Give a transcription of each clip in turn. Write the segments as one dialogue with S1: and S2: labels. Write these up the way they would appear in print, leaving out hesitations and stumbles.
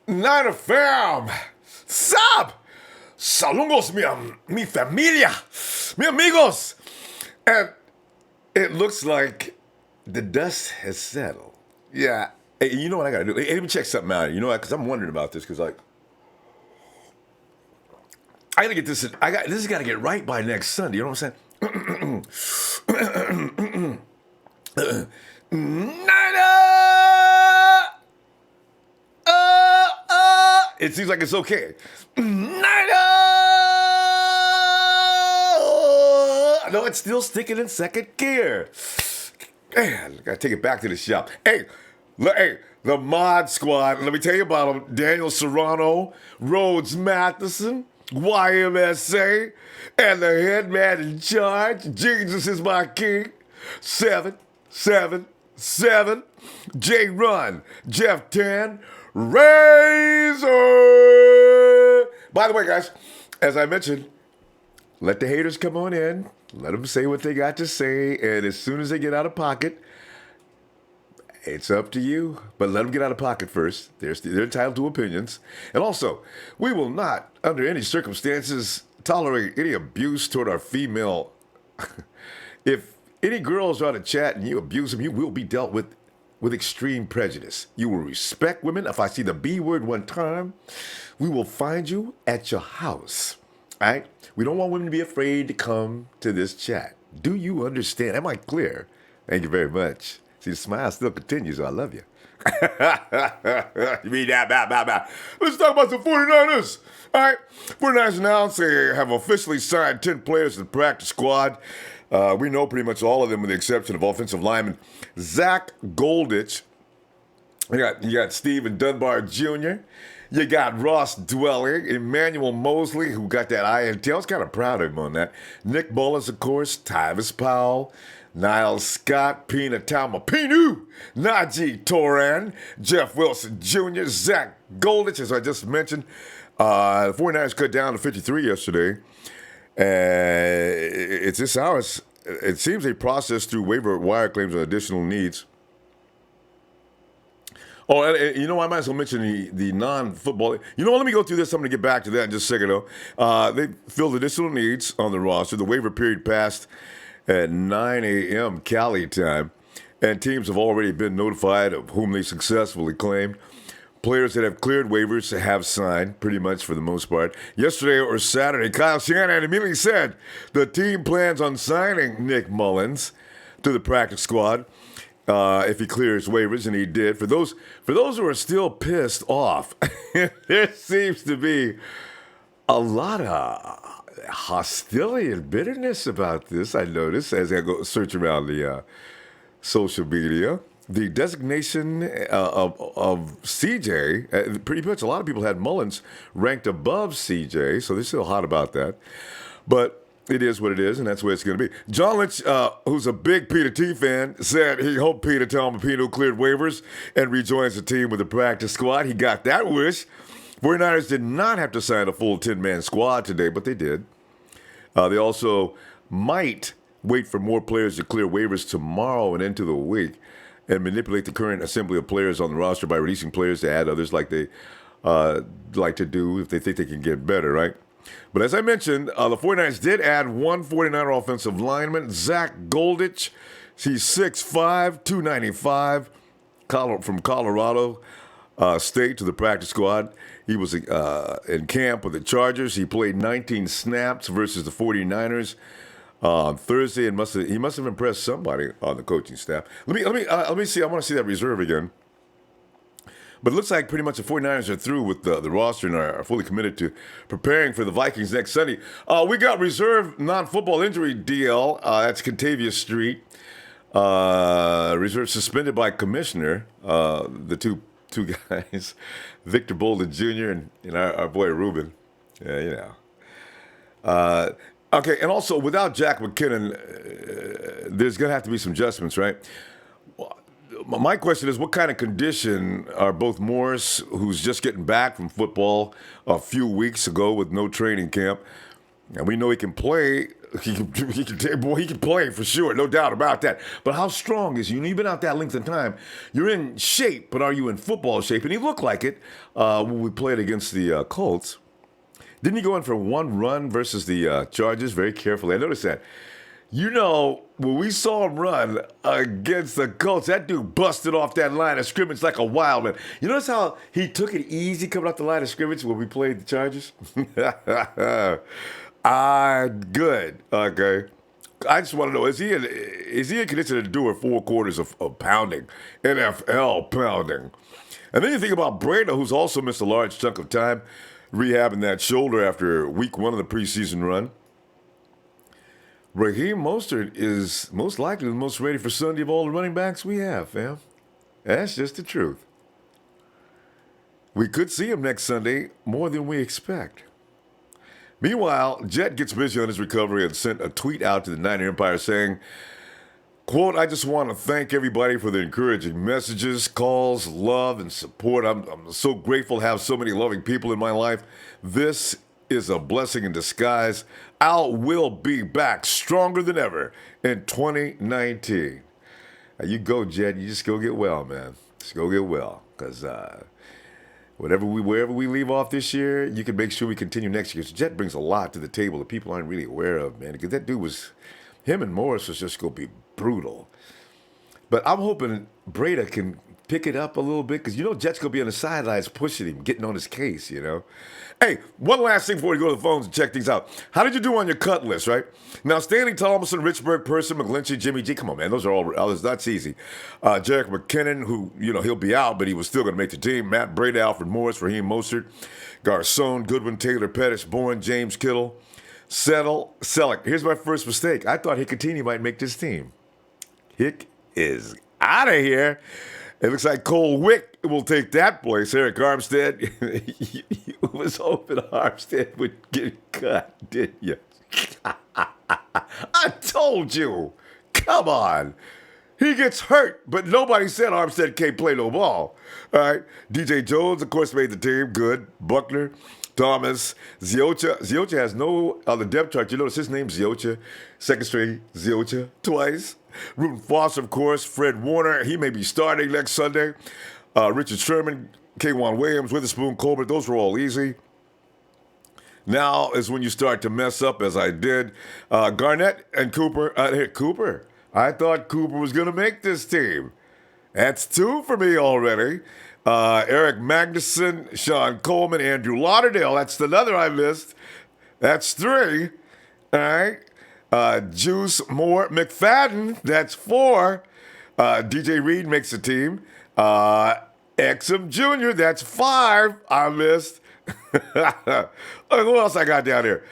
S1: Niner fam! Sab! Saludos, mi familia! Mi amigos! And it looks like the dust has settled. Yeah. Hey, you know what I gotta do? Hey, let me check something out. You know what? Because I'm wondering about this. Because I gotta get this. This has got to get right by next Sunday. You know what I'm saying? Niner! It seems like it's okay. Niner! No, it's still sticking in second gear. Man, I gotta take it back to the shop. Hey, the mod squad. Let me tell you about them. Daniel Serrano, Rhodes Matheson, YMSA, and the head man in charge. Jesus is my king. 777. J Run, Jeff 10, Razor. By the way, guys, as I mentioned, let the haters come on in. Let them say what they got to say. And as soon as they get out of pocket, it's up to you. But let them get out of pocket first. They're entitled to opinions. And also, we will not, under any circumstances, tolerate any abuse toward our female. If any girls are on a chat and you abuse them, you will be dealt with extreme prejudice. You will respect women. If I see the B word one time, we will find you at your house. All right? We don't want women to be afraid to come to this chat. Do you understand? Am I clear? Thank you very much. See, the smile still continues, so I love you. You mean that? Let's talk about the 49ers. All right. 49ers announced they have officially signed 10 players to the practice squad. We know pretty much all of them with the exception of offensive lineman Zack Golditch. You got Steven Dunbar Jr., you got Ross Dwelling, Emmanuel Mosley, who got that INT. I was kind of proud of him on that. Nick Mullens, of course, Tyvis Powell, Niles Scott, Pita Taumoepenu, Najee Toran, Jeff Wilson Jr., Zack Golditch, as I just mentioned. The 49ers cut down to 53 yesterday. It's this hours. It seems they processed through waiver wire claims on additional needs. Oh, and you know, I might as well mention the non-football. You know what? Let me go through this. I'm going to get back to that in just a second, though. They filled additional needs on the roster. The waiver period passed at 9 a.m. Cali time, and teams have already been notified of whom they successfully claimed. Players that have cleared waivers have signed, pretty much for the most part. Yesterday or Saturday, Kyle Shanahan immediately said the team plans on signing Nick Mullens to the practice squad. If he clears waivers, and he did. For those who are still pissed off, there seems to be a lot of hostility and bitterness about this. I noticed as I go search around the social media. The designation of CJ, pretty much a lot of people had Mullens ranked above CJ, so they're still hot about that. But it is what it is, and that's the way it's going to be. John Lynch, who's a big Pita T fan, said he hoped Pita Taumoepenu cleared waivers and rejoins the team with the practice squad. He got that wish. 49ers did not have to sign a full 10-man squad today, but they did. They also might wait for more players to clear waivers tomorrow and into the week and manipulate the current assembly of players on the roster by releasing players to add others like they like to do if they think they can get better, right? But as I mentioned, the 49ers did add one 49er offensive lineman, Zack Golditch. He's 6'5", 295, from Colorado State to the practice squad. He was in camp with the Chargers. He played 19 snaps versus the 49ers on Thursday, and he must have impressed somebody on the coaching staff. Let me see. I want to see that reserve again. But it looks like pretty much the 49ers are through with the roster and are fully committed to preparing for the Vikings next Sunday. We got reserve non-football injury DL. That's Contavious Street. Reserve suspended by commissioner. The two guys, Victor Bolden Jr. and our boy Ruben. Yeah, you know. Okay, and also without Jack McKinnon, there's going to have to be some adjustments, right? My question is, what kind of condition are both Morris, who's just getting back from football a few weeks ago with no training camp, and we know he can play, He can play for sure, no doubt about that. But how strong is he? You've been out that length of time. You're in shape, but are you in football shape? And he looked like it when we played against the Colts. Didn't he go in for one run versus the Chargers? Very carefully. I noticed that. When we saw him run against the Colts, that dude busted off that line of scrimmage like a wild man. You notice how he took it easy coming off the line of scrimmage when we played the Chargers? Good. Okay. I just want to know, is he in condition to do a 4 quarters of pounding, NFL pounding? And then you think about Breida, who's also missed a large chunk of time rehabbing that shoulder after week 1 of the preseason run. Raheem Mostert is most likely the most ready for Sunday of all the running backs we have, fam. That's just the truth. We could see him next Sunday more than we expect. Meanwhile, Jet gets busy on his recovery and sent a tweet out to the Niner Empire saying, quote, I just want to thank everybody for the encouraging messages, calls, love, and support. I'm so grateful to have so many loving people in my life. This is a blessing in disguise. Will be back stronger than ever in 2019. Now you go, Jet. You just go get well, man. Just go get well. Because wherever we leave off this year, you can make sure we continue next year. Because Jet brings a lot to the table that people aren't really aware of, man. Because that dude him and Morris was just going to be brutal. But I'm hoping Breida can pick it up a little bit because Jet's going to be on the sidelines pushing him, getting on his case, Hey, one last thing before we go to the phones and check things out. How did you do on your cut list, right? Now, Stanley Thomason, Richburg, Person, McGlinchey, Jimmy G. Come on, man. Those are all, that's easy. Jarek McKinnon, who, he'll be out, but he was still going to make the team. Matt Breida, Alfred Morris, Raheem Mostert, Garcon, Goodwin, Taylor, Pettis, Bourne, James Kittle, Selleck. Here's my first mistake. I thought Hickatini might make this team. Hick is out of here. It looks like Cole Wick will take that place. Eric Armstead. You was hoping Armstead would get cut, didn't you? I told you. Come on. He gets hurt, but nobody said Armstead can't play no ball. All right. DJ Jones, of course, made the team. Good. Buckner, Thomas, Ziocha. Ziocha has no other depth chart. You notice his name's Ziocha. Second string, Ziocha, twice. Reuben Foster, of course. Fred Warner, he may be starting next Sunday. Richard Sherman, K'Wan Williams, Witherspoon, Colbert, those were all easy. Now is when you start to mess up, as I did. Garnett and Cooper. Cooper. I thought Cooper was going to make this team. That's 2 for me already. Eric Magnuson, Sean Coleman, Andrew Lauderdale. That's another I missed. That's 3. All right. Juice Moore McFadden. That's 4. DJ Reed makes the team. Exum Jr. That's 5. I missed. Who else I got down here?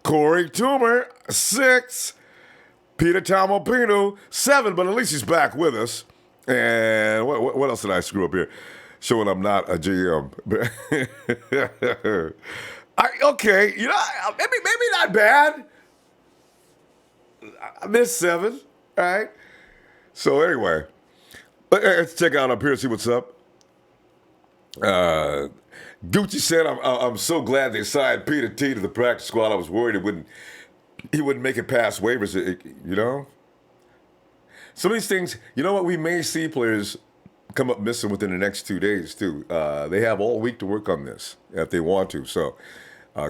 S1: Corey Toomer. 6. Pita Taumoepenu. 7, but at least he's back with us. And what else did I screw up here? Showing I'm not a GM. Okay, maybe not bad. I missed 7, all right? So anyway, let's check out up here and see what's up. Gucci said, I'm so glad they signed Peter T to the practice squad. I was worried he wouldn't make it past waivers, Some of these things, we may see players come up missing within the next 2 days, too. They have all week to work on this if they want to, so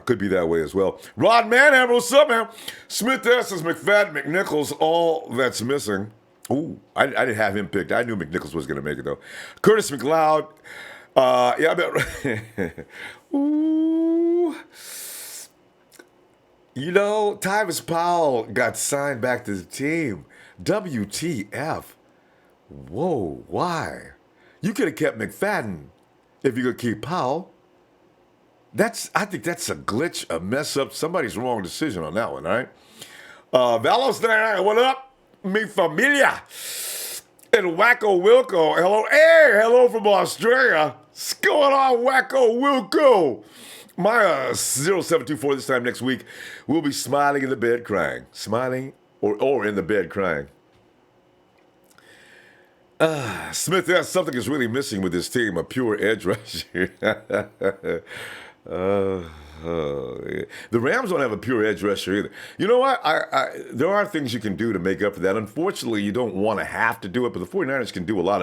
S1: could be that way as well. Rod Manhammer, what's up, man? Smith Essence, McFadden, McNichols, all that's missing. Ooh, I didn't have him picked. I knew McNichols was going to make it, though. Curtis McLeod. I bet. Ooh. Tyvis Powell got signed back to the team. WTF. Whoa, why? You could have kept McFadden if you could keep Powell. I think that's a glitch, a mess up. Somebody's wrong decision on that one, all right? Valos, what up? Mi familia. And Wacko Wilco. Hello from Australia. What's going on, Wacko Wilco? My 0724 this time next week, we'll be smiling in the bed crying. Smiling or in the bed crying. Smith, something is really missing with this team, a pure edge rusher. The Rams don't have a pure edge rusher either. You know what? There are things you can do to make up for that. Unfortunately, you don't want to have to do it, but the 49ers can do a lot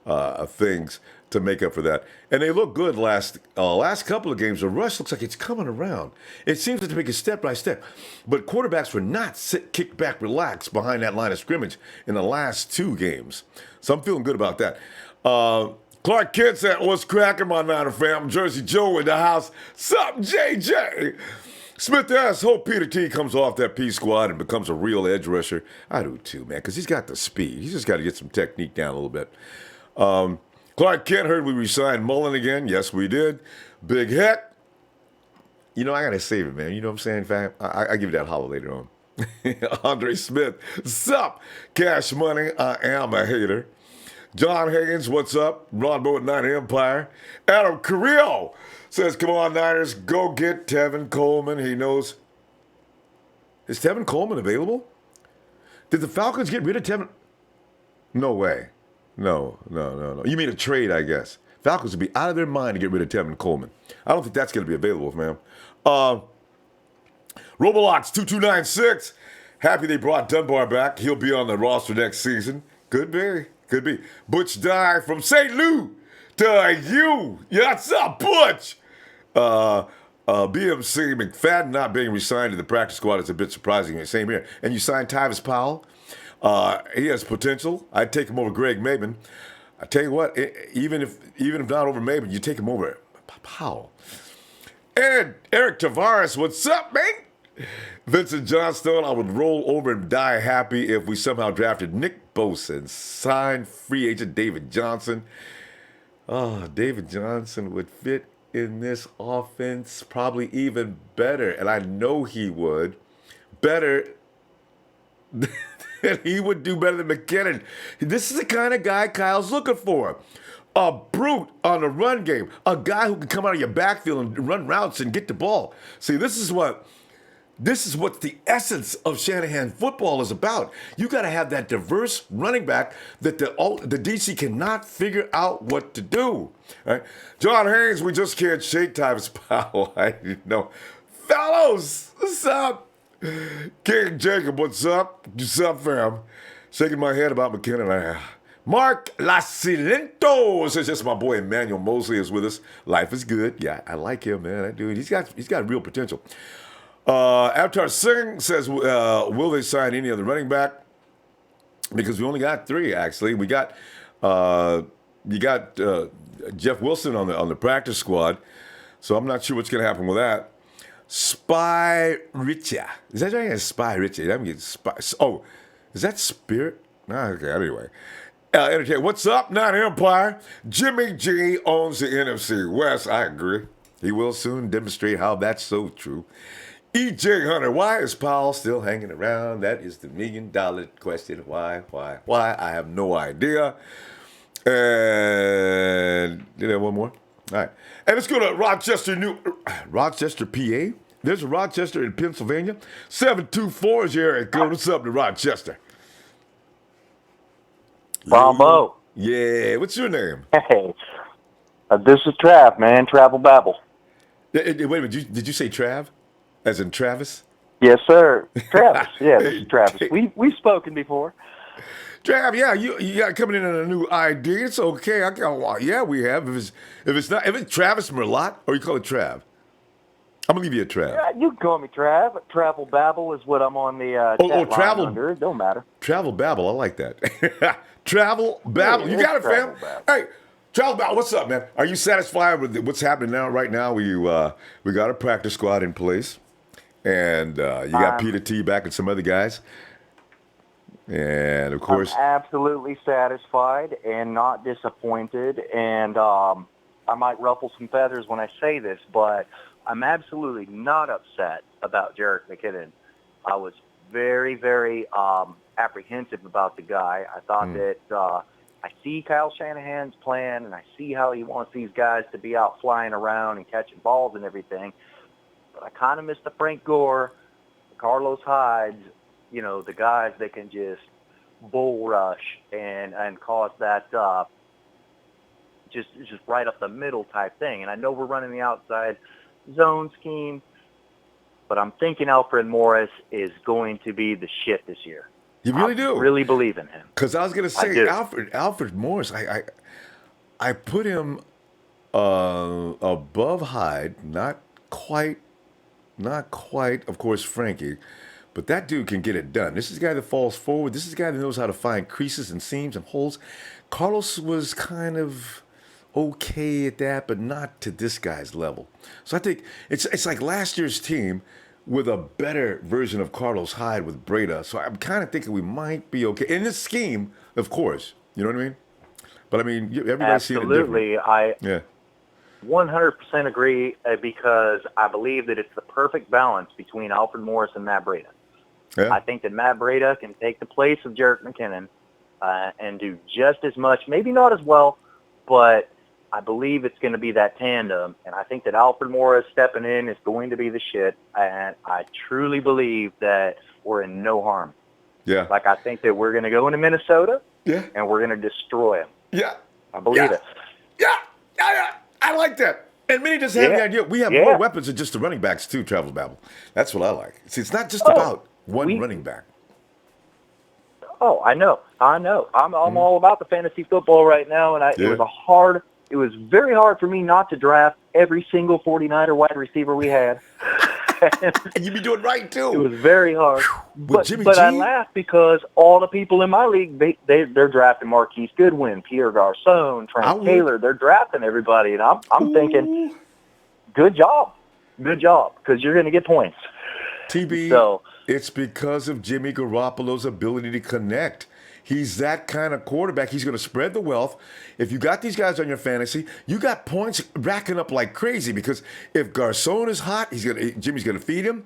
S1: of things to make up for that. And they look good last couple of games. The rush looks like it's coming around. It seems to take it step by step. But quarterbacks were not kicked back, relaxed behind that line of scrimmage in the last 2 games. So I'm feeling good about that. Clark Kent said, "What's cracking, my Niner fam? Jersey Joe in the house. Sup, JJ?" Smith asks, "Hope Peter T comes off that P squad and becomes a real edge rusher." I do too, man, because he's got the speed. He's just got to get some technique down a little bit. Clark Kent heard we re-signed Mullen again. Yes, we did. Big heck. You know, I got to save it, man. You know what I'm saying, fam? I give you that holler later on. Andre Smith, sup? Cash Money, I am a hater. John Higgins, what's up? Ronbo at Niner Empire. Adam Carrillo says, "Come on, Niners, go get Tevin Coleman." He knows. Is Tevin Coleman available? Did the Falcons get rid of Tevin? No way. No. You mean a trade, I guess. Falcons would be out of their mind to get rid of Tevin Coleman. I don't think that's going to be available, ma'am. Robolox2296, happy they brought Dunbar back. He'll be on the roster next season. Could be. Butch Dye from St. Lou to you. Yeah, what's up, Butch? BMC McFadden not being re-signed to the practice squad is a bit surprising. Same here. And you signed Tyvis Powell. He has potential. I'd take him over Greg Maben. I tell you what, even if not over Maben, you take him over Powell. And Eric Tavares, what's up, man? Vincent Johnstone, I would roll over and die happy if we somehow drafted Nick Bosa and signed free agent David Johnson. Oh, David Johnson would fit in this offense probably even better, and I know he would. Better than he would do better than McKinnon. This is the kind of guy Kyle's looking for. A brute on the run game. A guy who can come out of your backfield and run routes and get the ball. See, this is what the essence of Shanahan football is about. You got to have that diverse running back that the DC cannot figure out what to do. Right? John Haynes, we just can't shake Tyvis Powell. I didn't know. Fellows, what's up? King Jacob, what's up? What's up, fam? Shaking my head about McKinnon. Mark Lacilento says, "Yes, my boy Emmanuel Mosley is with us. Life is good." Yeah, I like him, man. That dude, he's got real potential. Avatar Singh says, "Will they sign any other running back?" Because we only got 3, actually. We got Jeff Wilson on the practice squad, so I'm not sure what's going to happen with that. Spy Richia. Is that right? Spy Richia. That means Spy. Oh, is that Spirit? No, okay, anyway. What's up, Niner Empire? Jimmy G owns the NFC West. I agree. He will soon demonstrate how that's so true. E.J. Hunter, why is Powell still hanging around? That is the $1 million question. Why? I have no idea. And did I have one more? All right. And let's go to Rochester, PA. There's a Rochester in Pennsylvania. 724 is your area code. What's up to Rochester?
S2: Ronbo.
S1: Yeah. What's your name?
S2: Hey. This is Trav, man. Travel Babble.
S1: Wait a minute. Did you say Trav? As in Travis?
S2: Yes, sir. Travis. Yeah, this is Travis. We've spoken before.
S1: Trav, yeah, you got coming in on a new ID. It's okay. Yeah, we have. If it's Travis Merlot, or you call it Trav. I'm gonna leave you a Trav.
S2: Yeah, you can call me Trav. Travel Babble is what I'm on the
S1: Travel
S2: under. It don't matter.
S1: Travel Babble, I like that. Travel Babble.
S2: Yeah,
S1: you got it, fam.
S2: Babble.
S1: Hey, Travel Babble, what's up, man? Are you satisfied with what's happening now? Right now, we got a practice squad in place, and you got Pita T back and some other guys, and of course,
S2: I'm absolutely satisfied and not disappointed. And I might ruffle some feathers when I say this, but I'm absolutely not upset about Jerick McKinnon. I was very, very apprehensive about the guy. I thought that I see Kyle Shanahan's plan, and I see how he wants these guys to be out flying around and catching balls and everything. But I kind of miss the Frank Gore, the Carlos Hydes, the guys that can just bull rush and cause that just right up the middle type thing. And I know we're running the outside zone scheme, but I'm thinking Alfred Morris is going to be the shit this year.
S1: You really do?
S2: Really believe in him.
S1: Because I was going to say, Alfred Morris, I put him above Hyde, not quite, of course, Frankie, but that dude can get it done. This is a guy that falls forward. This is a guy that knows how to find creases and seams and holes. Carlos was kind of okay at that, but not to this guy's level. So I think it's like last year's team with a better version of Carlos Hyde with Breida. So I'm kind of thinking we might be okay. In this scheme, of course. You know what I mean? But I mean, everybody's seen it different.
S2: Absolutely. I 100% agree because I believe that it's the perfect balance between Alfred Morris and Matt Breida.
S1: Yeah.
S2: I think that Matt Breida can take the place of Jerick McKinnon and do just as much, maybe not as well, but I believe it's going to be that tandem. And I think that Alfred Morris stepping in is going to be the shit. And I truly believe that we're in no harm.
S1: Yeah.
S2: Like, I think that we're going to go into Minnesota and we're going to destroy them.
S1: Yeah.
S2: I believe it.
S1: Yeah. I like that. And many just have the idea. We have more weapons than just the running backs, too, Travel Babble. That's what I like. See, it's not just about one running back.
S2: Oh, I know. I'm all about the fantasy football right now, and it was very hard for me not to draft every single 49er wide receiver we had.
S1: And you be doing right, too.
S2: It was very hard. But
S1: Jimmy G?
S2: I laugh because all the people in my league, they're drafting Marquise Goodwin, Pierre Garcon, Trent Taylor. They're drafting everybody, and I'm thinking, good job, because you're going to get points.
S1: TB, it's because of Jimmy Garoppolo's ability to connect. He's that kind of quarterback. He's going to spread the wealth. If you got these guys on your fantasy, you got points racking up like crazy because if Garcon is hot, Jimmy's going to feed him.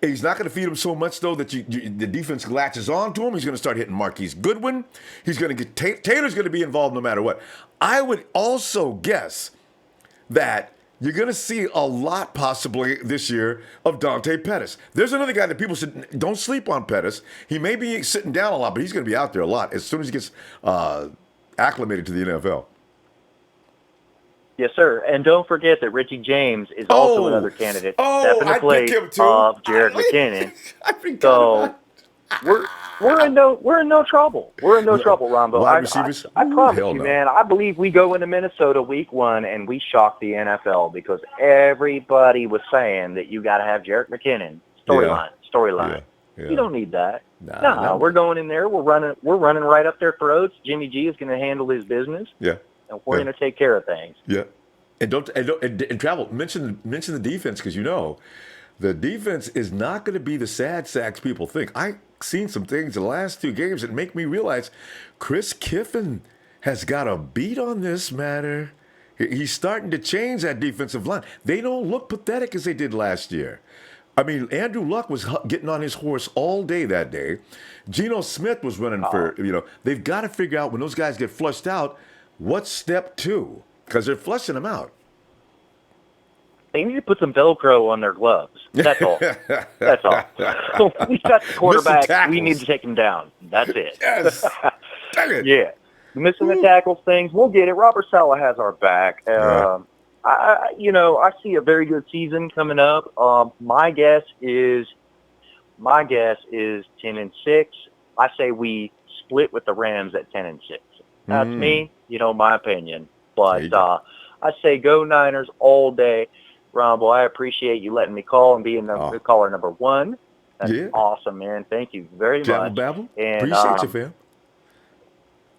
S1: He's not going to feed him so much, though, that the defense latches on to him. He's going to start hitting Marquise Goodwin. He's going to get Taylor's going to be involved no matter what. I would also guess that you're going to see a lot possibly this year of Dante Pettis. There's another guy that people said, don't sleep on Pettis. He may be sitting down a lot, but he's going to be out there a lot as soon as he gets acclimated to the NFL.
S2: Yes, sir. And don't forget that Richie James is also another candidate. Step in the place of Jerick McKinnon.
S1: I forgot
S2: we're in no trouble. We're in no trouble, Ronbo. I promise you, man. I believe we go into Minnesota week 1 and we shock the NFL because everybody was saying that you got to have Jerick McKinnon storyline. Yeah. You don't need that. No, we're going in there. We're running right up their throats. Jimmy G is going to handle his business.
S1: Yeah.
S2: And we're going to take care of things.
S1: Yeah. And Travel, mention the defense because the defense is not going to be the sad sacks people think. I've seen some things in the last 2 games that make me realize Chris Kiffin has got a beat on this matter. He's starting to change that defensive line. They don't look pathetic as they did last year. I mean, Andrew Luck was getting on his horse all day that day. Geno Smith was running they've got to figure out when those guys get flushed out, what's step 2? Because they're flushing them out.
S2: They need to put some Velcro on their gloves. That's all. That's all. We got the quarterback. We need to take him down. That's it.
S1: Yes. Dang it.
S2: Yeah. Missing the tackles things. We'll get it. Robert Saleh has our back. I see a very good season coming up. My guess is 10-6. I say we split with the Rams at 10-6. That's me. My opinion. But I say go Niners all day. Ronbo, I appreciate you letting me call and being the caller number 1. That's awesome, man. Thank you very much.
S1: Babble.
S2: And,
S1: appreciate you, fam.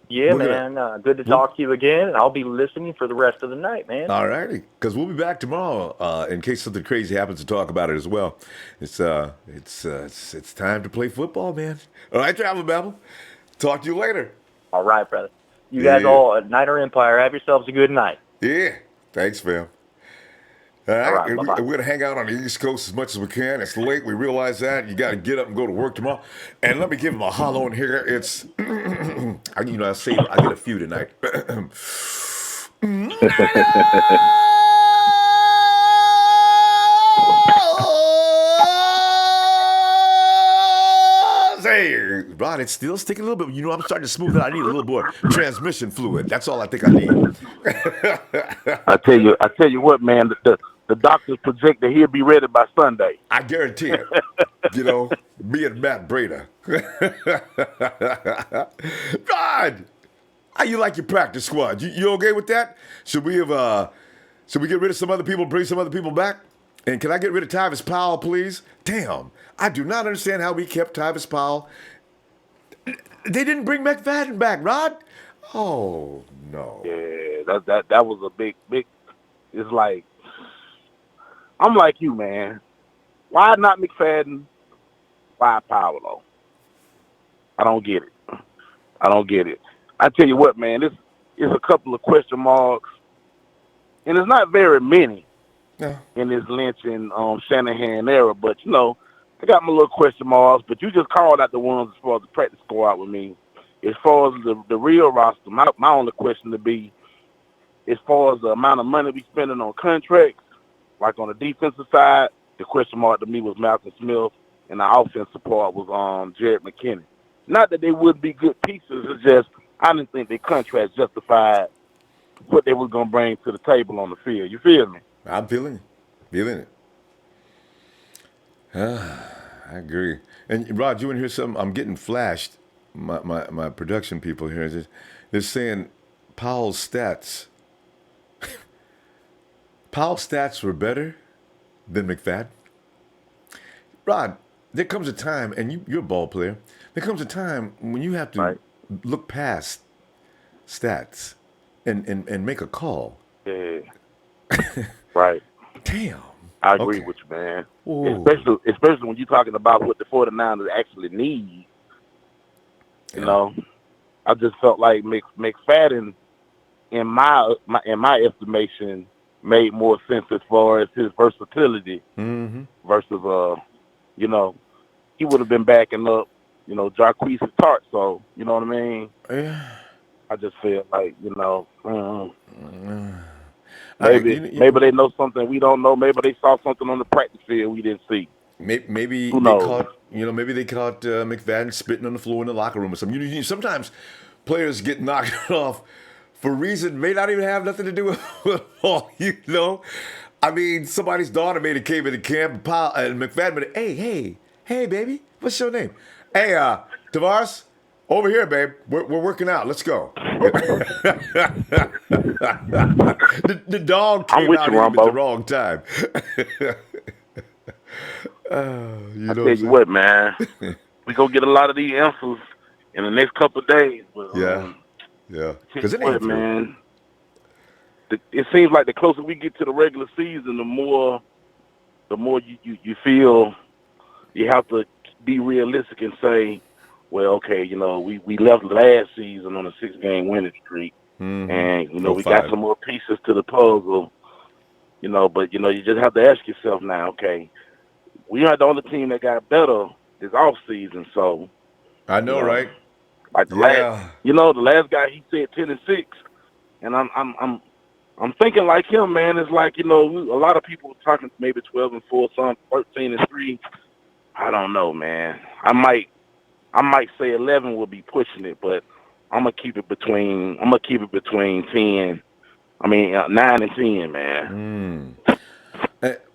S2: Yeah, man. Good to talk to you again, and I'll be listening for the rest of the night, man.
S1: All righty, because we'll be back tomorrow in case something crazy happens to talk about it as well. It's time to play football, man. All right, Travel Babble. Talk to you later.
S2: All right, brother. You guys all at Niner Empire. Have yourselves a good night.
S1: Yeah. Thanks, fam. All right,
S2: bye-bye.
S1: We're going to hang out on the East Coast as much as we can. It's late. We realize that. You got to get up and go to work tomorrow. And let me give him a hollow in here. It's, I get a few tonight. Hey, Rod, it's still sticking a little bit. I'm starting to smooth it out. I need a little more transmission fluid. That's all I think I need.
S3: I tell you what, man. the doctors project that he'll be ready by Sunday.
S1: I guarantee it. Me and Matt Breida. God, how you like your practice squad? You okay with that? Should we get rid of some other people, bring some other people back? And can I get rid of Tyvis Powell, please? Damn, I do not understand how we kept Tyvis Powell. They didn't bring McFadden back, Rod. Oh no.
S3: Yeah, that was a big. It's like I'm like you, man. Why not McFadden? Why Paolo? I don't get it. I don't get it. I tell you what, man. This is a couple of question marks, and it's not very many
S1: Yeah.
S3: in this Lynch and Shanahan era. But I got my little question marks. But you just called out the ones as far as the practice squad with me. As far as the real roster, my only question to be, as far as the amount of money we spending on contracts, like on the defensive side, the question mark to me was Malcolm Smith, and the offensive part was Jared McKinney. Not that they would be good pieces, it's just I didn't think their contracts justified what they were going to bring to the table on the field. You feel me?
S1: I'm feeling it. I agree. And Rod, you want to hear something? I'm getting flashed. My production people here they're saying Powell's stats. Powell's stats were better than McFadden. Rod, there comes a time, and you're a ball player. There comes a time when you have to look past stats and make a call.
S3: Yeah. Right.
S1: Damn.
S3: I agree with you, man.
S1: Ooh.
S3: Especially when you're talking about what the 49ers actually need. I just felt like McFadden, in my estimation, made more sense as far as his versatility versus he would have been backing up, Jarquez Tart. So you know what I mean?
S1: Yeah.
S3: I just feel like maybe they know something we don't know. Maybe they saw something on the practice field we didn't see.
S1: Maybe
S3: Who
S1: they
S3: knows?
S1: caught McFadden spitting on the floor in the locker room or something. Sometimes players get knocked off for reason may not even have nothing to do with football. I mean, somebody's daughter made a came into camp and McFadden, hey, baby, what's your name? Hey, Tavares, over here, babe. We're working out. Let's go. the dog came out at the wrong time.
S3: I tell you what, man, we gonna get a lot of these answers in the next couple of days. But,
S1: yeah.
S3: Because it ain't man. It seems like the closer we get to the regular season, the more you feel you have to be realistic and say, well, okay, we left last season on a 6-game winning streak, and we got some more pieces to the puzzle, but you just have to ask yourself now, okay, we are the only team that got better this off season, so
S1: I know, right?
S3: Like the last guy, he said 10-6, and I'm thinking like him, man. It's like a lot of people were talking maybe 12-4, some 13-3. I don't know, man. I might say 11 will be pushing it, but I'm gonna keep it between 10. 9 and 10, man.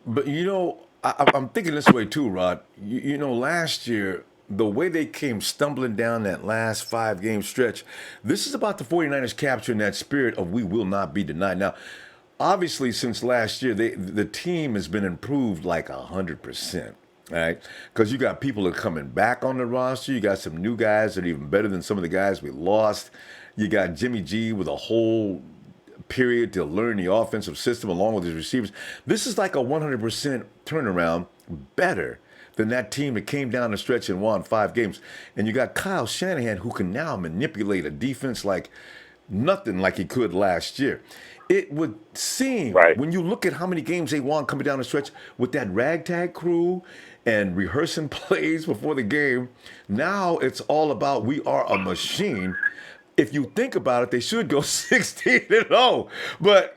S1: But I'm thinking this way too, Rod. Last year, the way they came stumbling down that last 5-game stretch, this is about the 49ers capturing that spirit of we will not be denied. Now, obviously, since last year, the team has been improved like 100%. Right? Because you got people that are coming back on the roster. You got some new guys that are even better than some of the guys we lost. You got Jimmy G with a whole period to learn the offensive system along with his receivers. This is like a 100% turnaround, better than that team that came down the stretch and won 5 games. And you got Kyle Shanahan, who can now manipulate a defense like nothing like he could last year. It would seem, when you look at how many games they won coming down the stretch with that ragtag crew and rehearsing plays before the game, now it's all about we are a machine. If you think about it, they should go 16-0. But,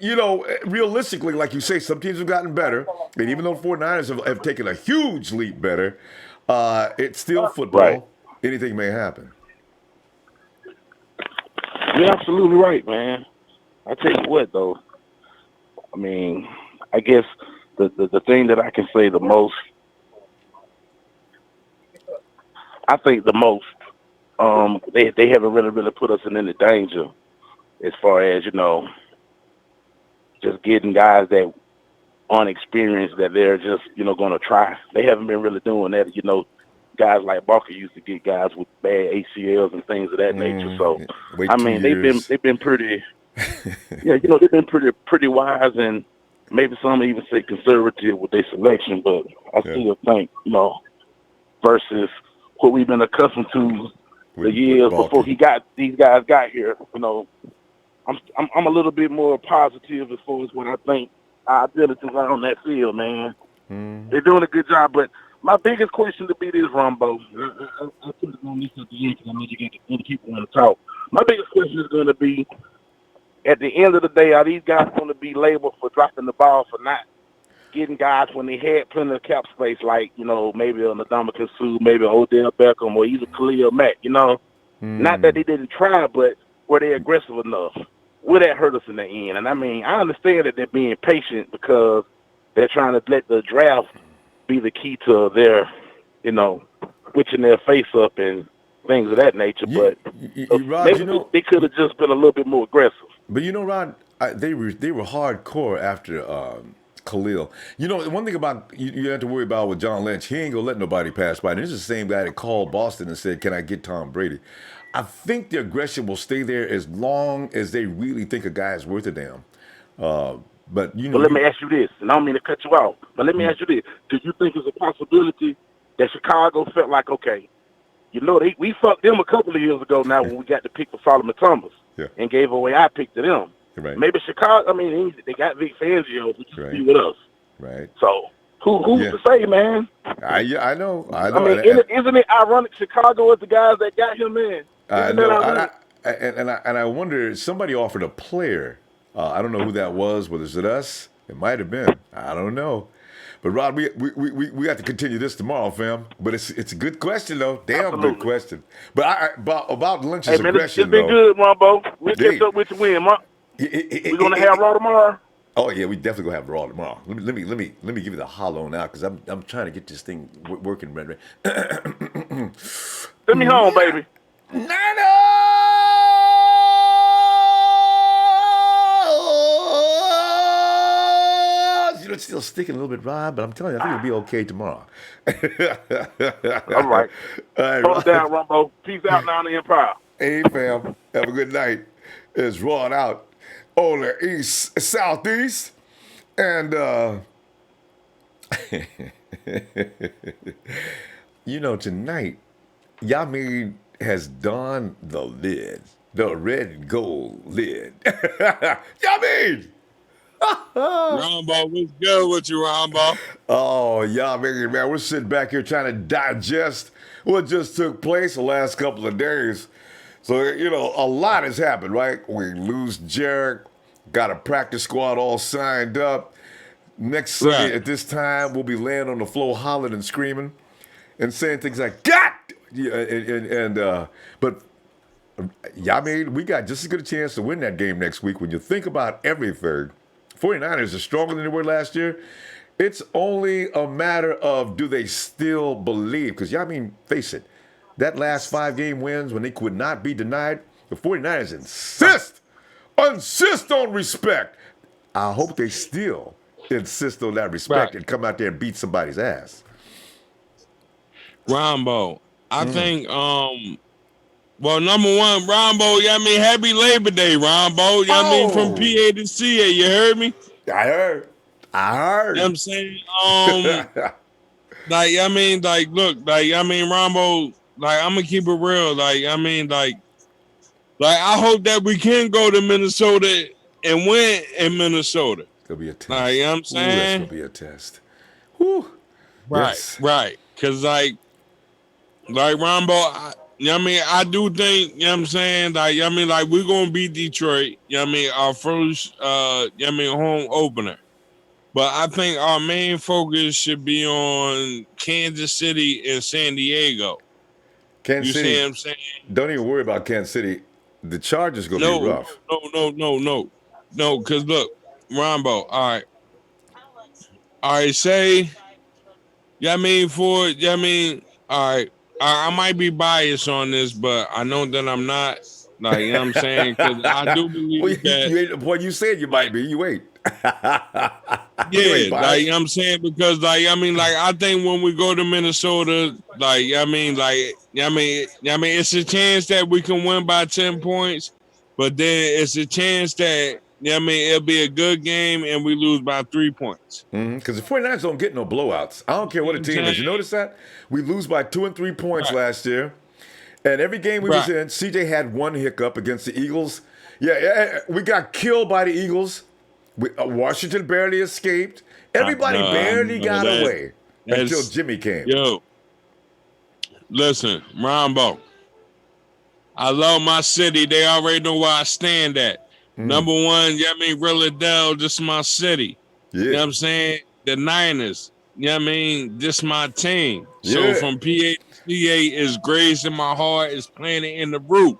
S1: realistically, like you say, some teams have gotten better. And even though 49ers have taken a huge leap better, it's still football.
S3: Right.
S1: Anything may happen.
S3: You're absolutely right, man. I tell you what, though. I mean, I guess the thing that I can say the most, I think the most, they haven't really put us in any danger as far as just getting guys that unexperienced that they're just going to try. They haven't been really doing that. Guys like Barker used to get guys with bad ACLs and things of that nature. So
S1: Wait
S3: I
S1: 2
S3: mean
S1: years.
S3: they've been pretty they've been pretty wise, and maybe some even say conservative with their selection. But I still think versus what we've been accustomed to the years before these guys got here. I'm a little bit more positive as far as what I think our abilities are on that field, man. They're doing a good job, but my biggest question to be this, Ronbo. I put it on this at the end because I know you get other people want to talk. My biggest question is going to be, at the end of the day, are these guys going to be labeled for dropping the ball, for not getting guys when they had plenty of cap space, like, maybe a Ndamukong Suh, maybe Odell Beckham, or even Khalil Mack, Not that they didn't try, but were they aggressive enough? Will that hurt us in the end? And I mean, I understand that they're being patient because they're trying to let the draft be the key to their, switching their face up and things of that nature. But
S1: Rod,
S3: maybe they could have just been a little bit more aggressive.
S1: But Rod, they were hardcore after Khalil. One thing about you have to worry about with John Lynch, he ain't gonna let nobody pass by. And this is the same guy that called Boston and said, "Can I get Tom Brady?" I think the aggression will stay there as long as they really think a guy is worth a damn. But
S3: let me ask you this, and I don't mean to cut you off, but let me ask you this: do you think it's a possibility that Chicago felt like, okay, we fucked them a couple of years ago now when we got the pick for Solomon Thomas and gave away our pick to them?
S1: Right.
S3: Maybe Chicago. I mean, they got Vic Fangio, who just be with us.
S1: Right.
S3: So who's to say, man?
S1: I know.
S3: I mean, isn't it ironic? Chicago is the guys that got him in.
S1: I know. I wonder. Somebody offered a player. I don't know who that was. Was it us? It might have been. I don't know. But Rod, we got to continue this tomorrow, fam. But it's a good question though. Damn Absolutely. Good question. But about Lynch's aggression,
S3: it's been good, Ronbo. We'll catch up with you when, we're gonna have Raw tomorrow.
S1: Oh yeah, we definitely gonna have Raw tomorrow. Let me give you the hollow now because I'm trying to get this thing working, Red.
S3: Send me home, baby.
S1: It's still sticking a little bit, Rod, but I'm telling you, I think it'll be okay tomorrow.
S3: All right. Hold down, Ronbo. Peace out now in the Empire.
S1: Hey, fam. Have a good night. It's Rod out on the east, southeast. And, tonight, Yamin has donned the lid, the red and gold lid. Yamin!
S4: Ronbo, what's good with you, Ronbo?
S1: Oh, yeah, man, we're sitting back here trying to digest what just took place the last couple of days. So, a lot has happened, right? We lose Jarek, got a practice squad all signed up. Next Sunday at this time, we'll be laying on the floor hollering and screaming and saying things like, God! But, yeah, I mean, we got just as good a chance to win that game next week when you think about everything. 49ers are stronger than they were last year. It's only a matter of do they still believe? Because, face it, that last 5-game wins when they could not be denied, the 49ers insist on respect. I hope they still insist on that respect and come out there and beat somebody's ass.
S4: Ronbo, I think, well, number one, Ronbo, happy Labor Day, Ronbo. From PA to CA, you heard me?
S1: I heard.
S4: You know what I'm saying? Look, Ronbo, I'm going to keep it real. I hope that we can go to Minnesota and win in Minnesota.
S1: It's going to be a test.
S4: You know what I'm saying?
S1: Ooh, that's going to be a test. Whew.
S4: Right. Because, Ronbo, I do think, we're going to beat Detroit, our first, home opener. But I think our main focus should be on Kansas City and San Diego.
S1: Kansas City,
S4: see what I'm saying?
S1: Don't even worry about Kansas City. The Chargers going to be rough.
S4: No, because look, Ronbo, all all right, say, I mean, all right, I might be biased on this, but I know that I'm not. Like, you know what I'm saying? Because I do
S1: Well,
S4: believe that,
S1: boy, you said you might
S4: like,
S1: be. You wait. You
S4: yeah,
S1: ain't
S4: like, you
S1: biased.
S4: know what I'm saying? Because, like, I mean, like, I think when we go to Minnesota, like, it's a chance that we can win by 10 points, but then it's a chance that, it'll be a good game and we lose by 3 points.
S1: Because the 49ers don't get no blowouts. I don't care
S4: You
S1: what
S4: know
S1: the
S4: what I'm
S1: team is.
S4: saying?
S1: You notice that? We lose by 2 and 3 points
S4: Right,
S1: last year. And every game we was
S4: right.
S1: in, CJ had one hiccup against the Eagles. Yeah, we got killed by the Eagles. Washington barely escaped. Everybody
S4: I
S1: barely
S4: know
S1: got away until
S4: that's,
S1: Jimmy came.
S4: yo, listen, Ronbo. I love my city. They already know where I stand at. Number one, Rillardale, this is my city. You know
S1: Yeah.
S4: what I'm saying? The Niners, this my team. So
S1: Yeah.
S4: from PA to CA is grazed in my heart, is planted in the root.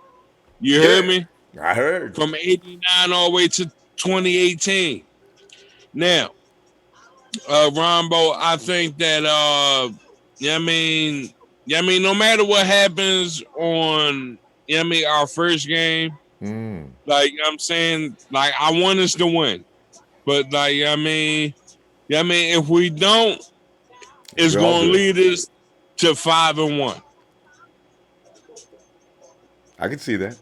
S4: You heard
S1: Yeah.
S4: me?
S1: I heard.
S4: From 89 all the way to 2018. Now, Rombo, I think that no matter what happens on our first game, like you know what I'm saying, like I want us to win. But like if we don't, it's
S1: We're all
S4: gonna
S1: good.
S4: lead us to 5-1.
S1: I can see that.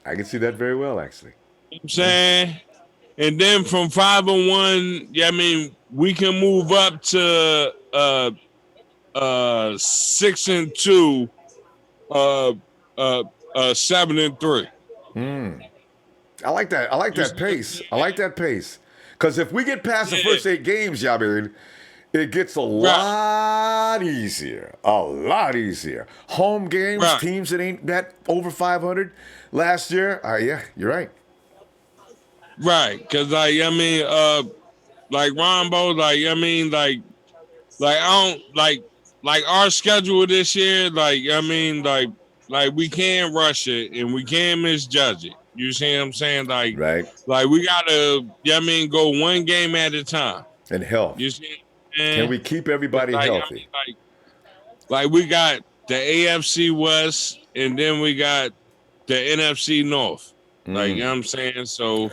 S1: I can see that very well, actually.
S4: You know what I'm saying? And then from 5-1, we can move up to 6-2, 7-3.
S1: I like that. I like
S4: You
S1: that
S4: see what I'm
S1: pace. I
S4: saying?
S1: like that pace. Because if we get past the
S4: Yeah.
S1: first 8 games, Yabir, it gets a
S4: Right.
S1: lot easier. A lot easier. Home games,
S4: Right.
S1: teams that ain't that over 500 last year. Yeah, you're right.
S4: Right. Because, like Ronbo, I don't, like our schedule this year, like we can't rush it and we can't misjudge it. You see what I'm saying?
S1: Right.
S4: Like we gotta, go one game at a time.
S1: And health.
S4: You see what I'm
S1: Can
S4: saying?
S1: we keep
S4: 'Cause,
S1: everybody healthy?
S4: like we got the AFC West and then we got the NFC North. Like, you know what I'm saying? So,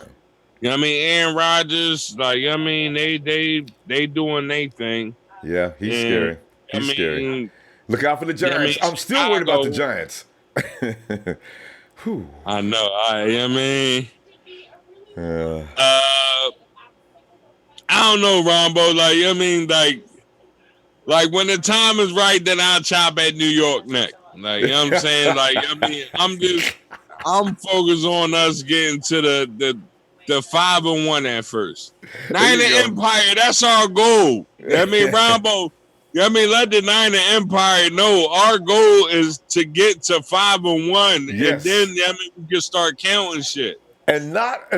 S4: Aaron Rodgers, they doing their thing.
S1: Yeah, he's
S4: And
S1: scary. He's scary.
S4: I
S1: Look out for the Giants. I'm still worried about the
S4: Chicago.
S1: Giants. Whew.
S4: I know. I don't know, Rombo. Like when the time is right, then I'll chop at New York neck. Like, you know what I'm saying? Like, I'm focused on us getting to the 5-1 at first. Niner Empire, that's our goal. Rombo, let the Niner Empire know our goal is to get to 5-1,
S1: Yes.
S4: and then we can start counting shit.
S1: And not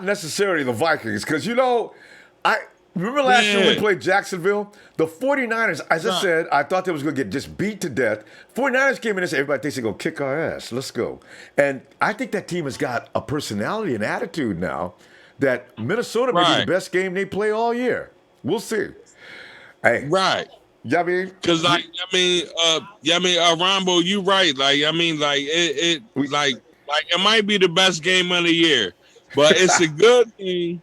S1: necessarily the Vikings, because I remember last year we played Jacksonville. The 49ers, as I said, I thought they was going to get just beat to death. 49ers came in and said, everybody thinks they're going to kick our ass. Let's go. And I think that team has got a personality and attitude now that Minnesota may be the best game they play all year. We'll see. Hey.
S4: Right. Because Rombo, you right. It might be the best game of the year, but it's a good thing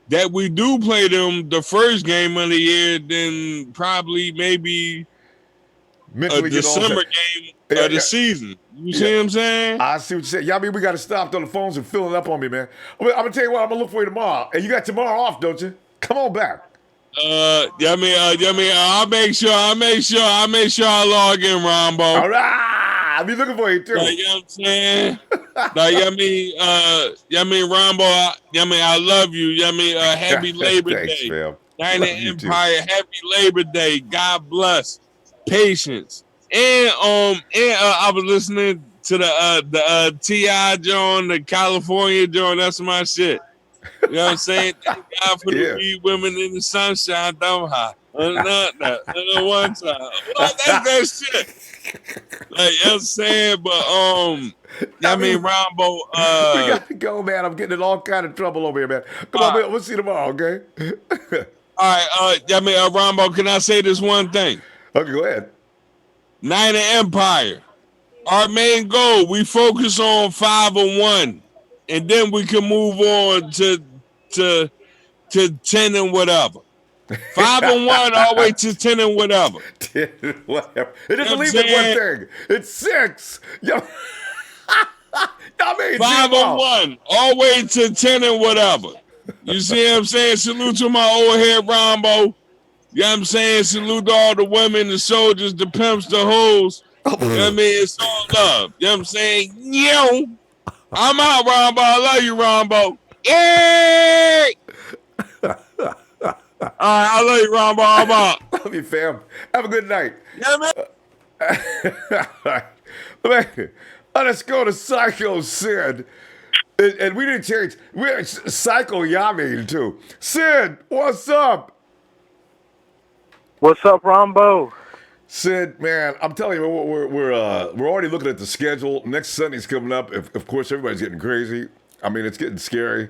S4: that we do play them the first game of the year, then probably maybe
S1: mentally
S4: a December game of the season. You see what I'm saying?
S1: I see what you said. We got to stop on the phones and fill it up on me, man. I'm going to tell you what, I'm going to look for you tomorrow. And you got tomorrow off, don't you? Come on back.
S4: I'll make sure I log in, Rombo.
S1: All right. I'll be looking for you too.
S4: Like, you know what I'm saying? Rombo, I love you. Happy Labor
S1: Thanks,
S4: Day.
S1: man.
S4: Niner Empire, happy Labor Day. God bless. Patience. And I was listening to the T.I. joint, the California joint. That's my shit. You know what I'm saying? Thank God for the weed women in the sunshine, don't I? One time. Well, that's that shit. Like, you know what I'm saying? But Rombo,
S1: we got to go, man. I'm getting in all kind of trouble over here, man. Come on, man. We'll see you tomorrow, okay?
S4: All right, Ronbo, can I say this one thing?
S1: Okay, go ahead.
S4: Niner Empire. Our main goal, we focus on 5-1, and then we can move on to 10 and whatever. 5-1 all the way to 10 and whatever.
S1: Whatever. It
S4: You know
S1: doesn't
S4: what I'm
S1: leave with one
S4: saying?
S1: thing. It's 6. Y'all made
S4: 5-1 all the way to 10 and whatever. You see what I'm saying? Salute to my old head Ronbo. You know what I'm saying? Salute to all the women, the soldiers, the pimps, the hoes. You know what I mean? It's all love. You know what I'm saying? Yo. I'm out, Ronbo. I love you, Ronbo. Yay! All right, I love you, Ronbo. I'm out.
S1: Love you, fam. Have a good night.
S4: Yeah, man.
S1: Man, let's go to Psycho Sid. And we didn't change. We're Psycho Yamin, too. Sid, what's up?
S5: What's up, Ronbo?
S1: Sid, man, I'm telling you, we're already looking at the schedule. Next Sunday's coming up. Of course, everybody's getting crazy. I mean, it's getting scary.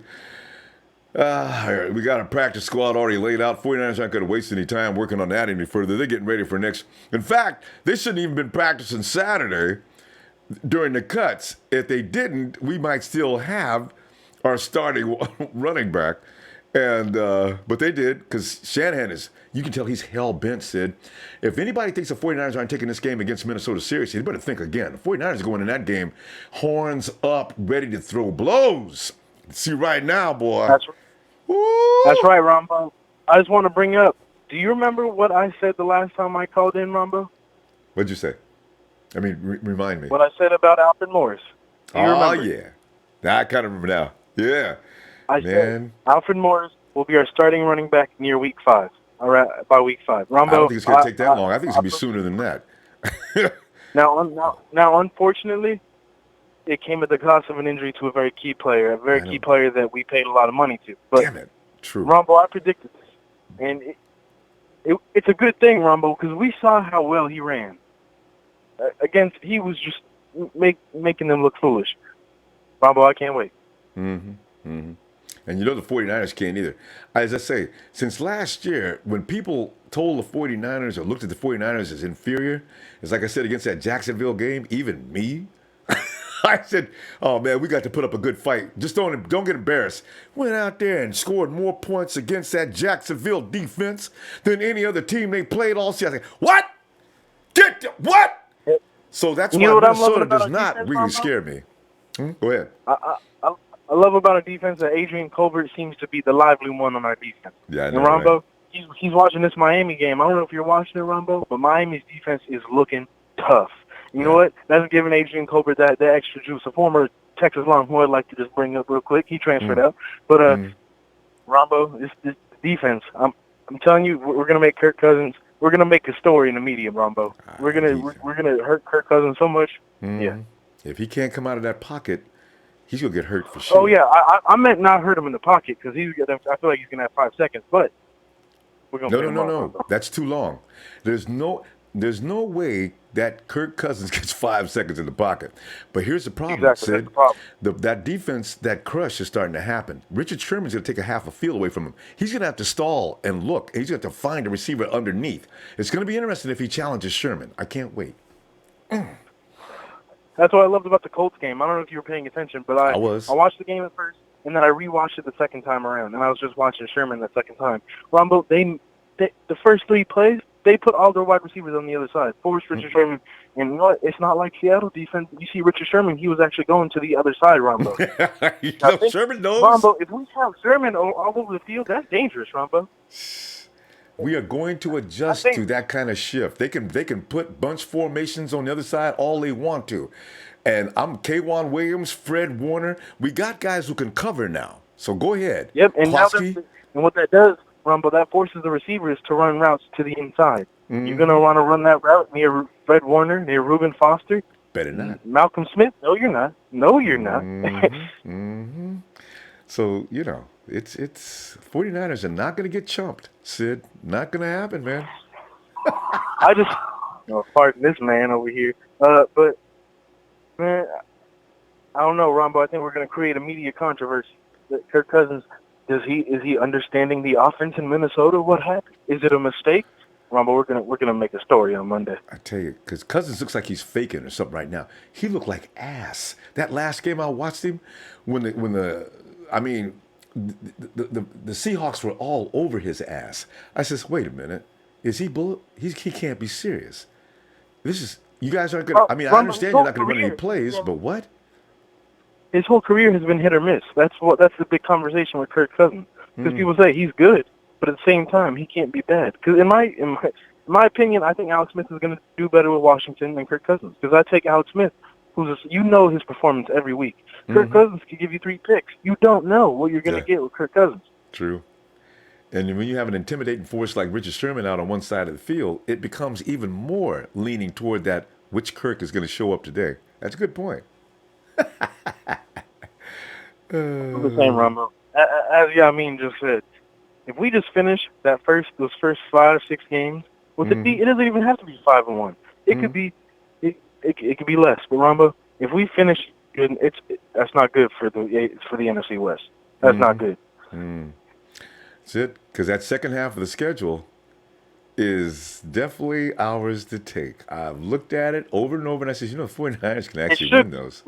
S1: We got a practice squad already laid out. 49ers aren't going to waste any time working on that any further. They're getting ready for next. In fact, they shouldn't even been practicing Saturday during the cuts. If they didn't, we might still have our starting running back. And but they did, because Shanahan is, you can tell he's hell-bent, Sid. If anybody thinks the 49ers aren't taking this game against Minnesota seriously, they better think again. The 49ers are going in that game horns up, ready to throw blows. See right now, boy.
S5: That's right, Ronbo. I just want to bring up, do you remember what I said the last time I called in, Ronbo?
S1: What'd you say? I mean, remind me.
S5: What I said about Alfred Morris. Do you remember?
S1: Yeah. I kind of remember now. Yeah.
S5: I said Alfred Morris will be our starting running back near week 5. All right, by week 5. Ronbo,
S1: I don't think it's going to take that long. I think it's going to be sooner than that.
S5: Now, unfortunately, it came at the cost of an injury to a very key player, key player that we paid a lot of money to. But
S1: damn it. True.
S5: Ronbo, I predicted this. And it's a good thing, Ronbo, because we saw how well he ran. He was just making them look foolish. Ronbo, I can't wait.
S1: Mm-hmm. Mm-hmm. And you know the 49ers can't either. As I say, since last year, when people told the 49ers or looked at the 49ers as inferior, it's like I said against that Jacksonville game, even me, I said, oh, man, we got to put up a good fight. Just don't get embarrassed. Went out there and scored more points against that Jacksonville defense than any other team they played all season. What? What? So that's why Minnesota does not really scare me. Go ahead.
S5: I love about our defense that Adrian Colbert seems to be the lively one on our defense.
S1: Yeah, I know,
S5: and Ronbo,
S1: right?
S5: he's watching this Miami game. I don't know if you're watching it, Ronbo, but Miami's defense is looking tough. You know what? That's giving Adrian Colbert that extra juice. A former Texas Long, who I'd like to just bring up real quick. He transferred out. But Ronbo, this defense, I'm telling you, we're gonna make Kirk Cousins. We're gonna make a story in the media, Ronbo. We're gonna hurt Kirk Cousins so much. Yeah.
S1: If he can't come out of that pocket, he's gonna get hurt for sure.
S5: Oh yeah, I meant not hurt him in the pocket because I feel like he's gonna have 5 seconds, but we're gonna.
S1: No. That's too long. There's no way that Kirk Cousins gets 5 seconds in the pocket. But here's the problem,
S5: exactly,
S1: Sid.
S5: that's the problem.
S1: That defense, that crush is starting to happen. Richard Sherman's going to take a half a field away from him. He's going to have to stall and look. And he's going to have to find a receiver underneath. It's going to be interesting if he challenges Sherman. I can't wait.
S5: That's what I loved about the Colts game. I don't know if you were paying attention, but I watched the game at first, and then I rewatched it the second time around, and I was just watching Sherman the second time. Ronbo, the first 3 plays, they put all their wide receivers on the other side. Forced Richard Sherman. And you know what? It's not like Seattle defense. You see Richard Sherman, he was actually going to the other side, Ronbo.
S1: Sherman knows.
S5: Ronbo, if we have Sherman all over the field, that's dangerous, Ronbo.
S1: We are going to adjust to that kind of shift. They can put bunch formations on the other side all they want to. And I'm K'Wan Williams, Fred Warner. We got guys who can cover now. So go ahead.
S5: Yep, and what that does, Ronbo, that forces the receivers to run routes to the inside. Mm-hmm. You're going to want to run that route near Fred Warner, near Reuben Foster.
S1: Better not.
S5: Malcolm Smith? No, you're not.
S1: Mm-hmm. So, you know, it's 49ers are not going to get chumped, Sid. Not going to happen, man.
S5: I just, pardon this man over here. But, man, I don't know, Ronbo. I think we're going to create a media controversy that Kirk Cousins Is he understanding the offense in Minnesota? What happened? Is it a mistake? Ronbo, we're gonna make a story on Monday.
S1: I tell you, because Cousins looks like he's faking or something right now. He looked like ass. That last game I watched him, the Seahawks were all over his ass. I says, wait a minute, is he bullet? He can't be serious. You guys aren't gonna. I mean, I understand you're not gonna run any plays, but what?
S5: His whole career has been hit or miss. That's the big conversation with Kirk Cousins. Because people say he's good, but at the same time he can't be bad. Because in my opinion, I think Alex Smith is going to do better with Washington than Kirk Cousins. Because I take Alex Smith, his performance every week. Kirk Cousins could give you 3 picks. You don't know what you're going to get with Kirk Cousins.
S1: True. And when you have an intimidating force like Richard Sherman out on one side of the field, it becomes even more leaning toward that which Kirk is going to show up today. That's a good point.
S5: The same, Ronbo. As Yamin just said, if we just finish those first 5 or 6 games with it doesn't even have to be 5-1. It could be it could be less. But Ronbo, if we finish good, that's not good for the NFC West. That's not good.
S1: That's it, because that second half of the schedule is definitely ours to take. I've looked at it over and over, and I said, the 49ers can actually win those.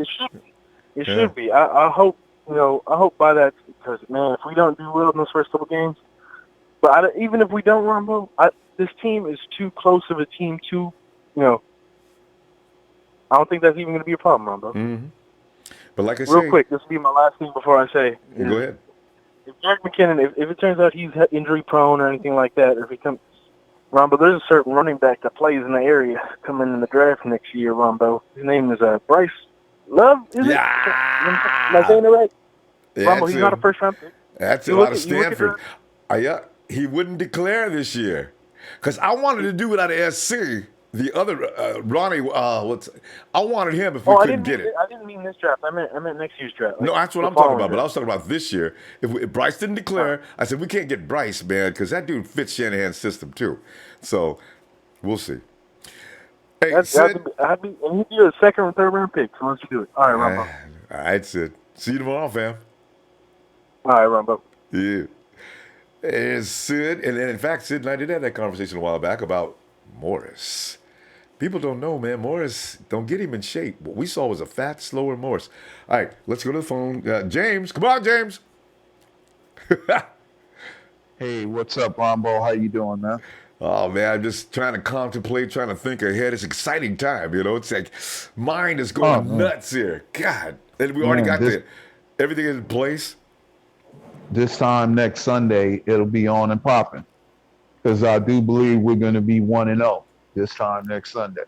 S5: It should be. I hope. I hope by that, because, man, if we don't do well in those first couple games, but even if we don't, Ronbo, this team is too close of a team I don't think that's even going to be a problem, Ronbo.
S1: But like I said,
S5: real quick, this will be my last thing before I say.
S1: Go ahead.
S5: If Jerick McKinnon, if it turns out he's injury prone or anything like that, or if he comes, Ronbo, there's a certain running back that plays in the area coming in the draft next year, Ronbo. His name is Bryce Love, is it? Am I saying it right? Ronbo, he's not a first-round pick.
S1: That's it, out of Stanford. He wouldn't declare this year. Because I wanted to do it out of SC. The other, Ronnie, I wanted him if we couldn't get it.
S5: I didn't mean this draft. I meant next year's draft.
S1: No, that's what I'm talking about. But I was talking about this year. If Bryce didn't declare, I said, we can't get Bryce, man, because that dude fits Shanahan's system, too. So, we'll see. Hey, Sid.
S5: And he'd be a second or third round pick, so let's do it. All right, Ronbo.
S1: All right, Sid. See you tomorrow, fam.
S5: All right, Ronbo.
S1: Yeah. And Sid, and in fact, Sid and I did have that conversation a while back about Morris. People don't know, man. Morris, don't get him in shape. What we saw was a fat, slower Morris. All right, let's go to the phone. James, come on, James.
S6: Hey, what's up, Ronbo? How you doing, man?
S1: Oh, man, I'm just trying to contemplate, trying to think ahead. It's an exciting time, It's like mind is going nuts here. God. And we already got everything in place.
S6: This time next Sunday, it'll be on and popping. Because I do believe we're going to be 1-0 this time next Sunday.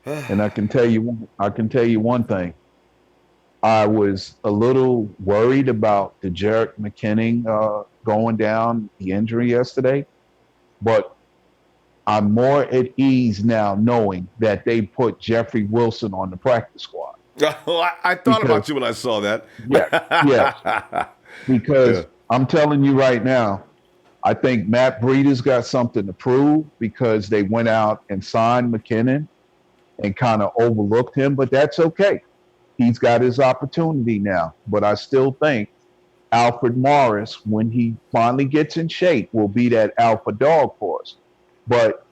S6: And I can tell you one thing. I was a little worried about the Jerick McKinnon going down, the injury yesterday. But I'm more at ease now knowing that they put Jeffrey Wilson on the practice squad.
S1: I thought about you when I saw that.
S6: Yes. Because I'm telling you right now, I think Matt Breida's got something to prove because they went out and signed McKinnon and kind of overlooked him, but that's okay. He's got his opportunity now. But I still think Alfred Morris, when he finally gets in shape, will be that alpha dog for us. But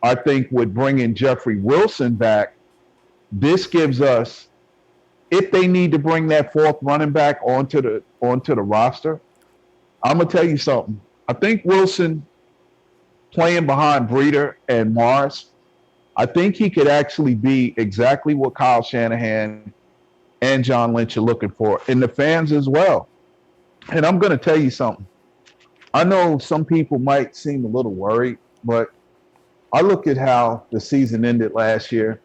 S6: I think with bringing Jeffrey Wilson back, this gives us, if they need to bring that fourth running back onto the roster, I'm going to tell you something. I think Wilson playing behind Breida and Morris, I think he could actually be exactly what Kyle Shanahan and John Lynch are looking for, and the fans as well. And I'm going to tell you something. I know some people might seem a little worried, but I look at how the season ended last year.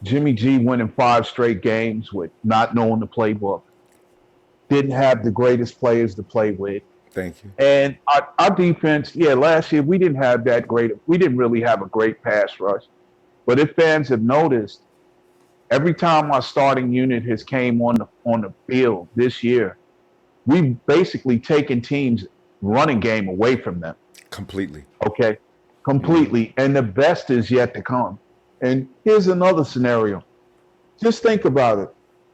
S6: Jimmy G winning 5 straight games with not knowing the playbook. Didn't have the greatest players to play with.
S1: Thank you.
S6: And our defense, last year we didn't have we didn't really have a great pass rush. But if fans have noticed, every time our starting unit has came on the field this year, we've basically taken teams' running game away from them.
S1: Completely.
S6: Okay? Completely. And the best is yet to come. And here's another scenario. Just think about it.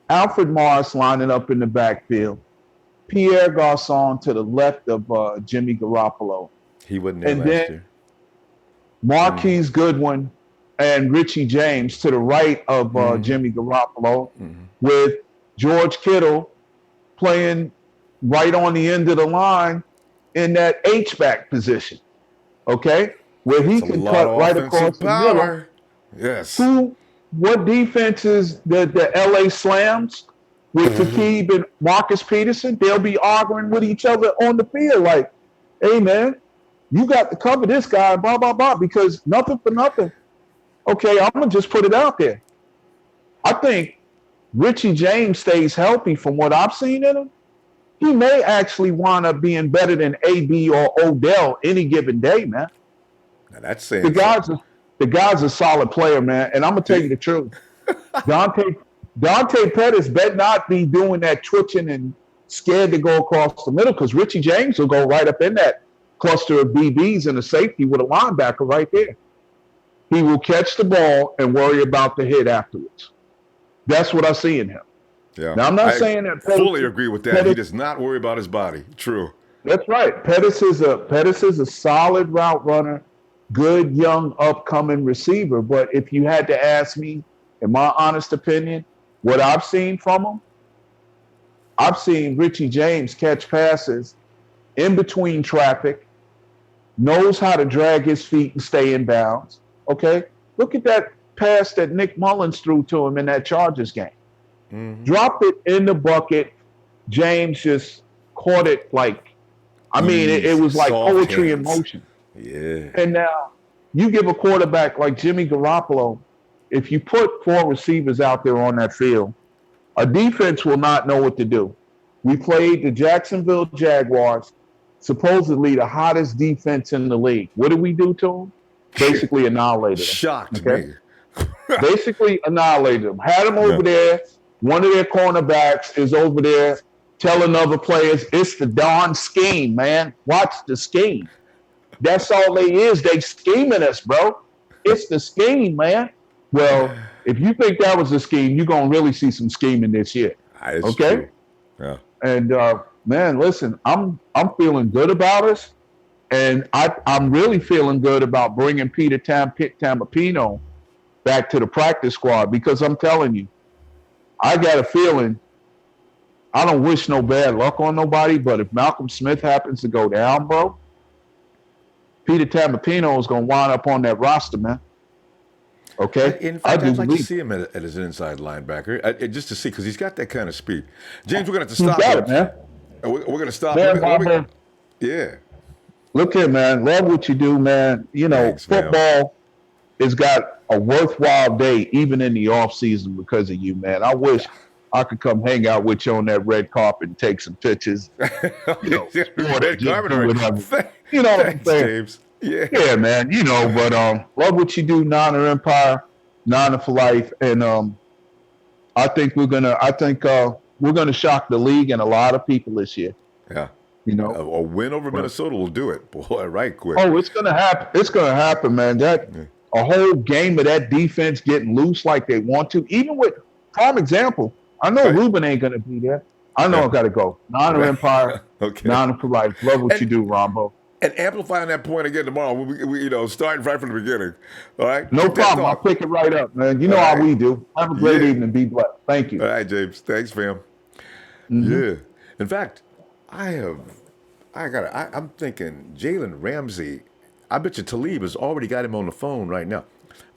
S6: Alfred Morris lining up in the backfield. Pierre Garçon to the left of Jimmy Garoppolo.
S1: He wasn't there
S6: And
S1: last
S6: then
S1: year.
S6: Marquise Goodwin and Richie James to the right of Jimmy Garoppolo, with George Kittle playing right on the end of the line in that H-back position, okay? Where he can cut right across the middle.
S1: Yes.
S6: What defense is the LA Slams with Takib and Marcus Peterson? They'll be arguing with each other on the field like, hey, man, you got to cover this guy, blah, blah, blah, because nothing for nothing. Okay, I'm going to just put it out there. I think Richie James stays healthy from what I've seen in him. He may actually wind up being better than AB or Odell any given day, man.
S1: Now that's saying
S6: the guy's a solid player, man. And I'm going to tell you the truth. Dante Pettis better not be doing that twitching and scared to go across the middle, because Richie James will go right up in that cluster of DBs and a safety with a linebacker right there. He will catch the ball and worry about the hit afterwards. That's what I see in him.
S1: Yeah.
S6: Now, I'm not saying that Pettis,
S1: fully agree with that. He does not worry about his body. True.
S6: That's right. Pettis is a solid route runner, good young upcoming receiver. But if you had to ask me, in my honest opinion, what I've seen from him, I've seen Richie James catch passes in between traffic, knows how to drag his feet and stay in bounds. Okay? Look at that pass that Nick Mullens threw to him in that Chargers game. Dropped it in the bucket. James just caught it like, it was like poetry in motion.
S1: Yeah.
S6: And now you give a quarterback like Jimmy Garoppolo, if you put 4 receivers out there on that field, a defense will not know what to do. We played the Jacksonville Jaguars, supposedly the hottest defense in the league. What did we do to them? Basically annihilated them.
S1: Shocked me.
S6: Basically annihilated them. Had them over there. One of their cornerbacks is over there telling other players, it's the darn scheme, man. Watch the scheme. That's all they is. They scheming us, bro. It's the scheme, man. Well, if you think that was the scheme, you're going to really see some scheming this year. Okay?
S1: True. Yeah.
S6: And, man, listen, I'm feeling good about us. And I'm really feeling good about bringing Pita Taumoepenu back to the practice squad, because I'm telling you, I got a feeling, I don't wish no bad luck on nobody, but if Malcolm Smith happens to go down, bro, Pita Taumoepenu is going to wind up on that roster, man. Okay?
S1: In fact, I'd like to see him at his inside linebacker, just to see, because he's got that kind of speed. James, we're going to have to stop.
S6: Got it, man.
S1: We're going to stop.
S6: Man,
S1: yeah.
S6: Look here, man. Love what you do, man. You know,
S1: Thanks,
S6: football has got a worthwhile day, even in the off season, because of you, man. I wish I could come hang out with you on that red carpet and take some pictures. You know,
S1: Red carpet.
S6: You know what I'm saying?
S1: James.
S6: Yeah, man. You know, but love what you do, Niner Empire, Niner for life, and I think we're gonna shock the league and a lot of people this year.
S1: Yeah.
S6: You know,
S1: a win over Minnesota will do it, boy, right quick.
S6: Oh, it's gonna happen. It's gonna happen, man. A whole game of that defense getting loose like they want to. Even with prime example, I know Ruben ain't gonna be there. I know I gotta go. Niner Empire, Niner for life. Love what you do, Ronbo.
S1: And amplifying that point again tomorrow. We starting right from the beginning. All right.
S6: No problem. I'll pick it right up, man. You know how we do. Have a great evening. Be blessed. Thank you.
S1: All right, James. Thanks, fam. Yeah. In fact, I'm thinking Jalen Ramsey. I bet you Talib has already got him on the phone right now. All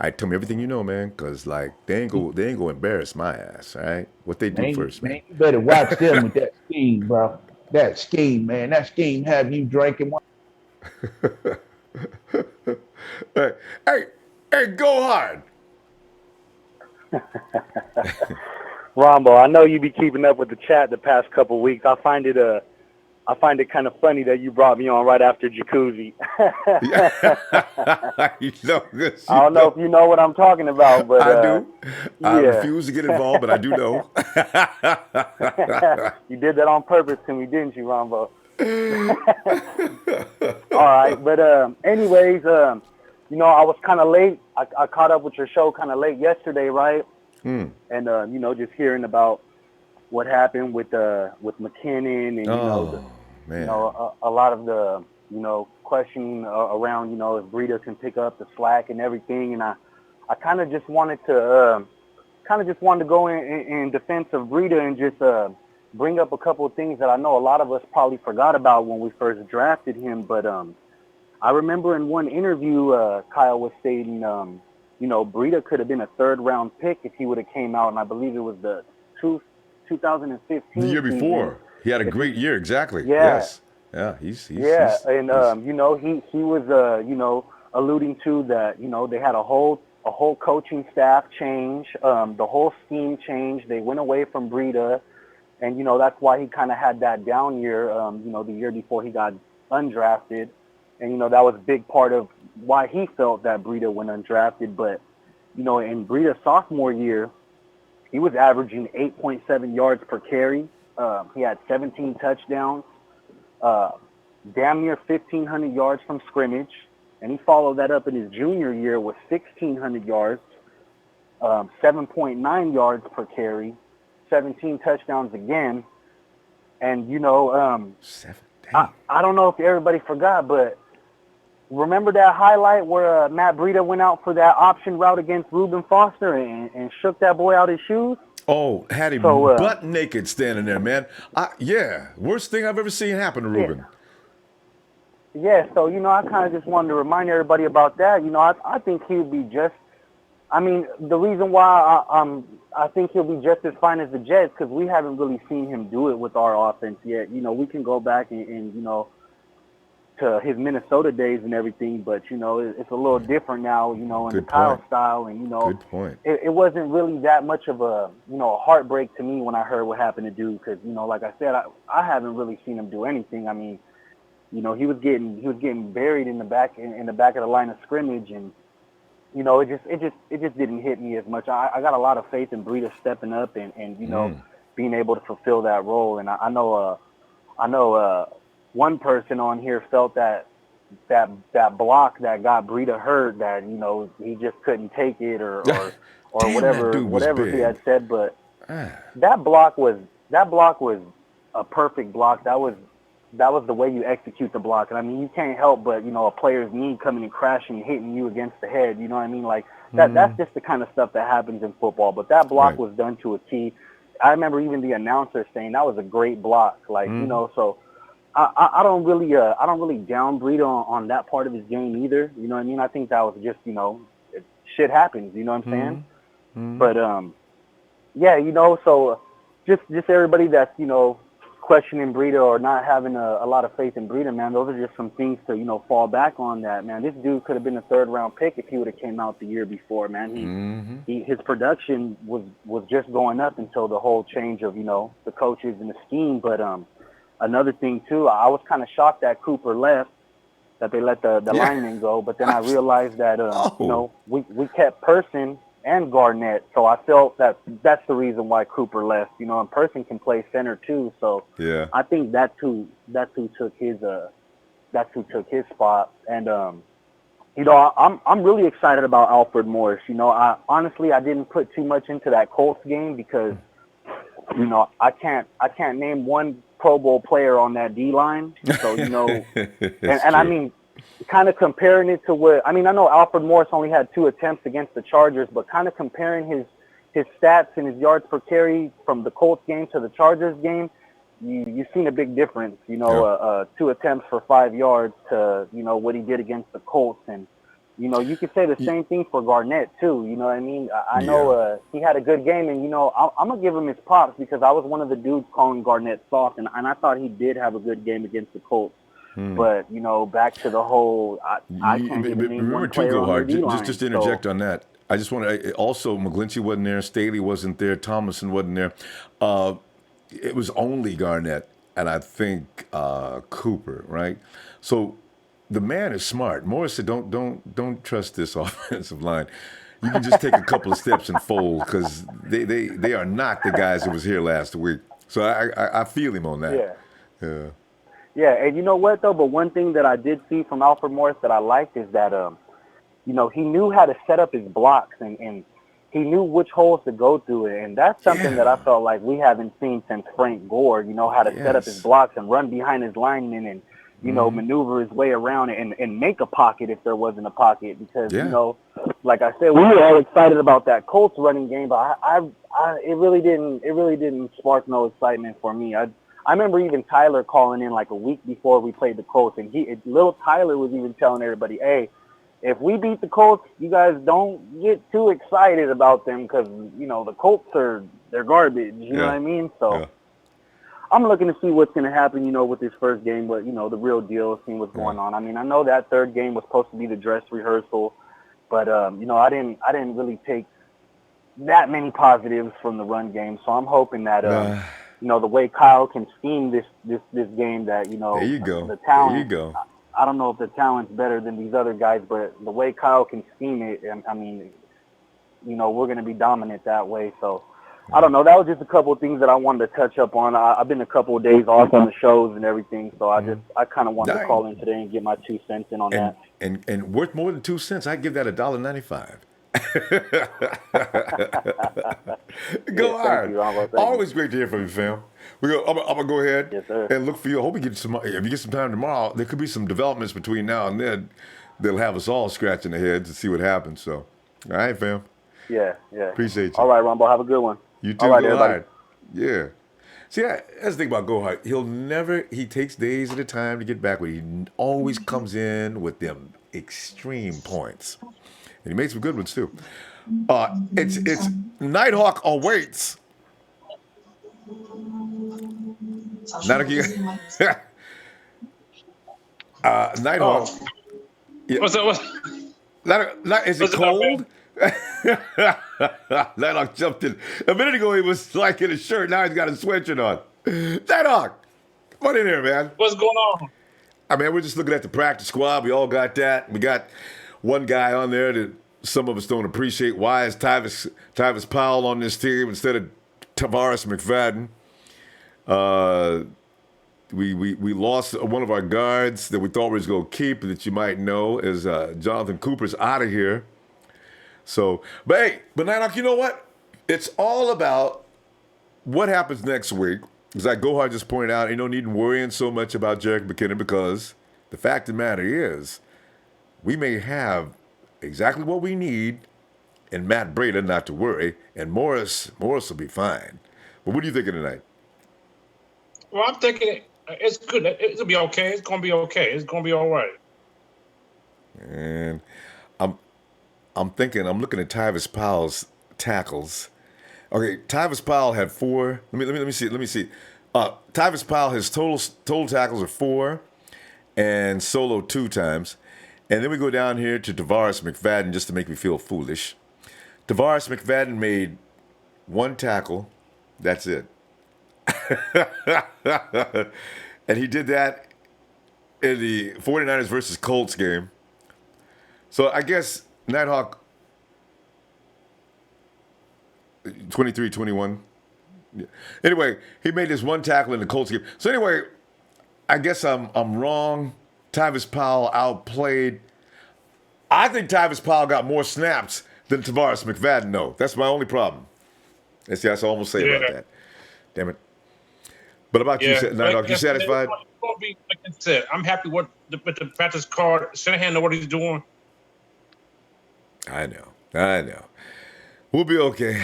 S1: right, tell me everything you know, man, because they ain't go embarrass my ass. All right, what they do first, man.
S6: You better watch them with that scheme, bro. That scheme, man. That scheme have you drinking.
S1: Hey, go hard.
S5: Ronbo, I know you be keeping up with the chat the past couple weeks. I find it kind of funny that you brought me on right after Jacuzzi. I don't know if you know what I'm talking about, but
S1: I do. I refuse to get involved, but I do know.
S5: You did that on purpose to me, didn't you, Ronbo? All right, but anyways, I was kind of late. I caught up with your show kind of late yesterday, right? And just hearing about
S7: what happened with McKinnon and
S1: Man.
S7: a lot of the questioning around if Breida can pick up the slack and everything, and I kind of just wanted to go in defense of Breida and just bring up a couple of things that I know a lot of us probably forgot about when we first drafted him. But I remember in one interview, Kyle was stating, Breida could have been a third-round pick if he would have came out, and I believe it was the 2015
S1: The year before.
S7: season.
S1: He had a great year, exactly.
S7: Yeah.
S1: Yes. Yeah, he's
S7: he was alluding to that, they had a whole coaching staff change, the whole scheme change. They went away from Breida, and that's why he kind of had that down year, the year before he got undrafted, and that was a big part of why he felt that Breida went undrafted. But in Breida's sophomore year, he was averaging 8.7 yards per carry. He had 17 touchdowns, damn near 1,500 yards from scrimmage. And he followed that up in his junior year with 1,600 yards, 7.9 yards per carry, 17 touchdowns again. And, I don't know if everybody forgot, but remember that highlight where Matt Breida went out for that option route against Reuben Foster and shook that boy out his shoes?
S1: Oh, had him butt naked standing there, man. Worst thing I've ever seen happen to Reuben.
S7: Yeah, so, I kind of just wanted to remind everybody about that. I think he would be the reason why I think he'll be just as fine as the Jets, because we haven't really seen him do it with our offense yet. We can go back and to his Minnesota days and everything, but, it's a little different now, in the Kyle style. And,
S1: Good point.
S7: It wasn't really that much of a heartbreak to me when I heard what happened to Dude, because, like I said, I haven't really seen him do anything. I mean, he was getting buried in the back of the line of scrimmage, and it just didn't hit me as much. I got a lot of faith in Breida stepping up and being able to fulfill that role. And I know one person on here felt that block that got Breida hurt, that he just couldn't take it or
S1: Damn,
S7: whatever he had said. But that block was a perfect block. That was the way you execute the block. And I mean, you can't help but, a player's knee coming and crashing and hitting you against the head. You know what I mean? Like that's just the kind of stuff that happens in football. But that block was done to a T. I remember even the announcer saying that was a great block. Like, so I don't really down Breida on that part of his game either. You know what I mean? I think that was just, shit happens, you know what I'm saying? But so just everybody that's, questioning Breida or not having a lot of faith in Breida, man, those are just some things to, fall back on that, man. This dude could have been a third-round pick if he would have came out the year before, man. His production was just going up until the whole change of, the coaches and the scheme. But another thing, too, I was kind of shocked that Cooper left, that they let the lineman go. But then I realized that, we kept Person and Garnett, so I felt that that's the reason why Cooper left. And Person can play center too, so I think that's who took his spot. And I'm really excited about Alfred Morris. I honestly didn't put too much into that Colts game because I can't name one Pro Bowl player on that D line. So and I mean, kind of comparing it to I know Alfred Morris only had 2 attempts against the Chargers, but kind of comparing his stats and his yards per carry from the Colts game to the Chargers game, you've seen a big difference. 2 attempts for 5 yards to what he did against the Colts. And you could say the same thing for Garnett too. You know what I mean? I know he had a good game, and I'm gonna give him his props because I was one of the dudes calling Garnett soft, and I thought he did have a good game against the Colts. But back to the whole, I can't even name one player on the D-line.
S1: Just to interject on that, I just want to also McGlinchey wasn't there, Staley wasn't there, Thomason wasn't there. It was only Garnett and I think Cooper, right? So the man is smart. Morris said, "Don't trust this offensive line. You can just take a couple of steps and fold because they are not the guys who was here last week." So I feel him on that. Yeah.
S7: Yeah, and you know what, though? But one thing that I did see from Alfred Morris that I liked is that, he knew how to set up his blocks, and he knew which holes to go through it, and that's something that I felt like we haven't seen since Frank Gore. You know, how to set up his blocks and run behind his linemen and, you know, maneuver his way around it and make a pocket if there wasn't a pocket. Because, you know, like I said, we were all excited about that Colts running game, but it really didn't spark no excitement for me. I remember even Tyler calling in like a week before we played the Colts, and little Tyler was even telling everybody, hey, if we beat the Colts, you guys don't get too excited about them because, you know, the Colts they're garbage. You know what I mean? So I'm looking to see what's going to happen, you know, with this first game, but, you know, the real deal, seeing what's going on. I mean, I know that third game was supposed to be the dress rehearsal, but, you know, I didn't really take that many positives from the run game. So I'm hoping that, you know, the way Kyle can scheme this game, that, you know,
S1: there you go.
S7: The talent.
S1: There you go.
S7: I don't know if the talent's better than these other guys, but the way Kyle can scheme it, I mean, you know, we're going to be dominant that way. So I don't know. That was just a couple of things that I wanted to touch up on. I've been a couple of days off on the shows and everything, so I kind of wanted to call in today and get my 2 cents in on that.
S1: And worth more than 2 cents, I'd give that $1.95. Go hard. Always great to hear from you, fam. I'm gonna go ahead and look for you. I hope you get some. If you get some time tomorrow, there could be some developments between now and then. They'll have us all scratching our heads to see what happens. So, all right, fam.
S7: Yeah.
S1: Appreciate you.
S7: All right, Ronbo. Have a good one.
S1: You too.
S7: All right,
S1: go
S7: everybody.
S1: hard. Yeah. See, that's the thing about Go Hard. He takes days at a time to get back with you. He always comes in with them extreme points. And he made some good ones, too. It's Nighthawk awaits. Nighthawk. Yeah.
S8: What's up?
S1: Is it cold? Nighthawk jumped in. A minute ago, he was like in a shirt. Now he's got a sweatshirt on. Nighthawk, come on in here, man.
S8: What's going on?
S1: I mean, we're just looking at the practice squad. We all got that. We got one guy on there that some of us don't appreciate. Why is Tyvis Powell on this team instead of Tavares McFadden? We lost one of our guards that we thought we was going to keep that you might know is Jonathan Cooper's out of here. So, but Nighthawk, you know what? It's all about what happens next week. As like Gohard just pointed out, you don't need worrying so much about Jerick McKinnon because the fact of the matter is we may have exactly what we need and Matt Breida not to worry, and Morris will be fine. But what are you thinking tonight?
S8: Well, I'm thinking it's good. It'll be okay. It's going to be okay. It's going to be all right.
S1: And I'm looking at Tyvis Powell's tackles. Okay, Tyvis Powell had 4. Let me see. Tyvis Powell, his total tackles are 4 and solo 2 times. And then we go down here to Tavares McFadden just to make me feel foolish. Tavares McFadden made 1 tackle. That's it. And he did that in the 49ers versus Colts game. So I guess Nighthawk 23-21. Yeah. Anyway, he made this 1 tackle in the Colts game. So anyway, I guess I'm wrong. Tyvis Powell outplayed. I think Tyvis Powell got more snaps than Tavares McFadden. No, that's my only problem. That's all I'm gonna say about that. Damn it. But about you, Nighthawk, you satisfied?
S8: Be, like I said, I'm happy with the practice card. Shanahan know what he's doing.
S1: I know. We'll be okay.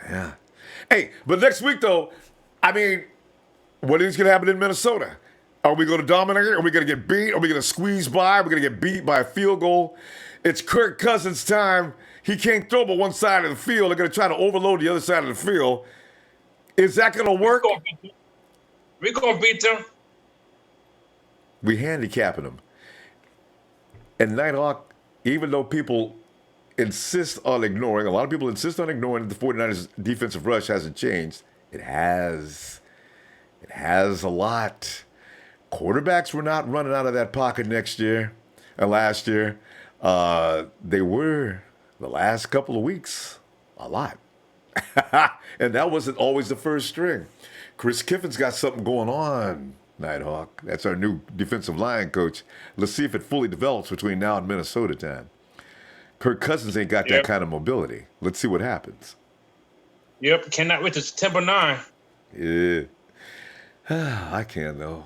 S1: Yeah. Hey, but next week though, I mean, what is going to happen in Minnesota? Are we going to dominate? Are we going to get beat? Are we going to squeeze by? Are we going to get beat by a field goal? It's Kirk Cousins' time. He can't throw but one side of the field. They're going to try to overload the other side of the field. Is that going to work?
S8: We're going to beat them.
S1: We handicapping them. And Nighthawk, even though people insist on ignoring, a lot of people insist on ignoring that the 49ers defensive rush hasn't changed. It has. It has a lot. Quarterbacks were not running out of that pocket last year. They were the last couple of weeks a lot. And that wasn't always the first string. Chris Kiffin's got something going on, Nighthawk. That's our new defensive line coach. Let's see if it fully develops between now and Minnesota time. Kirk Cousins ain't got that kind of mobility. Let's see what happens.
S8: Yep, cannot wait to September 9.
S1: Yeah. I can, though.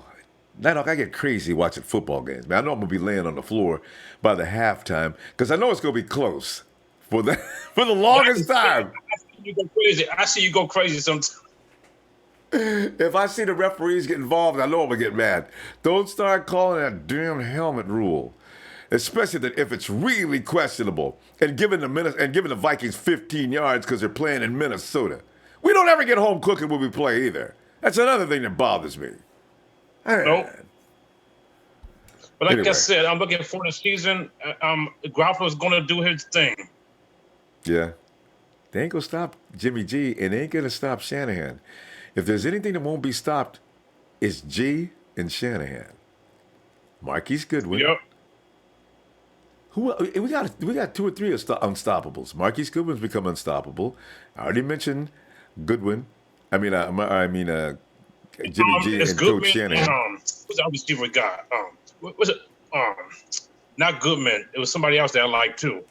S1: Nighthawk, I get crazy watching football games, man. I know I'm going to be laying on the floor by the halftime because I know it's going to be close for the longest time.
S8: I see you go crazy. I see you go crazy sometimes.
S1: If I see the referees get involved, I know I'm going to get mad. Don't start calling that damn helmet rule, especially if it's really questionable and giving the Vikings 15 yards because they're playing in Minnesota. We don't ever get home cooking when we play either. That's another thing that bothers me.
S8: Nope. But like
S1: Anyway.
S8: I said, I'm looking for the season. Garoppolo's going to do his thing.
S1: Yeah. They ain't going to stop Jimmy G, and they ain't going to stop Shanahan. If there's anything that won't be stopped, it's G and Shanahan. Marquise Goodwin.
S8: Yep.
S1: We got 2 or 3 unstoppables. Marquise Goodwin's become unstoppable. I already mentioned Goodwin. Jimmy G and Coach Shanahan.
S8: Who's the other receiver guy? What was it? Not Goodman. It was somebody else that I like too.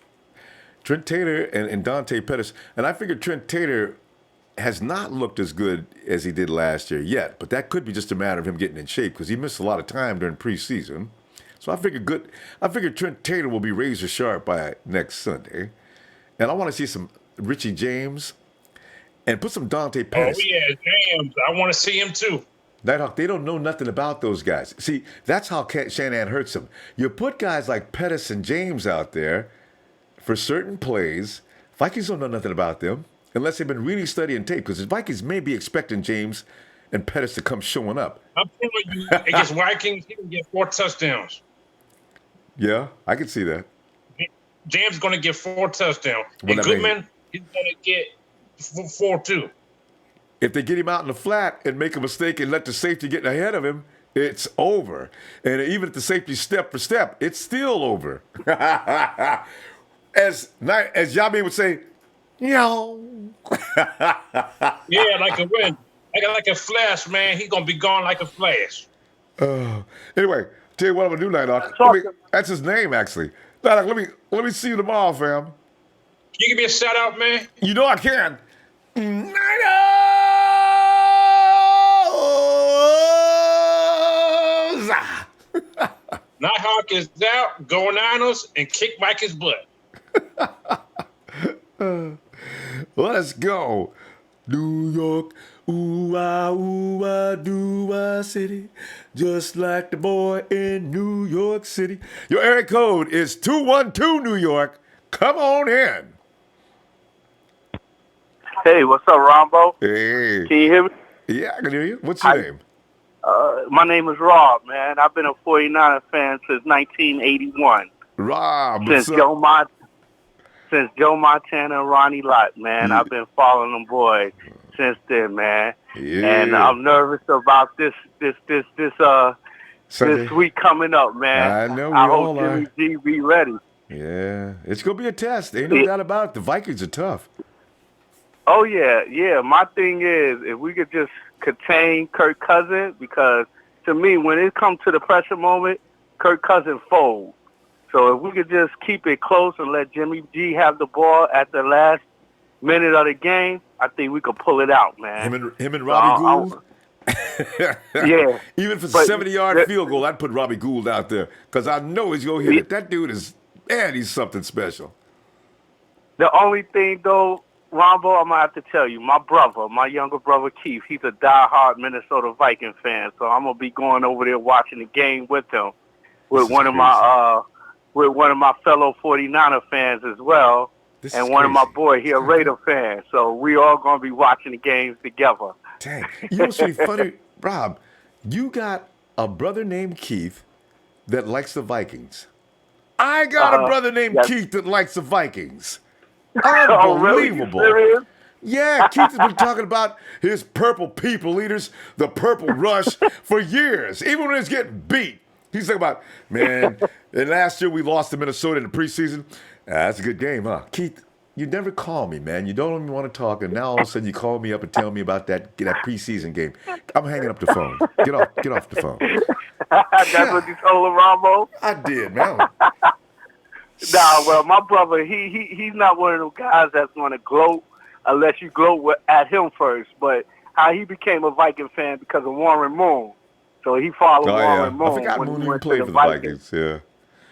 S1: Trent Taylor and Dante Pettis. And I figured Trent Taylor has not looked as good as he did last year yet, but that could be just a matter of him getting in shape because he missed a lot of time during preseason. So I figured Trent Taylor will be razor sharp by next Sunday. And I want to see some Richie James and put some Dante Pettis.
S8: Oh, yeah, James. I want to see him too.
S1: Nighthawk, they don't know nothing about those guys. See, that's how Shanahan hurts them. You put guys like Pettis and James out there for certain plays. Vikings don't know nothing about them unless they've been really studying tape because the Vikings may be expecting James and Pettis to come showing up.
S8: I'm telling you, against Vikings, he can get 4 touchdowns.
S1: Yeah, I can see that.
S8: James is going to get 4 touchdowns. And Goodman, he's going to get 4 too.
S1: If they get him out in the flat and make a mistake and let the safety get ahead of him, it's over. And even if the safety step for step, it's still over. As Yabe would say, yo.
S8: Yeah, like a wind. Like a flash, man. He's going to be gone like a flash.
S1: Anyway, tell you what I'm going to do, Nighthawk. That's his name, actually. Nighthawk, let me see you tomorrow, fam.
S8: Can you give me a shout out, man?
S1: You know I can.
S8: Nighthawk is out, go Niners, and kick Vikings' butt.
S1: Let's go. New York, ooh-ah, city, just like the boy in New York City. Your area code is 212 New York. Come on in.
S7: Hey, what's up, Ronbo?
S1: Hey.
S7: Can you hear me?
S1: Yeah, I can hear you. What's your name?
S7: My name is Rob, man. I've been a 49er fan since 1981.
S1: Rob,
S7: Since Joe Montana and Ronnie Lott, man.
S1: Yeah.
S7: I've been following them boys since then, man.
S1: Yeah.
S7: And I'm nervous about this
S1: Sunday.
S7: week coming up, man.
S1: I know we
S7: I
S1: all
S7: hope
S1: are.
S7: Jimmy G be ready.
S1: Yeah, it's going to be a test. Ain't no doubt about it. The Vikings are tough.
S7: Oh, yeah. My thing is, if we could just contain Kirk Cousins, because to me, when it comes to the pressure moment, Kirk Cousins folds. So if we could just keep it close and let Jimmy G have the ball at the last minute of the game, I think we could pull it out, man.
S1: Him and Robbie Gould?
S7: Yeah.
S1: Even for a 70-yard field goal, I'd put Robbie Gould out there because I know he's going to hit it. That dude is, man, he's something special.
S7: The only thing, though, Ronbo, I'm going to have to tell you, my younger brother Keith, he's a diehard Minnesota Viking fan, so I'm going to be going over there watching the game with him, with one of my fellow 49er fans as well, and one of my boys, he a Raider fan, so we all going to be watching the games together.
S1: Dang. You know what's really funny? Rob, you got a brother named Keith that likes the Vikings. I got a brother named Keith that likes the Vikings. Unbelievable.
S7: Oh, really? You serious?
S1: Yeah, Keith has been talking about his purple people eaters, the purple rush, for years. Even when it's getting beat. He's talking about, man, and last year we lost to Minnesota in the preseason. That's a good game, huh? Keith, you never call me, man. You don't even want to talk, and now all of a sudden you call me up and tell me about that preseason game. I'm hanging up the phone. Get off the phone.
S7: That's what you told him, Ronbo?
S1: I did, man.
S9: Nah, well, my brother, he's not one of those guys that's going to gloat unless you gloat at him first. But how he became a Viking fan because of Warren Moon. So he followed Warren Moon
S1: I forgot
S9: when
S1: Moon
S9: he
S1: even
S9: went to
S1: played
S9: the
S1: for the
S9: Vikings.
S1: Vikings. Yeah.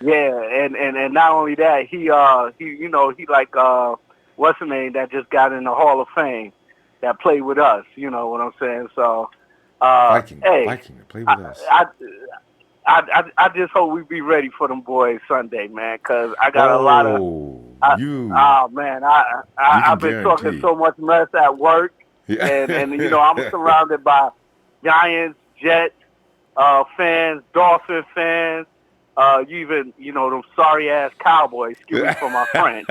S9: Yeah, and not only that, he like what's the name that just got in the Hall of Fame that played with us. You know what I'm saying? So,
S1: Viking
S9: hey,
S1: play with us.
S9: I just hope we be ready for them boys Sunday, man, because I got a lot of. I've been talking so much mess at work, and you know I'm surrounded by Giants, Jets fans, Dolphin fans. Even them sorry ass Cowboys. Excuse me for my French.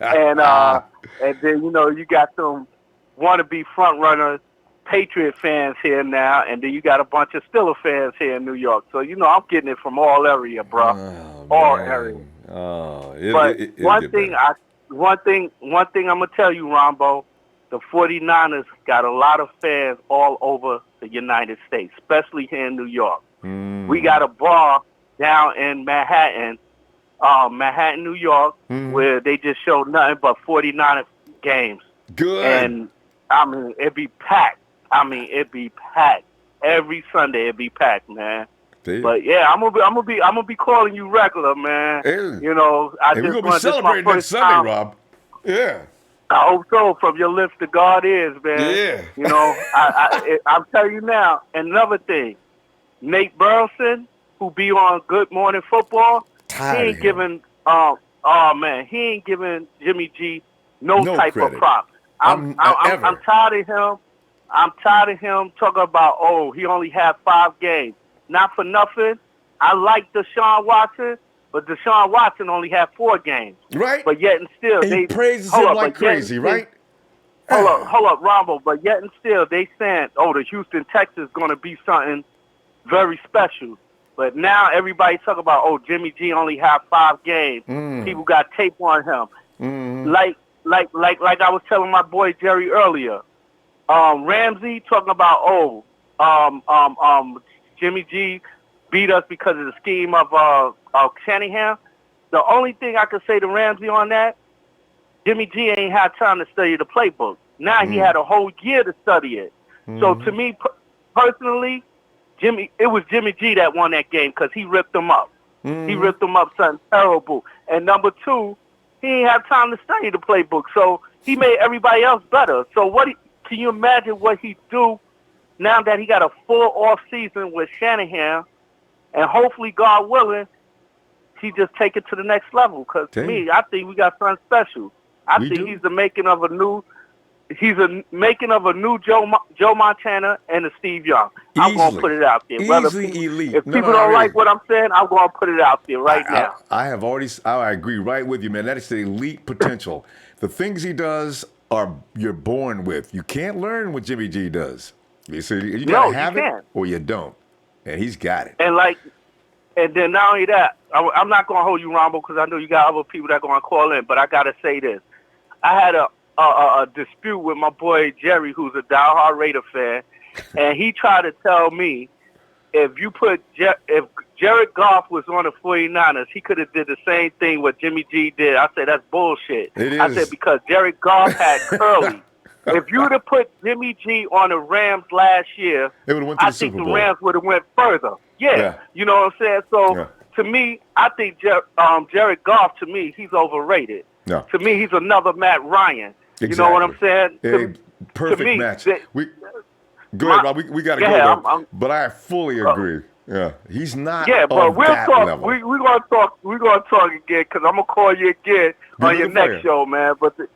S9: And then you got some wannabe front runners, Patriot fans here now, and then you got a bunch of Steelers fans here in New York. So I'm getting it from all area, bro. All areas. One thing I'm gonna tell you, Ronbo, the 49ers got a lot of fans all over the United States, especially here in New York. We got a bar down in Manhattan, New York, where they just showed nothing but 49er games.
S1: Good.
S9: And I mean, it'd be packed. Every Sunday. It'd be packed, man.
S1: Damn.
S9: But yeah, I'm gonna be calling you regular, man.
S1: Hey.
S9: We're gonna
S1: be celebrating next Sunday, Rob. Yeah.
S9: I hope so. From your lips to God ears, man.
S1: Yeah.
S9: I'm telling you now. Another thing, Nate Burleson, who be on Good Morning Football, he ain't giving Jimmy G no type
S1: credit.
S9: of props. I'm tired of him. I'm tired of him talking about, he only had 5 games. Not for nothing. I like Deshaun Watson, but Deshaun Watson only had 4 games.
S1: Right.
S9: But yet and still,
S1: he praises him like crazy, right?
S9: Hold up, Ronbo. But yet and still, they saying, the Houston Texans is going to be something very special. But now everybody's talking about, Jimmy G only had 5 games. People got tape on him. Like I was telling my boy Jerry earlier. Ramsey talking about, Jimmy G beat us because of the scheme of Shanahan. The only thing I could say to Ramsey on that, Jimmy G ain't had time to study the playbook. Now he had a whole year to study it. So to me personally, it was Jimmy G that won that game because he ripped them up. He ripped them up something terrible. And number 2, he ain't have time to study the playbook. So he made everybody else better. So can you imagine what he do now that he got a full off season with Shanahan, and hopefully, God willing, he just take it to the next level. Because to me, I think we got something special. I think he's the making of a new. He's a making of a new Joe Montana and a Steve Young. I'm going to put it out there.
S1: Elite.
S9: If people don't like what I'm saying, I'm going to put it out there now.
S1: I agree right with you, man. That is the elite potential. The things he does you're born with. You can't learn what Jimmy G does. So you gotta have it or you don't. And he's got it.
S9: And then not only that, I'm not going to hold you, Ronbo, because I know you got other people that are going to call in, but I got to say this. I had a dispute with my boy Jerry, who's a diehard Raider fan, and he tried to tell me if Jared Goff was on the 49ers, he could have did the same thing what Jimmy G did. I said, that's bullshit. I said, because Jared Goff had Curly. If you would have put Jimmy G on the Rams last year, I think the Rams would have went further. Yeah. You know what I'm saying? So, to me, I think Jared Goff, to me, he's overrated.
S1: Yeah.
S9: To me, he's another Matt Ryan.
S1: Exactly.
S9: You know what I'm saying?
S1: Perfect match. Go ahead, Rob. We got to go, but I fully agree. Yeah, he's not.
S9: Yeah, but we'll talk.
S1: Level.
S9: We're gonna talk. We're gonna talk again because I'm gonna call you again on your next show, man. But this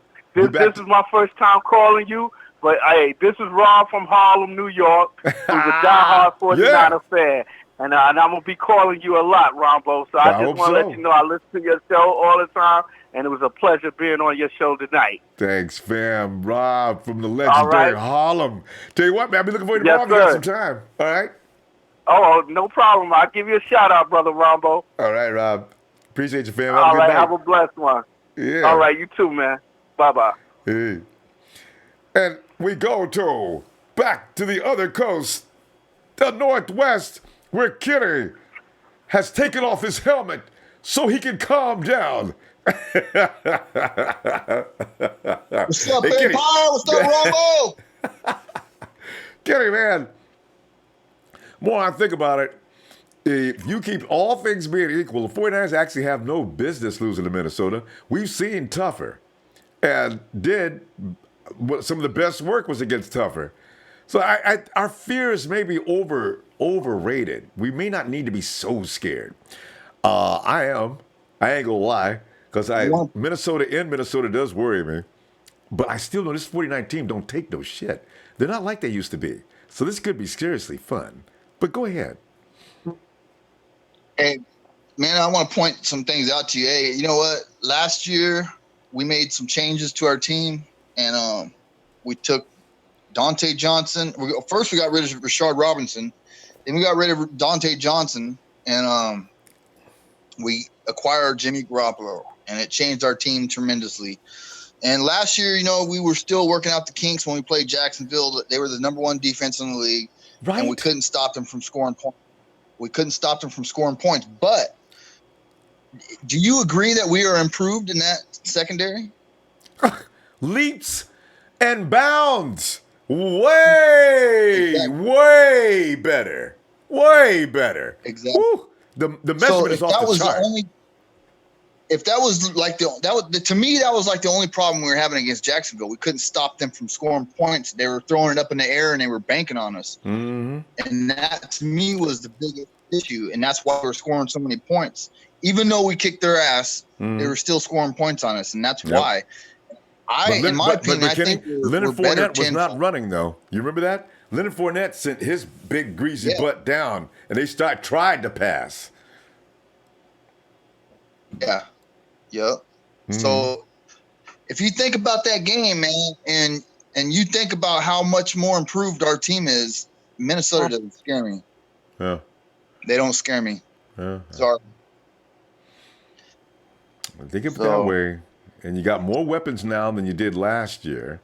S9: is my first time calling you. But hey, this is Rob from Harlem, New York, who's a diehard 49er fan, and I'm gonna be calling you a lot, Ronbo. So I just want to let you know I listen to your show all the time, and it was a pleasure being on your show tonight.
S1: Thanks, fam. Rob from the legendary Harlem. Tell you what, man, I'll be looking forward to Rob. You got some time. All right.
S9: Oh, no problem. I'll give you a shout-out, Brother Ronbo.
S1: All right, Rob. Appreciate you, fam.
S9: All right, have a blessed one.
S1: Yeah.
S9: All right, you too, man. Bye-bye.
S1: Hey. And we go back to the other coast, the Northwest, where Kitty has taken off his helmet so he can calm down.
S10: What's up,
S1: Hey, Kenny.
S10: Empire? What's up, Ronbo?
S1: Kenny, man, more I think about it, if you keep all things being equal, the 49ers actually have no business losing to Minnesota. We've seen tougher and did what some of the best work was against tougher. So our fears may be overrated. We may not need to be so scared. I am. I ain't gonna lie, because Minnesota does worry me. But I still know this 49 team don't take no shit. They're not like they used to be. So this could be seriously fun. But go ahead.
S10: Hey, man, I want to point some things out to you. Hey, you know what? Last year, we made some changes to our team, and we took Dante Johnson. First, we got rid of Rashard Robinson. Then we got rid of Dante Johnson, and we acquired Jimmy Garoppolo, and it changed our team tremendously. And last year, you know, we were still working out the kinks when we played Jacksonville. They were the number one defense in the league,
S1: Right.
S10: and we couldn't stop them from scoring points. But do you agree that we are improved in that secondary?
S1: Leaps and bounds. Way better. Way better.
S10: Exactly.
S1: Woo. The measurement is off the chart.
S10: To me, that was like the only problem we were having against Jacksonville. We couldn't stop them from scoring points. They were throwing it up in the air and they were banking on us.
S1: Mm-hmm.
S10: And that to me was the biggest issue. And that's why we were scoring so many points. Even though we kicked their ass, they were still scoring points on us. And that's why. In my opinion, I think
S1: Leonard
S10: we're better
S1: Fournette was not running, though. You remember that? Leonard Fournette sent his big greasy butt down, and they tried to pass.
S10: Yeah. Yep. So if you think about that game, man, and you think about how much more improved our team is, Minnesota doesn't scare me.
S1: Yeah.
S10: They don't scare me.
S1: Yeah.
S10: Sorry.
S1: Think of it that way. And you got more weapons now than you did last year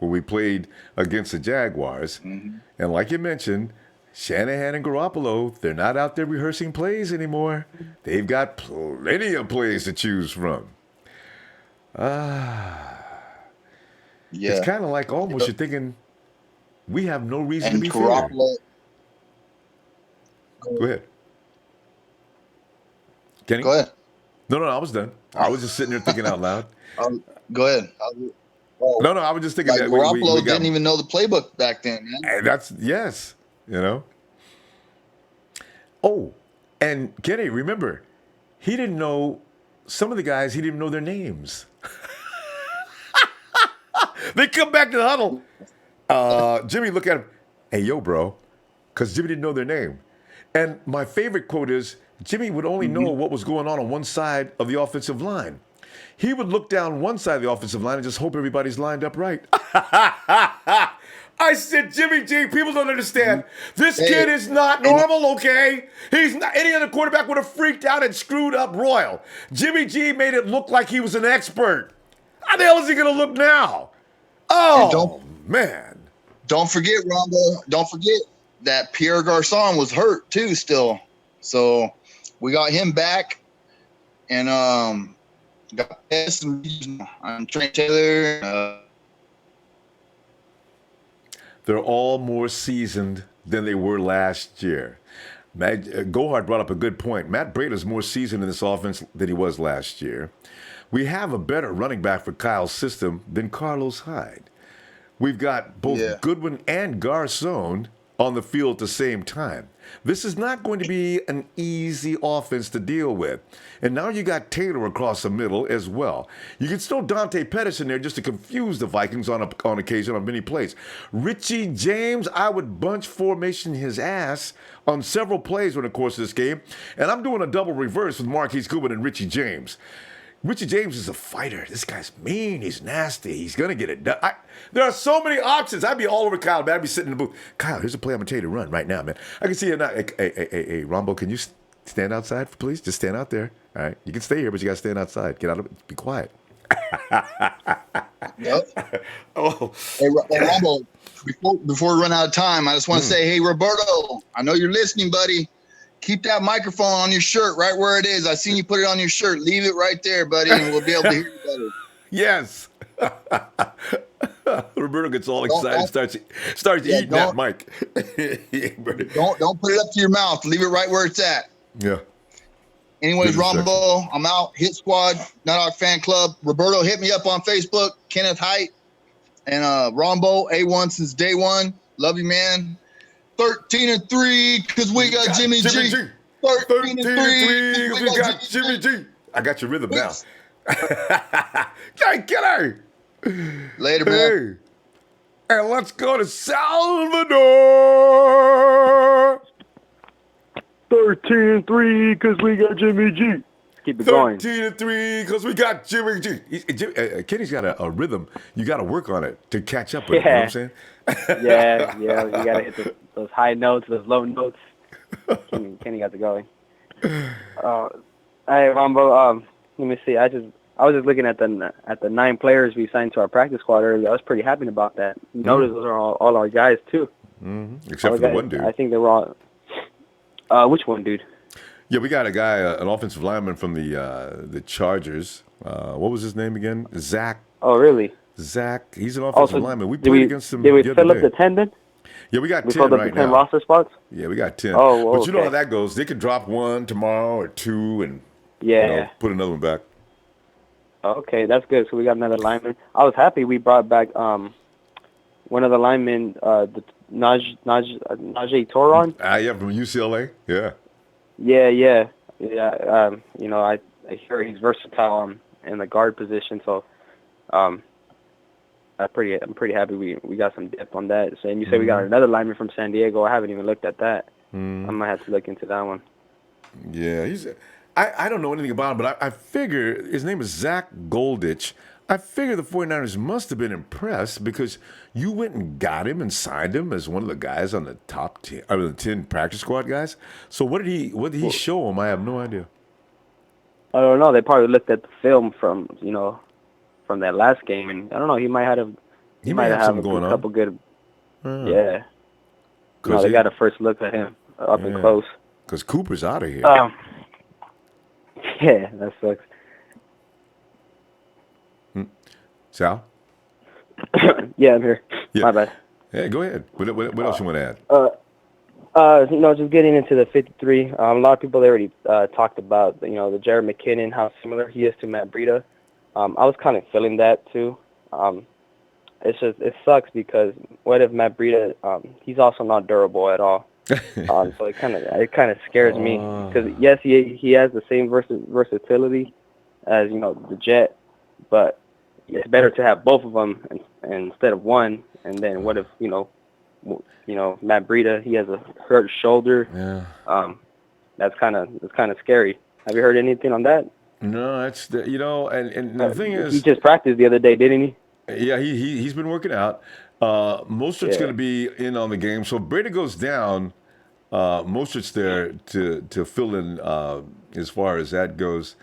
S1: when we played against the Jaguars. Mm-hmm. And like you mentioned, Shanahan and Garoppolo, they're not out there rehearsing plays anymore. They've got plenty of plays to choose from. It's kind of like almost you're thinking we have no reason to be feared. Go ahead. Kenny?
S10: Go ahead.
S1: No, I was done. I was just sitting there thinking out loud.
S10: Go ahead.
S1: No, I was just thinking that
S10: Garoppolo didn't even know the playbook back then, man.
S1: Yes, you know. Oh, and Kenny, remember, he didn't know some of the guys. He didn't know their names. They come back to the huddle. Jimmy, look at him. Hey, yo, bro, because Jimmy didn't know their name. And my favorite quote is, Jimmy would only know what was going on one side of the offensive line. He would look down one side of the offensive line and just hope everybody's lined up right. I said, Jimmy G, people don't understand. This kid is not normal, okay? He's not. Any other quarterback would have freaked out and screwed up royal. Jimmy G made it look like he was an expert. How the hell is he going to look now? Oh, man.
S10: Don't forget, Ronbo. Don't forget that Pierre Garçon was hurt, too, still. So we got him back. And got Trent Taylor.
S1: They're all more seasoned than they were last year. Gohard brought up a good point. Matt Breida is more seasoned in this offense than he was last year. We have a better running back for Kyle's system than Carlos Hyde. We've got both Goodwin and Garçon on the field at the same time. This is not going to be an easy offense to deal with. And now you got Taylor across the middle as well. You can throw Dante Pettis in there just to confuse the Vikings on occasion on many plays. Richie James, I would bunch formation his ass on several plays during the course of this game. And I'm doing a double reverse with Marquise Goodwin and Richie James. Richie James is a fighter. This guy's mean. He's nasty. He's going to get it done. There are so many options. I'd be all over Kyle, man. I'd be sitting in the booth. Kyle, here's a play I'm going to tell you to run right now, man. I can see you now. Hey, Ronbo, can you stand outside, please? Just stand out there. All right? You can stay here, but you got to stand outside. Get out of it. Be quiet.
S10: Yep. Hey, Ronbo, before we run out of time, I just want to say, hey, Roberto, I know you're listening, buddy. Keep that microphone on your shirt right where it is. I seen you put it on your shirt. Leave it right there, buddy, and we'll be able to hear you better.
S1: Yes. Roberto gets all excited, starts eating that mic.
S10: Don't put it up to your mouth. Leave it right where it's at.
S1: Yeah.
S10: Anyways, Ronbo, I'm out. Hit Squad, Nut Fan Club. Roberto, hit me up on Facebook. Kenneth Height and Ronbo, A1 since day one. Love you, man. 13-3 because we got Jimmy G. 13-3
S1: because we got Jimmy G. I got your rhythm now. Get her.
S10: Later, bro.
S1: And let's go to Salvador.
S5: 13-3 because we got Jimmy G. Keep it going.
S1: 13-3 because we got Jimmy G. Kenny's got a rhythm. You got to work on it to catch up with it. You know what I'm saying?
S11: yeah. You got to hit those high notes, those low notes. Kenny got it going. Hey, Ronbo, let me see. I was just looking at the 9 players we signed to our practice squad earlier. I was pretty happy about that. Notice those are all our guys too.
S1: Except for the one dude.
S11: I think they were all. Which one, dude?
S1: Yeah, we got a guy, an offensive lineman from the Chargers. What was his name again? Zach.
S11: Oh, really?
S1: Zach. He's an offensive lineman. We played against him.
S11: Did we fill up the 10 then?
S1: Yeah, we got 10
S11: filled up
S1: right
S11: the 10
S1: now.
S11: roster spots?
S1: Yeah, we got 10.
S11: Oh,
S1: but you know how that goes. They could drop one tomorrow or 2 and put another one back.
S11: Okay, that's good. So we got another lineman. I was happy we brought back one of the linemen, the Najee Toron.
S1: Yeah, from UCLA. Yeah.
S11: Yeah. I hear he's versatile in the guard position. So, I'm pretty happy we got some depth on that. So, and you say we got another lineman from San Diego. I haven't even looked at that. I might have to look into that one.
S1: Yeah, I don't know anything about him, but I figure his name is Zack Golditch. I figure the 49ers must have been impressed because you went and got him and signed him as one of the guys on the top 10, the 10 practice squad guys. So what did he show him? I have no idea.
S11: I don't know. They probably looked at the film from that last game, and I don't know. He might have
S1: something going on.
S11: Couple good. Yeah. No, they got a first look at him up and close.
S1: Because Cooper's out of here.
S11: Yeah, that sucks.
S1: Sal?
S11: Yeah, I'm here.
S1: Yeah.
S11: My bad.
S1: Hey, go ahead. What else you want to
S11: add? Just getting into the 53. A lot of people already talked about, the Jared McKinnon, how similar he is to Matt Breida. I was kind of feeling that too. It sucks because what if Matt Breida? He's also not durable at all. So it kind of scares me because yes, he has the same versatility as the Jet, but it's better to have both of them instead of one. And then what if Matt Breida, he has a hurt shoulder.
S1: Yeah.
S11: That's kind of scary. Have you heard anything on that?
S1: No, that's and the thing is,
S11: he just practiced the other day, didn't he?
S1: Yeah, he's been working out. Mostert's going to be in on the game, so if Breida goes down, Mostert's there to fill in as far as that goes.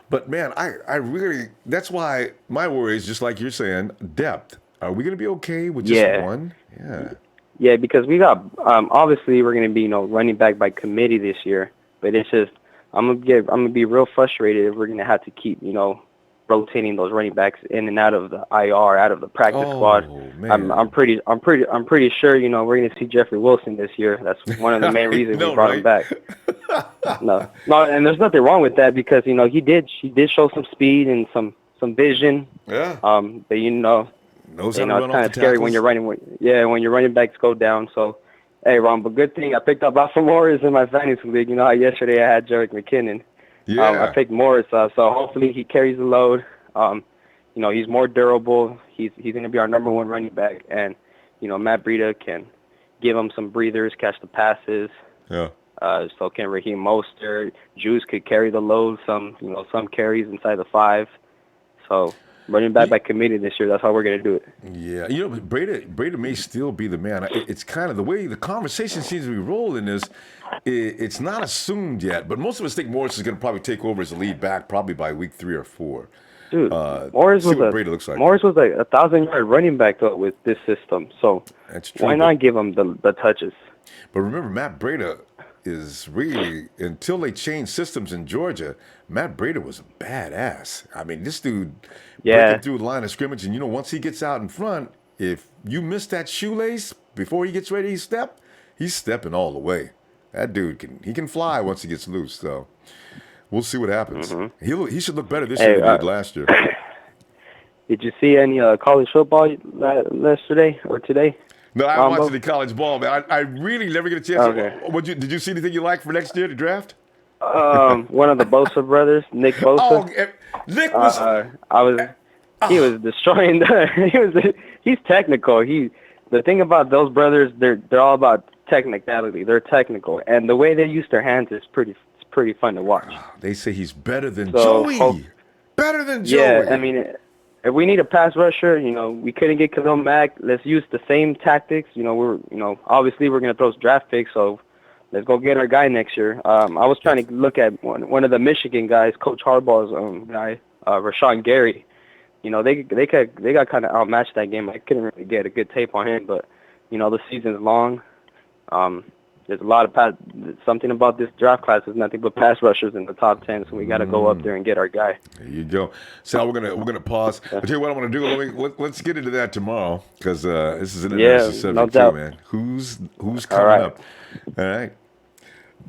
S1: But man, I really, that's why my worry is just like you're saying, depth. Are we going to be okay with just one? Yeah.
S11: Yeah, because we got obviously we're going to be running back by committee this year, but it's just I'm gonna be real frustrated if we're going to have to keep rotating those running backs in and out of the IR, out of the practice squad.
S1: Man.
S11: I'm pretty sure we're going to see Jeffrey Wilson this year. That's one of the main reasons we brought him back. No, and there's nothing wrong with that because he did show some speed and some vision.
S1: Yeah.
S11: But it's kind of scary when you're when your running backs go down. So, hey, Ron, but good thing I picked up Alfred Morris in my fantasy league. How yesterday I had Jerick McKinnon.
S1: Yeah.
S11: I picked Morris, so hopefully he carries the load. He's more durable. He's going to be our number one running back, and Matt Breida can give him some breathers, catch the passes.
S1: Yeah.
S11: So can Raheem Mostert. Juice could carry the load. Some carries inside the 5. So running back by committee this year. That's how we're going to do it.
S1: Yeah. Breida may still be the man. It's kind of the way the conversation seems to be rolling is it's not assumed yet, but most of us think Morris is going to probably take over as the lead back probably by week 3 or 4.
S11: Dude, Morris was
S1: Breida looks like.
S11: Morris was like a 1,000-yard running back though with this system. So
S1: that's true,
S11: why not give him the touches?
S1: But remember, Matt Breida, is really, until they changed systems in Georgia, Matt Breida was a badass. I mean, this dude breaking through the line of scrimmage, and once he gets out in front, if you miss that shoelace before he gets ready to step, he's stepping all the way. That dude can fly once he gets loose. So we'll see what happens. He should look better this year than he did last year.
S11: Did you see any college football yesterday or today?
S1: No, I haven't watched the college ball, man. I really never get a chance.
S11: Okay.
S1: Did you see anything you like for next year to draft?
S11: One of the Bosa brothers, Nick Bosa.
S1: Oh, Nick was.
S11: He was destroying. He's technical. The thing about those brothers, they're all about technicality. They're technical, and the way they use their hands is pretty fun to watch.
S1: They say he's better than Joey. Better than Joey.
S11: Yeah, I mean, if we need a pass rusher, we couldn't get Khalil Mack. Let's use the same tactics. Obviously we're gonna throw draft picks, so let's go get our guy next year. I was trying to look at one of the Michigan guys, Coach Harbaugh's guy, Rashawn Gary. They got kind of outmatched that game. I couldn't really get a good tape on him, but the season's long. There's a lot of something about this draft class is nothing but pass rushers in the top 10, so we got to go up there and get our guy.
S1: There you go. Sal, we're gonna pause. I'll tell you what I want to do. Let's get into that tomorrow because this is an interesting subject too, man. Who's coming up? All right.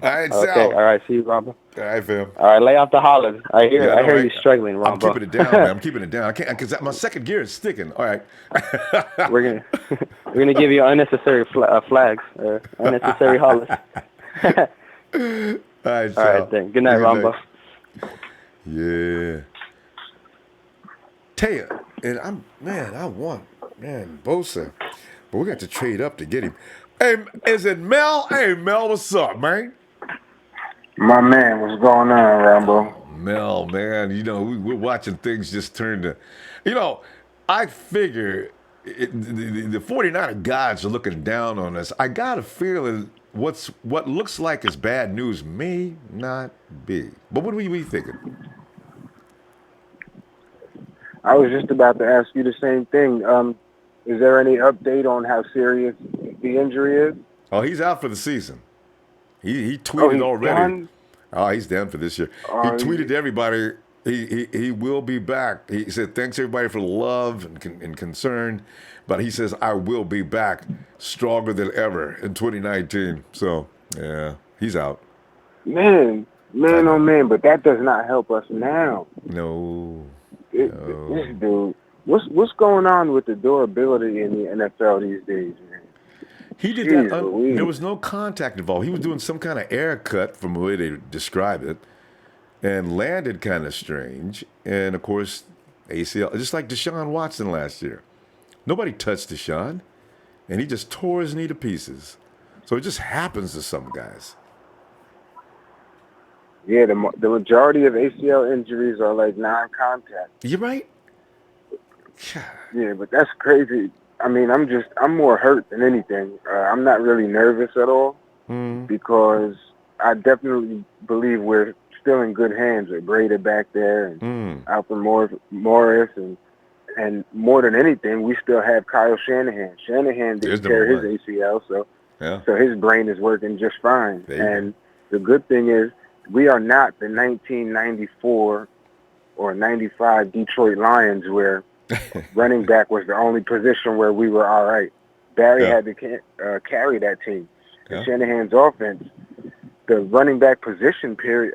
S1: All right, Sal.
S11: Okay. All right. See you, Ronbo.
S1: All right, fam.
S11: All right. Lay off the hollers. I hear you struggling, Ronbo.
S1: I'm keeping it down, man. I'm keeping it down. I can't because my second gear is sticking. All right.
S11: We're gonna give you unnecessary flags, unnecessary hollers.
S1: All right, Sal.
S11: All right, then. Good night, Ronbo.
S1: Yeah. Taya, and I want Bosa, but we got to trade up to get him. Hey, is it Mel? Hey, Mel, what's up, man?
S12: My man, what's going on, Ronbo?
S1: Mel, man, we're watching things just turn to, I figure the 49er gods are looking down on us. I got a feeling what looks like is bad news may not be. But what were you thinking?
S12: I was just about to ask you the same thing. Is there any update on how serious the injury is?
S1: Oh, he's out for the season. He tweeted already.
S12: Done?
S1: Oh, he's done for this year. He tweeted to everybody. He will be back. He said, thanks everybody for the love and concern. But he says, I will be back stronger than ever in 2019. So, yeah, he's out.
S12: Man, oh man, but that does not help us now.
S1: No.
S12: This dude, what's going on with the durability in the NFL these days, man?
S1: He did that. There was no contact involved. He was doing some kind of air cut from the way they described it and landed kind of strange. And, of course, ACL, just like Deshaun Watson last year. Nobody touched Deshaun, and he just tore his knee to pieces. So it just happens to some guys.
S12: Yeah, the majority of ACL injuries are like non-contact.
S1: You're right.
S12: Yeah, but that's crazy. I mean, I'm more hurt than anything. I'm not really nervous at all because I definitely believe we're still in good hands with Breida back there and Alfred Morris and more than anything, we still have Kyle Shanahan. Shanahan didn't tear his ACL, so his brain is working just fine. And the good thing is we are not the 1994 or 95 Detroit Lions where running back was the only position where we were all right. Barry had to carry that team. And Shanahan's offense, the running back position period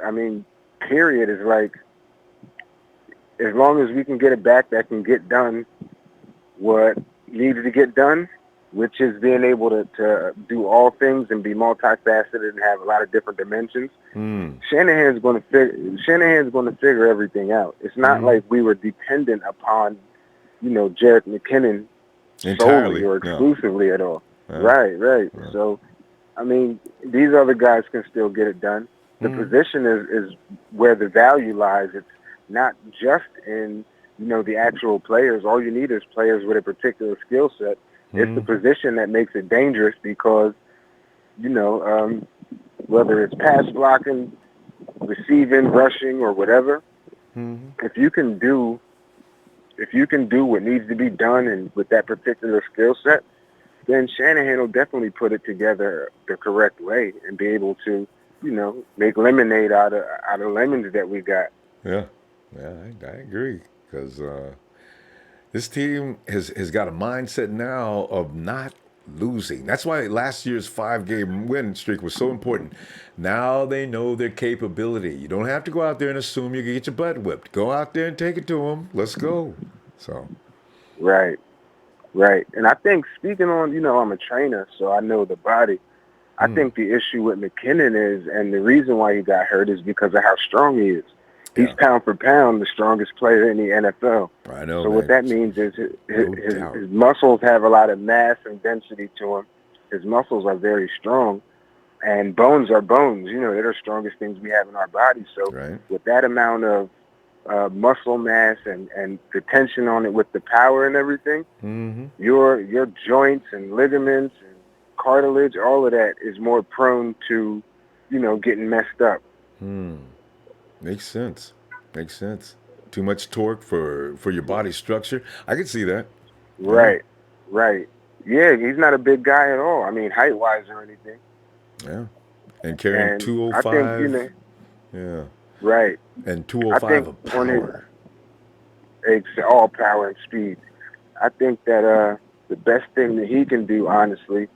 S12: is like, as long as we can get it back that can get done what needed to get done, which is being able to do all things and be multifaceted and have a lot of different dimensions. Shanahan's going to figure everything out. It's not like we were dependent upon, Jerick McKinnon solely or exclusively at all. Right. So, I mean, these other guys can still get it done. The position is where the value lies. It's not just in, the actual players. All you need is players with a particular skill set. It's the position that makes it dangerous because, whether it's pass blocking, receiving, rushing, or whatever, if you can do what needs to be done and with that particular skill set, then Shanahan will definitely put it together the correct way and be able to, make lemonade out of lemons that we got.
S1: Yeah, I agree because this team has got a mindset now of not losing. That's why last year's 5-game win streak was so important. Now they know their capability. You don't have to go out there and assume you can get your butt whipped. Go out there and take it to them. Let's go. So.
S12: Right. And I think speaking on, I'm a trainer, so I know the body. I think the issue with McKinnon is, and the reason why he got hurt is because of how strong he is. He's pound for pound the strongest player in the NFL.
S1: I know.
S12: So what that means is his muscles have a lot of mass and density to him. His muscles are very strong, and bones are bones. They're the strongest things we have in our body. So with that amount of muscle mass and the tension on it with the power and everything, your joints and ligaments and cartilage, all of that is more prone to, getting messed up.
S1: Makes sense. Too much torque for your body structure. I can see that.
S12: Right. Yeah, he's not a big guy at all. I mean, height-wise or anything.
S1: Yeah. And carrying 205.
S12: I think,
S1: yeah.
S12: Right.
S1: And 205 of power.
S12: All power and speed. I think that the best thing that he can do, honestly,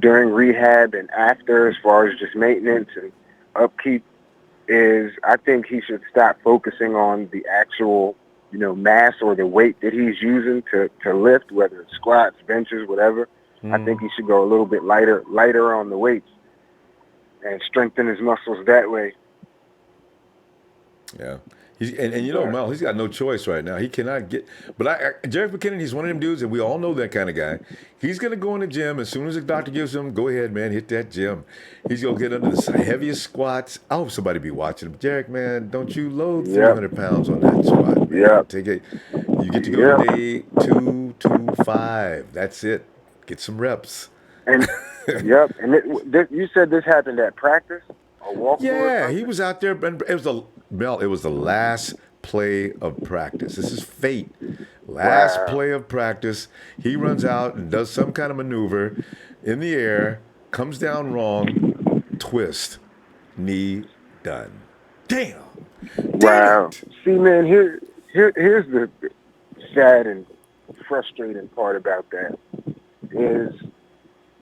S12: during rehab and after, as far as just maintenance and upkeep, is I think he should stop focusing on the actual, mass or the weight that he's using to lift, whether it's squats, benches, whatever. I think he should go a little bit lighter on the weights and strengthen his muscles that way.
S1: Yeah. Mel, he's got no choice right now. He cannot get. But Jerick McKinnon, he's one of them dudes, and we all know that kind of guy. He's going to go in the gym as soon as the doctor gives him, go ahead, man, hit that gym. He's going to get under the heaviest squats. I hope somebody be watching him. Jerick, man, don't you load 300 pounds on that squat.
S12: Yeah.
S1: Take it. You get to go to day 225. That's it. Get some reps.
S12: And you said this happened at practice?
S1: Yeah, he was out there, and it was the last play of practice. This is fate. Last play of practice. He runs out and does some kind of maneuver in the air, comes down wrong, twist, knee, done. Damn.
S12: Wow. See, man, here's the sad and frustrating part about that is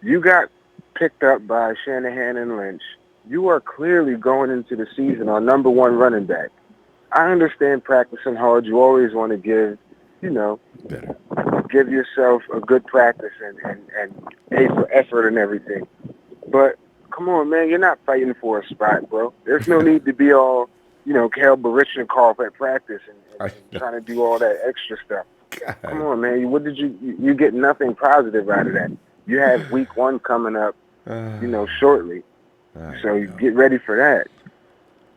S12: you got picked up by Shanahan and Lynch. You are clearly going into the season our number one running back. I understand practicing hard. You always want to give yourself a good practice and pay for effort and everything. But come on, man, you're not fighting for a spot, bro. There's no need to be all, Cal Barishnikov at practice and trying to do all that extra stuff. God. Come on, man. What did you get nothing positive out of that. You have week 1 coming up, shortly. So you get ready for that.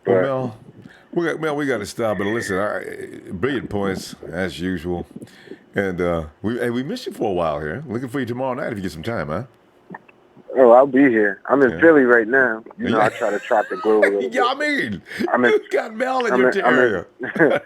S1: Well, Mel, we got to stop. But listen, brilliant points as usual, and we missed you for a while here. Looking for you tomorrow night if you get some time, huh?
S12: Oh, I'll be here. I'm in Philly right now. I try to trot the globe a little bit.
S1: Yeah, you got Mel in your area.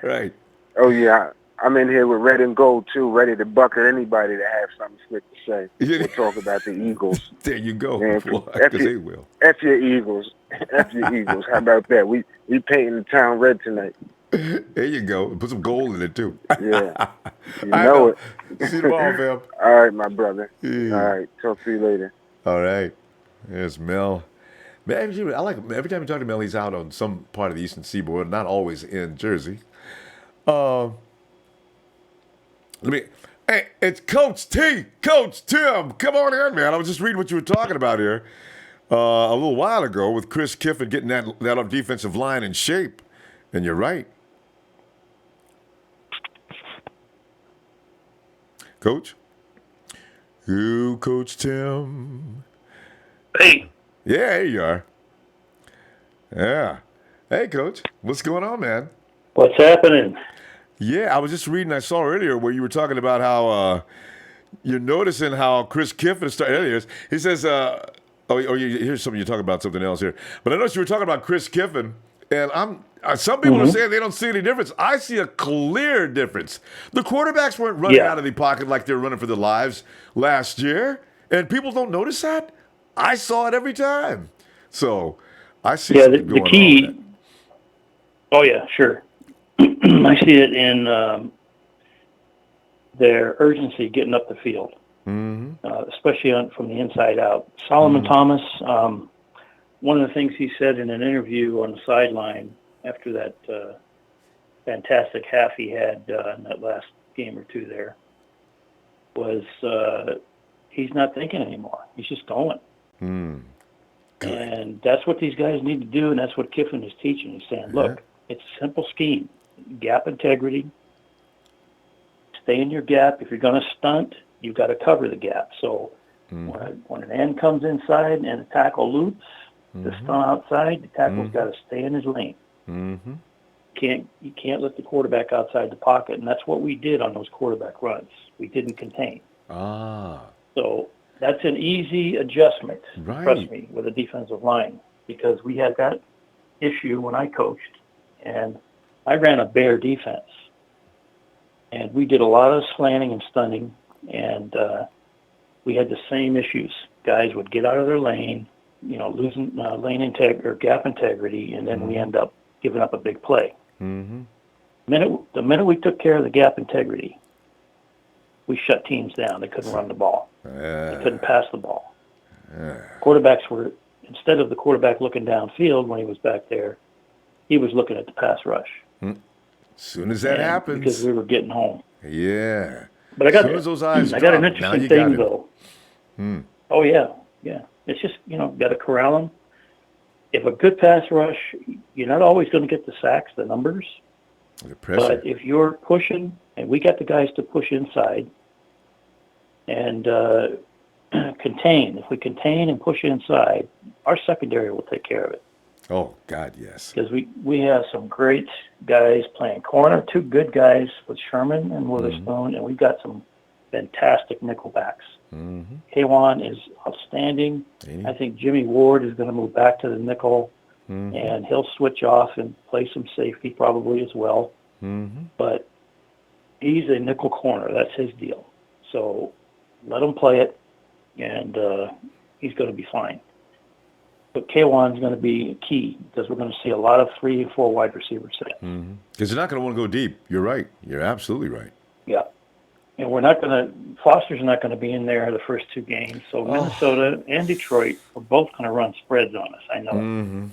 S1: Right.
S12: Oh yeah. I'm in here with red and gold, too, ready to bucket anybody that has something slick to say. We'll talk about the Eagles.
S1: There you go. Because they will.
S12: F your Eagles. F your Eagles. How about that? We painting the town red tonight.
S1: There you go. Put some gold in it, too.
S12: Yeah. You know it.
S1: See you tomorrow, fam.
S12: All right, my brother.
S1: Yeah.
S12: All right. Talk to you later.
S1: All right. There's Mel. Man, I like him. Every time you talk to Mel, he's out on some part of the Eastern Seaboard, not always in Jersey. Hey, it's Coach T, Coach Tim. Come on in, man. I was just reading what you were talking about here a little while ago with Chris Kiffin getting that defensive line in shape. And you're right. Coach? You, Coach Tim.
S13: Hey.
S1: Yeah, here you are. Yeah. Hey, Coach. What's going on, man?
S13: What's happening?
S1: Yeah, I was just reading. I saw earlier where you were talking about how you're noticing how Chris Kiffin started. Earlier, he says, here's something you're talking about something else here. But I noticed you were talking about Chris Kiffin, and some people are saying they don't see any difference. I see a clear difference. The quarterbacks weren't running out of the pocket like they were running for their lives last year. And people don't notice that. I saw it every time. So I see
S13: Yeah,
S1: something
S13: the
S1: going on with
S13: key.
S1: that.
S13: Oh yeah, sure. I see it in their urgency getting up the field, especially from the inside out. Solomon Thomas. One of the things he said in an interview on the sideline after that fantastic half he had in that last game or two there was he's not thinking anymore. He's just going. And that's what these guys need to do, and that's what Kiffin is teaching. He's saying, look, it's a simple scheme. Gap integrity. Stay in your gap. If you're going to stunt, you've got to cover the gap. So when an end comes inside and the tackle loops, the stunt outside, the tackle's got to stay in his lane. You can't let the quarterback outside the pocket, and that's what we did on those quarterback runs. We didn't contain. So that's an easy adjustment, trust me, with a defensive line, because we had that issue when I coached, and I ran a bear defense. And we did a lot of slanting and stunning, and we had the same issues. Guys would get out of their lane, losing or gap integrity, and then we end up giving up a big play. The minute we took care of the gap integrity, we shut teams down. They couldn't run the ball. They couldn't pass the ball. Quarterbacks were, instead of the quarterback looking downfield when he was back there, he was looking at the pass rush.
S1: As soon as that happens.
S13: Because we were getting home.
S1: Yeah.
S13: But I got,
S1: as soon as those eyes
S13: I got an
S1: drop,
S13: interesting
S1: now you
S13: thing,
S1: got
S13: though. Oh, yeah. It's just, got to corral them. If a good pass rush, you're not always going to get the sacks, the numbers.
S1: The pressure.
S13: But if you're pushing, and we got the guys to push inside and contain. If we contain and push inside, our secondary will take care of it.
S1: Oh, God, yes.
S13: Because we have some great guys playing corner, two good guys with Sherman and Witherspoon, and we've got some fantastic nickel backs. K-Wan is outstanding. I think Jimmy Ward is going to move back to the nickel, and he'll switch off and play some safety probably as well. But he's a nickel corner. That's his deal. So let him play it, and he's going to be fine. But K-Wan's going to be key because we're going to see a lot of 3 and 4 wide receiver sets.
S1: Because you're not going to want to go deep. You're right. You're absolutely right.
S13: Yeah. And we're not going to – Foster's not going to be in there the first 2 games. So Minnesota and Detroit are both going to run spreads on us. I know.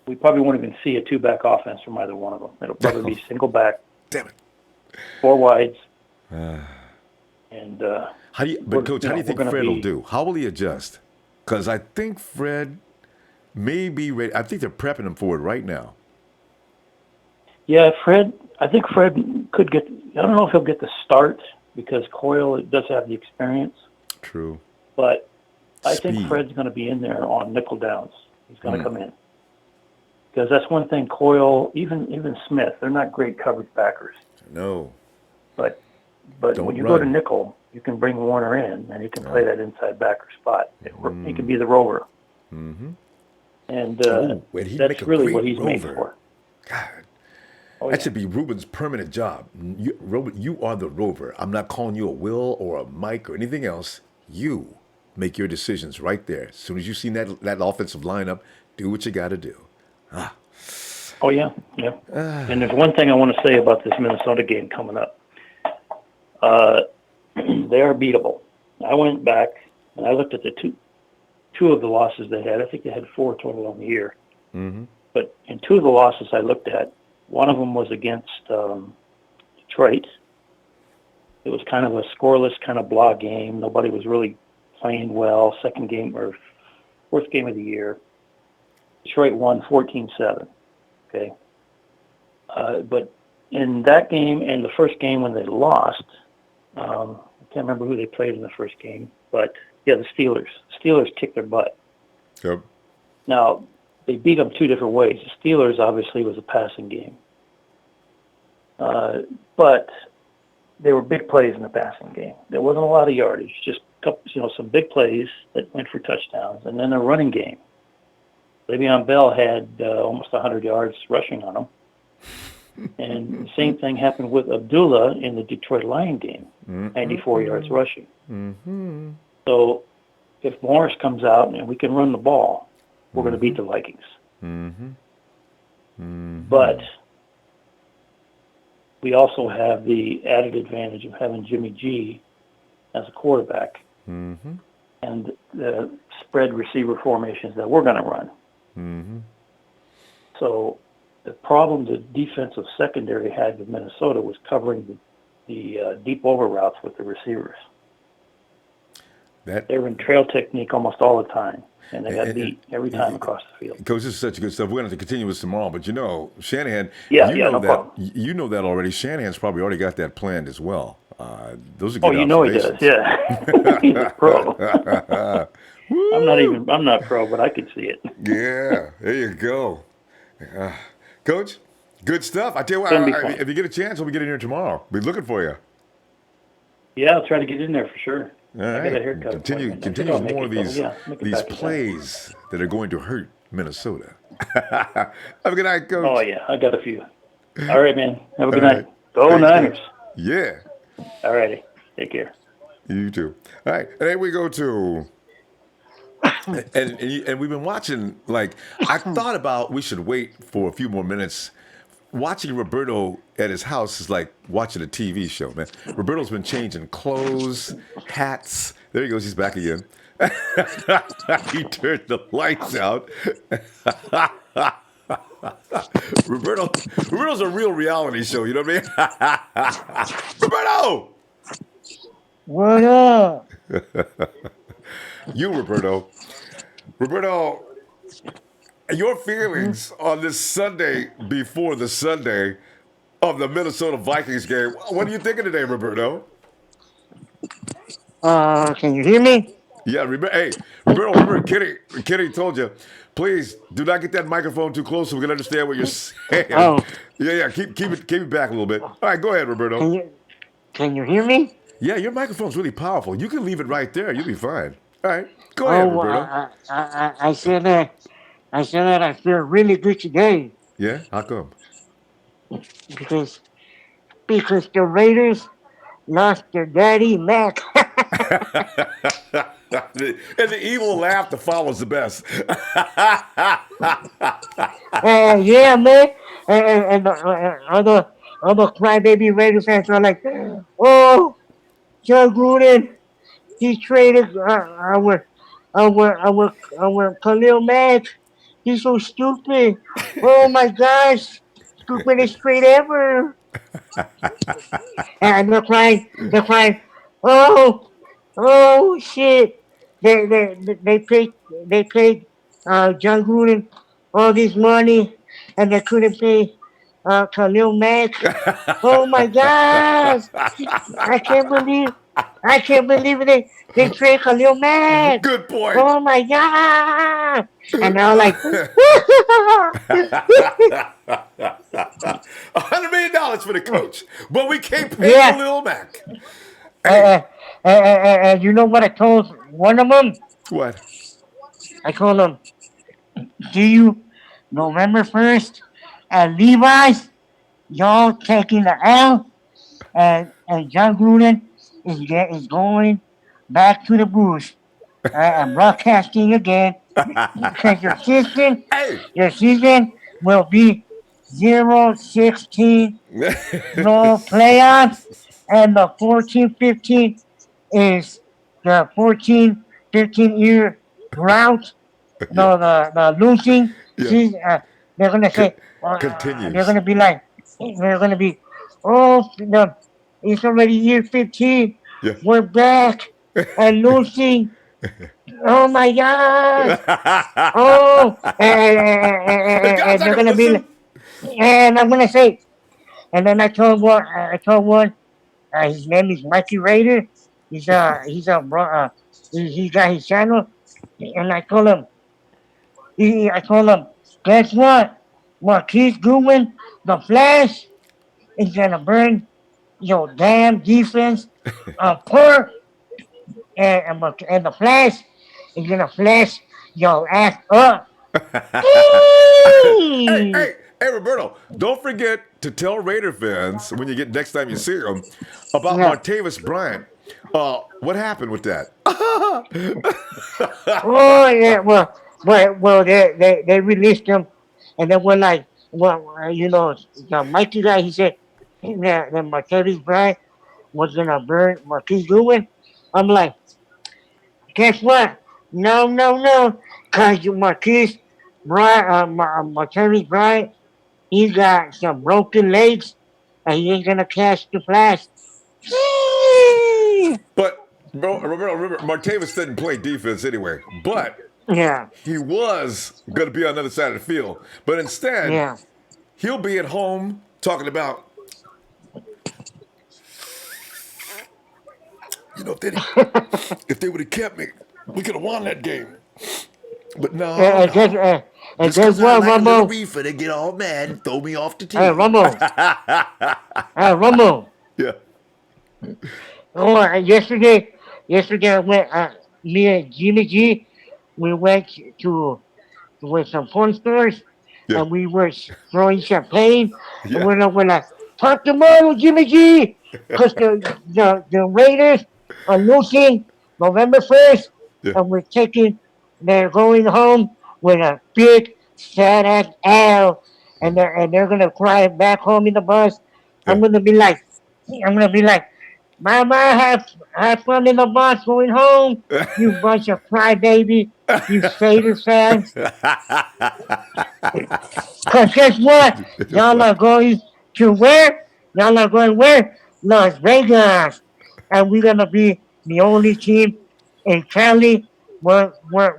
S13: We probably won't even see a 2-back offense from either one of them. It'll probably be single back.
S1: Damn it.
S13: 4 wides.
S1: But Coach, how do you think Fred will do? How will he adjust? Because I think Fred may be ready. I think they're prepping him for it right now.
S13: Yeah, I think Fred could get, I don't know if he'll get the start because Coyle does have the experience.
S1: True.
S13: But I think Fred's going to be in there on nickel downs. He's going to come in. Because that's one thing, Coyle, even Smith, they're not great coverage backers.
S1: No.
S13: But when you go to nickel, you can bring Warner in, and he can play that inside backer spot. He can be the rover. And that's really what he's made for.
S1: God. That should be Ruben's permanent job. You are the rover. I'm not calling you a Will or a Mike or anything else. You make your decisions right there. As soon as you see that offensive lineup, do what you got to do.
S13: Oh, yeah. And there's one thing I want to say about this Minnesota game coming up. They are beatable. I went back and I looked at the two of the losses they had. I think they had 4 total on the year. But in 2 of the losses I looked at, one of them was against Detroit. It was kind of a scoreless, kind of blah game. Nobody was really playing well. Second game or 4th game of the year. Detroit won 14-7. Okay. But in that game and the first game when they lost, I can't remember who they played in the first game, but yeah, the Steelers. Steelers kicked their butt.
S1: Yep.
S13: Now, they beat them 2 different ways. The Steelers obviously was a passing game. But there were big plays in the passing game. There wasn't a lot of yardage, just some big plays that went for touchdowns, and then a running game. Le'Veon Bell had almost 100 yards rushing on him. And the same thing happened with Abdullah in the Detroit Lion game, 94 yards rushing. So if Morris comes out and we can run the ball, we're going to beat the Vikings. But we also have the added advantage of having Jimmy G as a quarterback and the spread receiver formations that we're going to run. So the problem the defensive secondary had with Minnesota was covering the deep over routes with the receivers. They were in trail technique almost all the time, and they got beat every time across the field.
S1: Coach, this is such good stuff. We're going to continue this tomorrow, but Shanahan,
S13: no problem.
S1: You know that already. Shanahan's probably already got that planned as well. Those are good
S13: he does, yeah. He's a pro. I'm not pro, but I can see it.
S1: Yeah, there you go. Coach, good stuff. I tell you what, if you get a chance, we'll be getting here tomorrow. Be looking for you.
S13: Yeah, I'll try to get in there for sure.
S1: All right.
S13: I got a haircut.
S1: Continue with more of these plays that are going to hurt Minnesota. Have a good night, Coach.
S13: Oh, yeah, I got a few. All right, man. Have a good night. Go Niners.
S1: Yeah.
S13: All righty. Take care.
S1: You too. All right. And then we go to... And we've been watching, I thought about we should wait for a few more minutes. Watching Roberto at his house is like watching a TV show, man. Roberto's been changing clothes, hats. There he goes. He's back again. He turned the lights out. Roberto's a real reality show. You know what I mean? Roberto!
S14: What up?
S1: You, Roberto, your feelings on this Sunday before the Sunday of the Minnesota Vikings game. What are you thinking today, Roberto?
S14: Can you hear me?
S1: Yeah, Roberto, remember Kenny told you, please do not get that microphone too close so we can understand what you're saying.
S14: Oh.
S1: Yeah, keep it back a little bit. All right, go ahead, Roberto.
S14: Can you hear me?
S1: Yeah, your microphone's really powerful. You can leave it right there. You'll be fine. All right, go ahead, Roberto.
S14: I said that I feel really good today.
S1: Yeah, how come?
S14: Because the Raiders lost their daddy, Mac.
S1: And the evil laugh that follows the best.
S14: Yeah, man. And other crybaby Raiders fans are like, oh, John Gruden, he traded our Khalil Mack. He's so stupid. Oh my gosh, stupidest trade ever. And they're crying. Oh shit. They paid John Gruden all this money, and they couldn't pay Khalil Mack. Oh my gosh! I can't believe they trade Khalil Mack.
S1: Good point.
S14: Oh my god! And they're like,
S1: $100 million for the coach, but we can't pay Khalil Mack.
S14: And you know what I told one of them?
S1: What?
S14: I told him, do you November 1st at Levi's, y'all taking the L, and John Gruden is going back to the booth. I'm broadcasting again because your season will be 0-16, no playoffs, and the 14-15 is the 14-15 year drought. No, the losing season. They're gonna say
S1: continues.
S14: They're gonna be, it's already year 15.
S1: Yeah.
S14: We're back and losing. Oh my God! Oh, and they're gonna be, and I'm gonna say, and then I told one, his name is Mikey Raider. He got his channel, and I told him, guess what? Marquise Goodwin, the Flash, is gonna burn your damn defense apart, and the Flash is gonna flash your ass up.
S1: Hey, Roberto, don't forget to tell Raider fans when you get next time you see them about Martavis Bryant. What happened with that?
S14: Oh yeah, well, they released him, and then we're like, well, the Mikey guy, he said that Marquise Bryant was gonna burn Marquise Lewin. I'm like, guess what? No, no, no, cause Marquise Bryant, Marquise Bryant, he got some broken legs, and he ain't gonna catch the flash.
S1: But remember, Martavis didn't play defense anyway. But
S14: Yeah,
S1: he was going to be on the other side of the field. But instead,
S14: yeah.
S1: he'll be at home talking about, if they would have kept me, we could have won that game. But no,
S14: And guess,
S1: no.
S14: and
S1: Just
S14: guess
S1: because I
S14: what,
S1: like a little
S14: Rumbo?
S1: reefer, they get all mad and throw me off the team.
S14: Hey, Rumbo. Hey, Rumbo.
S1: Yeah.
S14: Oh, yesterday I went. Me and Jimmy G, we went to with some porn stores,
S1: Yeah.
S14: and we were throwing champagne,
S1: Yeah.
S14: and we're like, talk tomorrow, Jimmy G, because the Raiders are losing November 1st,
S1: Yeah.
S14: and they're going home with a big sad ass L, and they're gonna cry back home in the bus. I'm gonna be like, Mama, have fun in the bus going home, you bunch of crybaby, you Seder fans. Because guess what? Y'all are going to where? Y'all are going where? Las Vegas. And we're going to be the only team in Cali where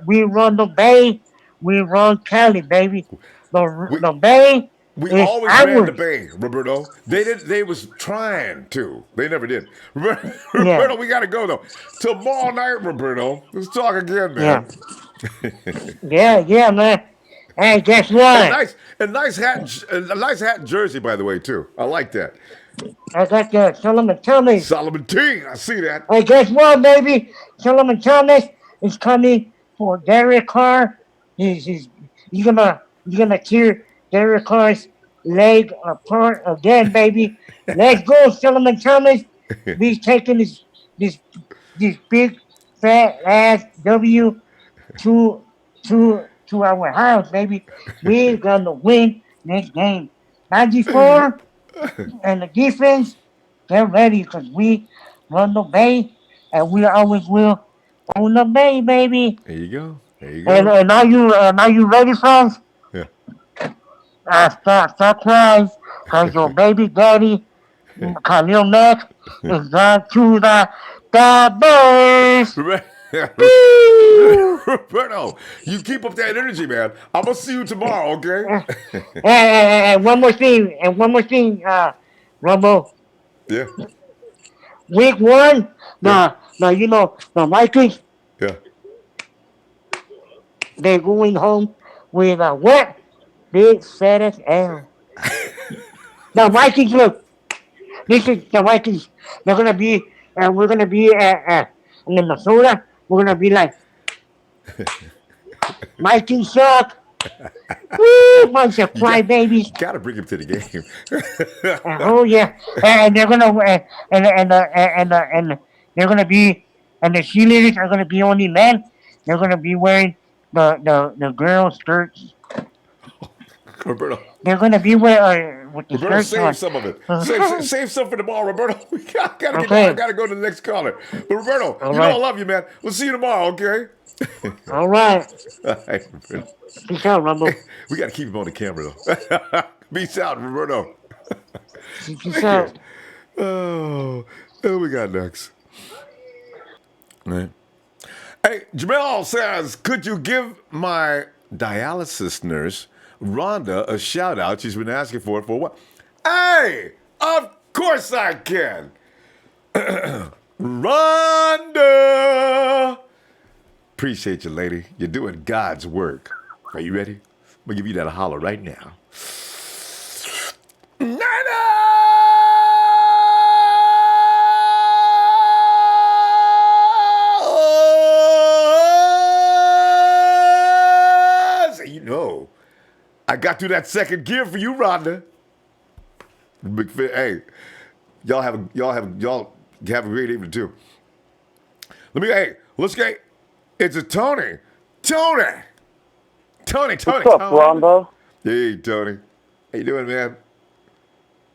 S14: we run the Bay. We run Cali, baby. The Bay
S1: We
S14: is
S1: always ran the
S14: ours.
S1: Bay, Roberto. They was trying to. They never did.
S14: Yeah.
S1: Roberto, we got to go, though. Tomorrow night, Roberto. Let's talk again, man.
S14: Yeah, man. Hey, guess what?
S1: A nice hat and jersey, by the way, too. I like that.
S14: I got the Solomon Thomas.
S1: Solomon T. I see that.
S14: Hey, guess what, baby? Solomon Thomas is coming for Derek Carr. He's gonna tear Derek Carr's leg apart again, baby. Let's go, Solomon Thomas. He's taking this big fat ass W to our house, baby. We're gonna win this game. 94 and the defense, they're ready because we run the Bay and we always will own the Bay, baby.
S1: There you go. There you go.
S14: And are you ready, friends?
S1: Yeah.
S14: Surprise, because your baby daddy, Khalil Mack, is gone to the Bears.
S1: Roberto, you keep up that energy, man. I'm gonna see you tomorrow, okay?
S14: And one more thing, Rumble.
S1: Yeah.
S14: Week 1, the Vikings,
S1: yeah,
S14: they're going home with a what? Big fat ass L. The Vikings, look. This is the Vikings. They're gonna be, we're gonna be in Minnesota. We're gonna be like, Vikings suck. Woo, bunch of crybabies.
S1: Gotta bring him to the game.
S14: Oh yeah, and they're gonna and they're gonna be, and the cheerleaders are gonna be only men. They're gonna be wearing the girl skirts.
S1: Roberto.
S14: They're gonna be wearing with the
S1: Roberto,
S14: skirts
S1: save
S14: on.
S1: some of it. Save some for tomorrow, Roberto. We gotta
S14: Okay.
S1: I gotta go to the next caller. But Roberto,
S14: All
S1: you
S14: right.
S1: know I love you, man. We'll see you tomorrow, okay?
S14: All right.
S1: All right, Roberto.
S14: Peace out, Rumble.
S1: We gotta keep him on the camera though. Peace out, Roberto.
S14: Peace out.
S1: Oh, who we got next? Right. Hey, Jamel says, could you give my dialysis nurse, Rhonda, a shout out? She's been asking for it for what? Hey, of course I can. Rhonda. Appreciate you, lady. You're doing God's work. Are you ready? I'm going to give you that holler right now. You know, I got through that second gear for you, Rhonda. Big fan. Hey, y'all have a great evening too. Let's get. It's a Tony. Tony.
S7: What's up, Ronbo?
S1: Hey, Tony. How you doing, man?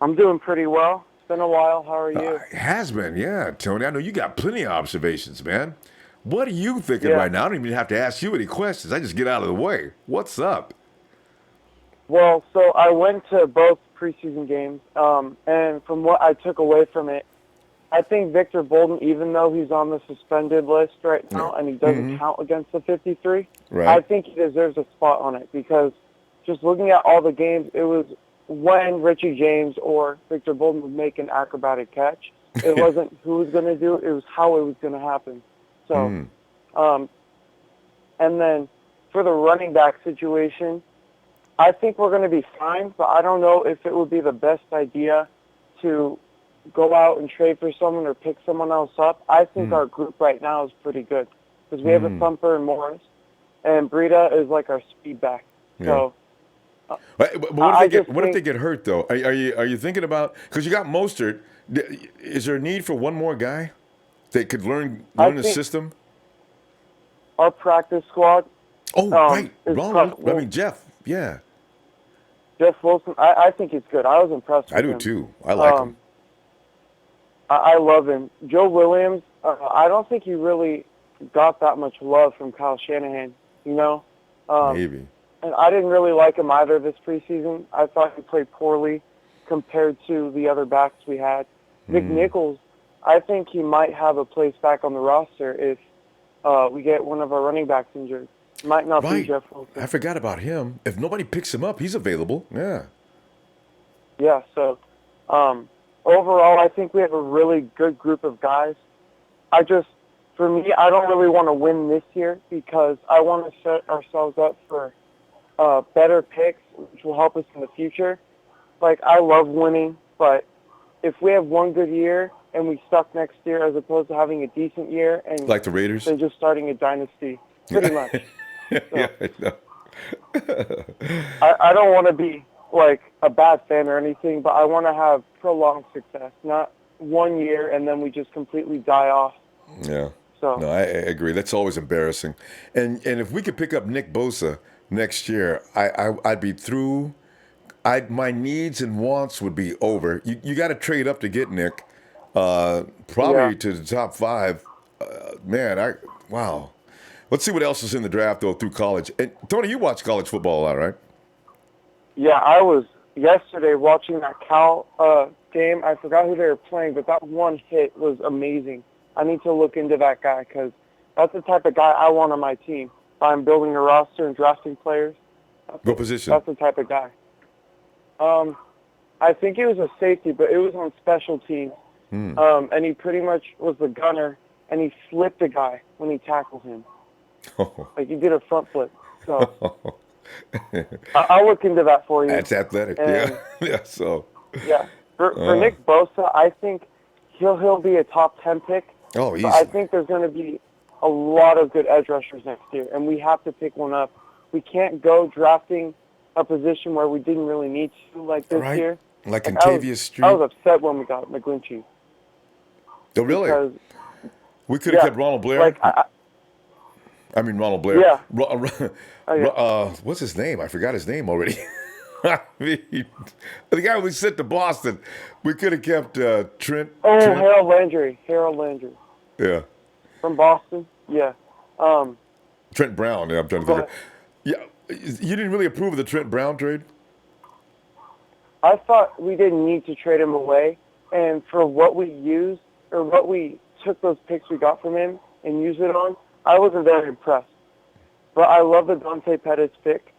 S7: I'm doing pretty well. It's been a while. How are you?
S1: It has been, yeah, Tony. I know you got plenty of observations, man. What are you thinking
S7: Yeah.
S1: right now? I don't even have to ask you any questions. I just get out of the way. What's up?
S7: Well, so I went to both preseason games, and from what I took away from it, I think Victor Bolden, even though he's on the suspended list right now and he doesn't count against the 53,
S1: Right.
S7: I think he deserves a spot on it because just looking at all the games, it was when Richie James or Victor Bolden would make an acrobatic catch. It wasn't who was going to do it, it was how it was going to happen. So, and then for the running back situation, I think we're going to be fine, but I don't know if it would be the best idea to go out and trade for someone or pick someone else up. I think our group right now is pretty good because we have a thumper in Morris, and Breida is like our speed back. So,
S1: But what if they get hurt though? Are you thinking about, because you got Mostert? Is there a need for one more guy that could learn the system?
S7: Our practice squad.
S1: Right,
S7: is
S1: Jeff. Yeah,
S7: Jeff Wilson. I think he's good. I was impressed with
S1: I do
S7: him.
S1: too. I like him.
S7: I love him. Joe Williams, I don't think he really got that much love from Kyle Shanahan, you know?
S1: Maybe.
S7: And I didn't really like him either this preseason. I thought he played poorly compared to the other backs we had. Nick Nichols, I think he might have a place back on the roster if we get one of our running backs injured. Might not be Jeff Wilson.
S1: I forgot about him. If nobody picks him up, he's available. Yeah.
S7: Yeah, so overall, I think we have a really good group of guys. For me, I don't really want to win this year because I want to set ourselves up for better picks, which will help us in the future. Like, I love winning, but if we have one good year and we suck next year as opposed to having a decent year and
S1: like the Raiders,
S7: then just starting a dynasty, pretty much. So,
S1: yeah, I know.
S7: I don't want to be like a bad fan or anything, but I want to have prolonged success, not 1 year and then we just completely die off.
S1: Yeah.
S7: So
S1: no, I agree. That's always embarrassing. And if we could pick up Nick Bosa next year, I'd be through. My needs and wants would be over. You got to trade up to get Nick, probably to the top 5. Wow. Let's see what else is in the draft though through college. And Tony, you watch college football a lot, right?
S7: yeah, I was yesterday watching that Cal game. I forgot who they were playing, but that one hit was amazing. I need to look into that guy because that's the type of guy I want on my team. If I'm building a roster and drafting players.
S1: What position?
S7: That's the type of guy. I think it was a safety, but it was on special teams. And he pretty much was the gunner, and he flipped a guy when he tackled him. Like he did a front flip. So I'll look into that for you.
S1: That's athletic.
S7: And,
S1: yeah. So.
S7: Yeah. For Nick Bosa, I think he'll be a top 10 pick.
S1: Oh, easy.
S7: But I think there's going to be a lot of good edge rushers next year, and we have to pick one up. We can't go drafting a position where we didn't really need to, like this year.
S1: Like Contavious Street.
S7: I was upset when we got McGlinchey.
S1: Oh, really?
S7: Because,
S1: we could have kept Ronald Blair.
S7: Like,
S1: I mean, Ronald Blair.
S7: Yeah.
S1: What's his name? I forgot his name already. I mean, the guy we sent to Boston. We could have kept Trent.
S7: Oh,
S1: Trent.
S7: Harold Landry.
S1: Yeah.
S7: From Boston. Yeah.
S1: Trent Brown. Yeah, I'm trying to think. Yeah. You didn't really approve of the Trent Brown trade?
S7: I thought we didn't need to trade him away, and for what we used or what we took those picks we got from him and used it on, I wasn't very impressed. But I love the Dante Pettis pick.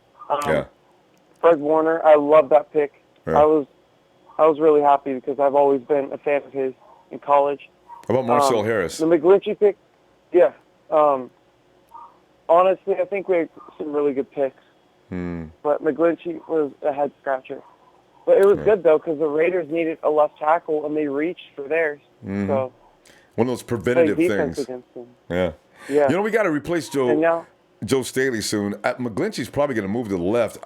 S7: Fred Warner, I love that pick.
S1: Yeah.
S7: I was really happy because I've always been a fan of his in college.
S1: How about Marcel Harris?
S7: The McGlinchey pick, yeah. Honestly, I think we had some really good picks. But McGlinchey was a head scratcher. But it was good, though, because the Raiders needed a left tackle, and they reached for theirs. So
S1: one of those preventative
S7: defense
S1: things.
S7: against them.
S1: Yeah.
S7: Yeah.
S1: You know, we got to replace Joe Staley soon. McGlinchey's probably going to move to the left.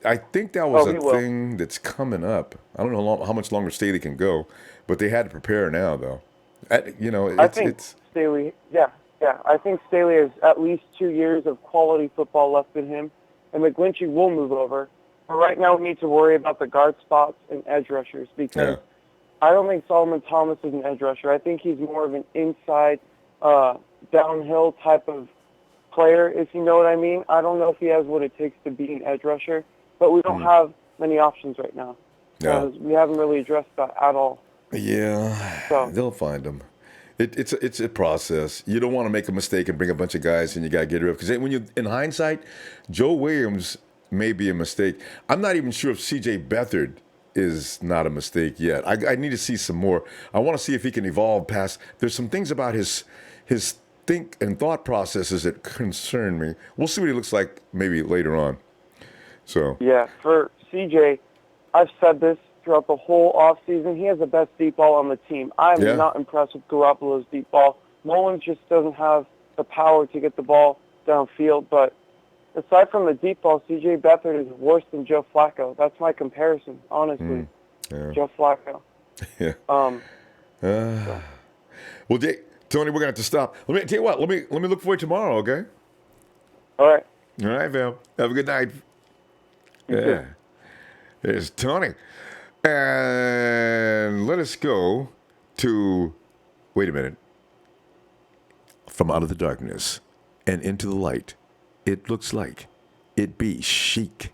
S1: I think that was a thing that's coming up. I don't know how much longer Staley can go, but they had to prepare now, though.
S12: I think Staley. Yeah. I think Staley has at least 2 years of quality football left in him, and McGlinchey will move over. But right now, we need to worry about the guard spots and edge rushers because I don't think Solomon Thomas is an edge rusher. I think he's more of an inside, downhill type of player, if you know what I mean. I don't know if he has what it takes to be an edge rusher, but we don't have many options right now. We haven't really addressed that at all.
S1: Yeah,
S12: So
S1: they'll find them. It's a process. You don't want to make a mistake and bring a bunch of guys and you got to get rid of. Because when you, in hindsight, Joe Williams may be a mistake. I'm not even sure if C.J. Beathard is not a mistake yet. I need to see some more. I want to see if he can evolve past. There's some things about his think and thought processes that concern me. We'll see what he looks like maybe later on. So
S12: yeah, for CJ, I've said this throughout the whole offseason. He has the best deep ball on the team. I'm not impressed with Garoppolo's deep ball. Mullens just doesn't have the power to get the ball downfield. But aside from the deep ball, C.J. Beathard is worse than Joe Flacco. That's my comparison, honestly. Joe Flacco.
S1: Yeah. Well, Tony, we're gonna have to stop. Let me tell you what. Let me look for you tomorrow, okay?
S12: All right.
S1: All right, Val. Have a good night. Yeah. There's Tony. And let us go to, wait a minute. From out of the darkness and into the light, it looks like it be Chic.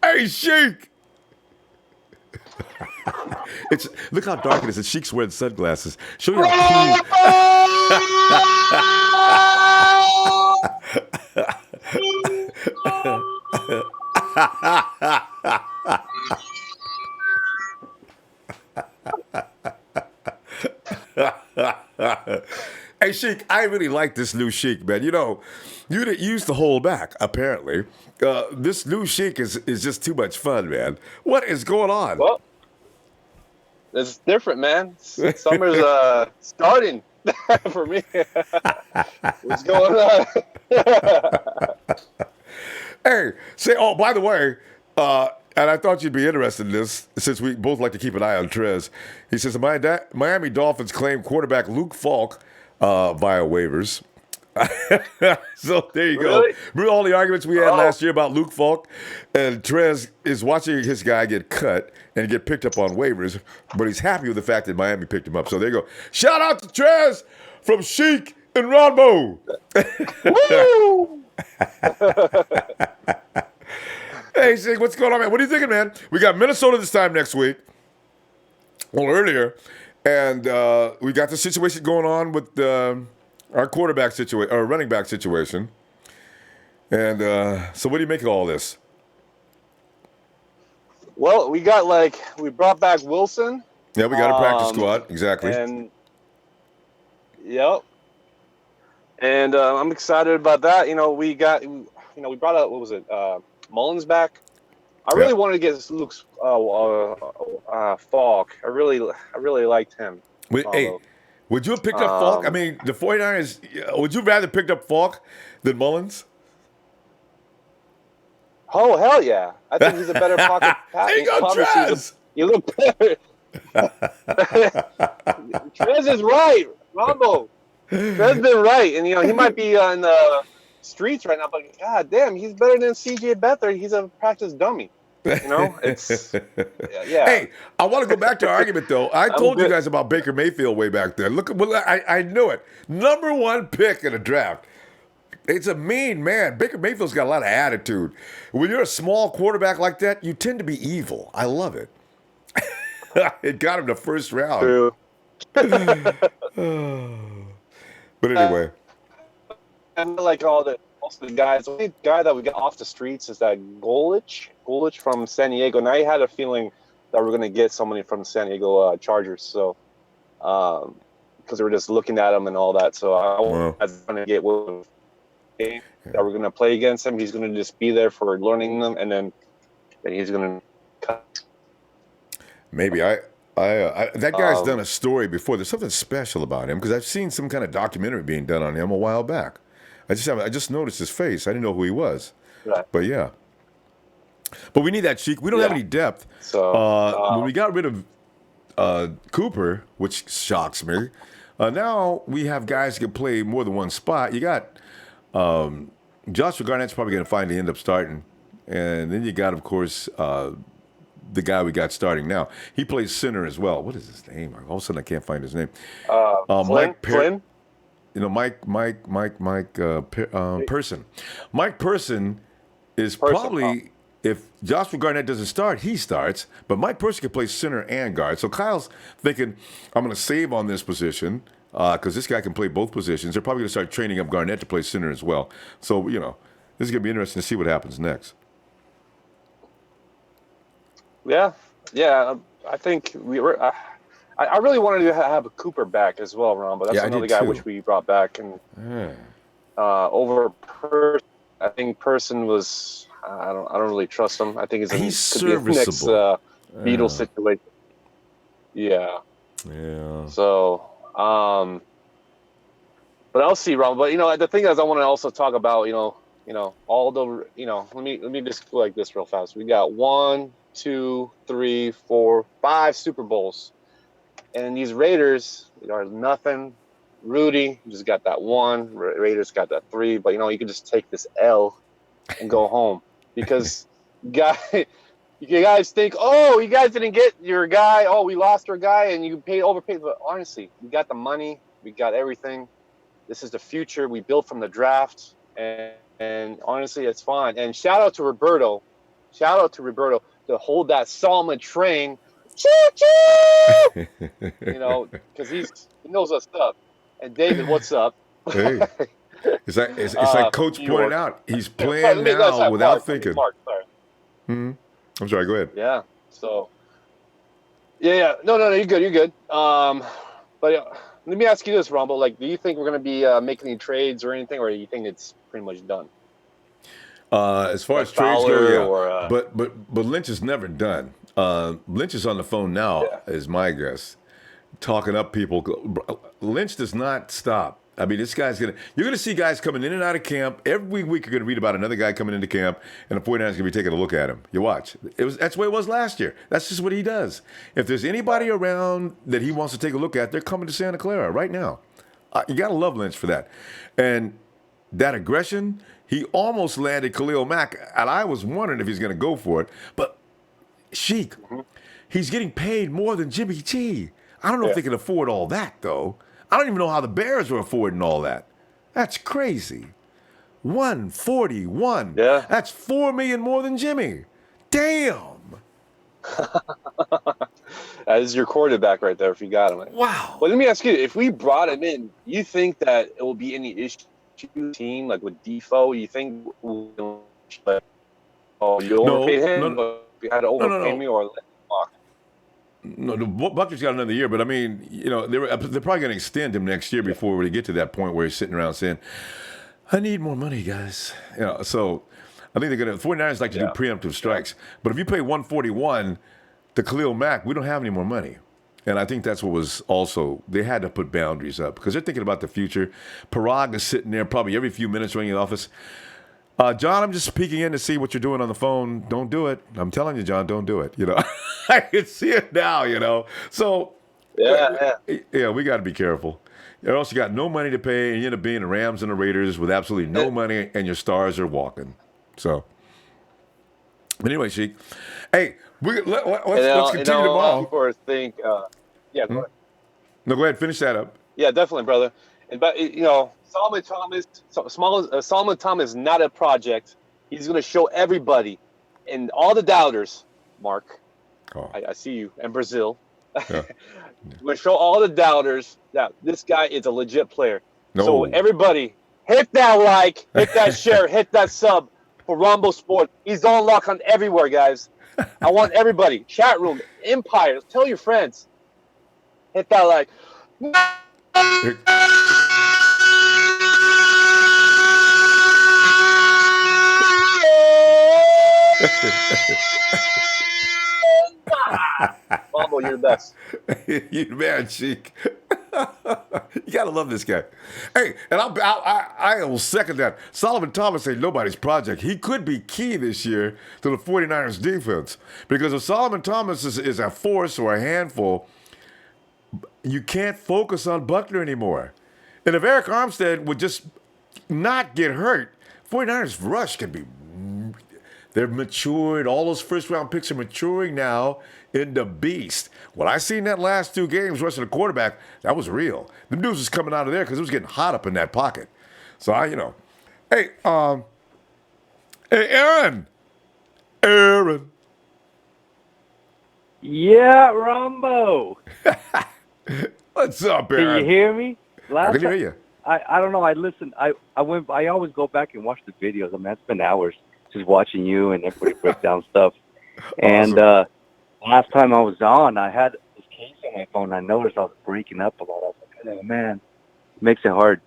S1: Hey, Chic! Look how dark it is. And Chic's wearing sunglasses. Show you how cool. Hey, Chic, I really like this new Chic, man. You know, you used to hold back, apparently. This new Chic is just too much fun, man. What is going on?
S15: Well, it's different, man. Summer's starting for me. What's going on?
S1: Hey, by the way, and I thought you'd be interested in this, since we both like to keep an eye on Trez. He says, the Miami Dolphins claim quarterback Luke Falk via waivers. So there you go. Remember all the arguments we had last year about Luke Falk? And Trez is watching his guy get cut and get picked up on waivers, but he's happy with the fact that Miami picked him up. So there you go. Shout out to Trez from Chic and Ronbo. Woo! Hey, Sig, what's going on, man? What are you thinking, man? We got Minnesota this time next week. Well, earlier. And we got the situation going on with our quarterback situation, our running back situation. And so what do you make of all this?
S15: Well, we brought back Wilson.
S1: Yeah, we got a practice squad. Exactly.
S15: And, yep. And I'm excited about that. We brought out, what was it, Mullens back. I really wanted to get Luke's Falk. I really liked him.
S1: Hey, would you have picked up Falk? I mean, the 49ers, would you rather picked up Falk than Mullens?
S15: Oh, hell yeah. I think he's a better pocket pass.
S1: There you go, Trez.
S15: You look better. Trez is right. Ronbo. Trez been right. And, he might be on the streets right now, but god damn, he's better than C.J. Beathard. He's a practice dummy. It's yeah.
S1: Hey, I want to go back to our argument though. I told you guys about Baker Mayfield way back there. Look, I knew it. Number 1 pick in the draft. It's a mean man. Baker Mayfield's got a lot of attitude. When you're a small quarterback like that, you tend to be evil. I love it. It got him the first round.
S15: True.
S1: But anyway.
S15: And like most of the guys, the only guy that we got off the streets is that Golditch from San Diego. And I had a feeling that we're going to get somebody from San Diego Chargers. So, because we were just looking at him and all that. So I was going to get one that we're going to play against him. He's going to just be there for learning them, and then he's going to cut.
S1: Maybe that guy's done a story before. There's something special about him because I've seen some kind of documentary being done on him a while back. I just noticed his face. I didn't know who he was.
S15: Right.
S1: But yeah. But we need that Chic. We don't have any depth.
S15: So
S1: when we got rid of Cooper, which shocks me. Now we have guys who can play more than one spot. You got Joshua Garnett's probably going to finally end up starting. And then you got, of course, the guy we got starting now. He plays center as well. What is his name? All of a sudden, I can't find his name. Mike
S15: Flynn?
S1: You know, Mike Person. Mike Person is probably, if Joshua Garnett doesn't start, he starts. But Mike Person can play center and guard. So Kyle's thinking, I'm going to save on this position because this guy can play both positions. They're probably going to start training up Garnett to play center as well. So, you know, this is going to be interesting to see what happens next.
S15: Yeah. I think we were. I really wanted to have a Cooper back as well, Ron, but that's another guy which we brought back. And over Person, I think Person was. I don't really trust him. I think he's
S1: serviceable.
S15: Next Beatles situation. Yeah. So, but I'll see, Ron. But the thing is, I want to also talk about all the let me just go like this real fast. We got 1, 2, 3, 4, 5 Super Bowls. And these Raiders are nothing. Rudy just got that 1. Raiders got that 3. But, you can just take this L and go home. Because you guys think, you guys didn't get your guy. Oh, we lost our guy and you overpaid. But honestly, we got the money. We got everything. This is the future. We built from the draft. And honestly, it's fine. And shout out to Roberto. To hold that Solomon train, choo-choo! Because he knows what's up. And David, what's up?
S1: Hey, it's like Coach pointed out. He's playing now without thinking.
S15: Mark, sorry.
S1: I'm sorry. Go ahead.
S15: Yeah. So. Yeah. No. You're good. But let me ask you this, Ronbo. Like, do you think we're going to be making any trades or anything, or do you think it's pretty much done?
S1: As far as trades go, but Lynch is never done. Lynch is on the phone now, is my guess, talking up people. Lynch does not stop. I mean, this guy's you're gonna see guys coming in and out of camp every week. You're gonna read about another guy coming into camp, and the 49ers gonna be taking a look at him. You watch. That's the way it was last year. That's just what he does. If there's anybody around that he wants to take a look at, they're coming to Santa Clara right now. You gotta love Lynch for that, and that aggression. He almost landed Khalil Mack, and I was wondering if he's going to go for it. But, Sheik, he's getting paid more than Jimmy G. I don't know if they can afford all that, though. I don't even know how the Bears are affording all that. That's crazy. 141.
S15: Yeah.
S1: That's $4 million more than Jimmy. Damn.
S15: That is your quarterback right there if you got him.
S1: Wow.
S15: Well, let me ask you, if we brought him in, you think that it will be any issue? Team like with Defoe, you think you overpaid him? But you had to overpay me or let him walk?
S1: No, the Buccaneers got another year, but I mean, they're probably going to extend him next year before we get to that point where he's sitting around saying, "I need more money, guys." So I think they're going to. The 49ers like to do preemptive strikes, but if you pay 141 to Khalil Mack, we don't have any more money. And I think that's what was also, they had to put boundaries up because they're thinking about the future. Parag is sitting there probably every few minutes running in the office. John, I'm just peeking in to see what you're doing on the phone. Don't do it. I'm telling you, John, don't do it. I can see it now, So, we got to be careful. Or else you got no money to pay and you end up being the Rams and the Raiders with absolutely no money and your stars are walking. So, but anyway, Sheik. Hey, let's continue tomorrow.
S15: People think, go ahead.
S1: No, go ahead. Finish that up.
S15: Yeah, definitely, brother. But Solomon Thomas is not a project. He's going to show everybody and all the doubters, Mark. I see you, and Brazil.
S1: Yeah.
S15: We're going to show all the doubters that this guy is a legit player.
S1: No.
S15: So everybody, hit that like, hit that share, hit that sub for Ronbo Sport. He's on lock on everywhere, guys. I want everybody, chat room, Empire, tell your friends. Hit that like. Ronbo, you're the best.
S1: You're the man, Sheik. You gotta love this guy. Hey, and I will second that. Solomon Thomas ain't nobody's project. He could be key this year to the 49ers defense. Because if Solomon Thomas is a force or a handful, you can't focus on Butler anymore. And if Eric Armstead would just not get hurt, 49ers rush can be. They're matured. All those first-round picks are maturing now into beast. When I seen that last 2 games rushing the quarterback, that was real. The dudes was coming out of there because it was getting hot up in that pocket. So hey, Aaron.
S16: Yeah, Ronbo.
S1: What's up, Aaron?
S16: Can you hear me?
S1: I can hear you.
S16: I don't know. I listened. I always go back and watch the videos. I mean, I spend hours just watching you and everybody break down stuff. And last time I was on, I had this case on my phone. I noticed I was breaking up a lot. I was like, oh, man, it makes it hard.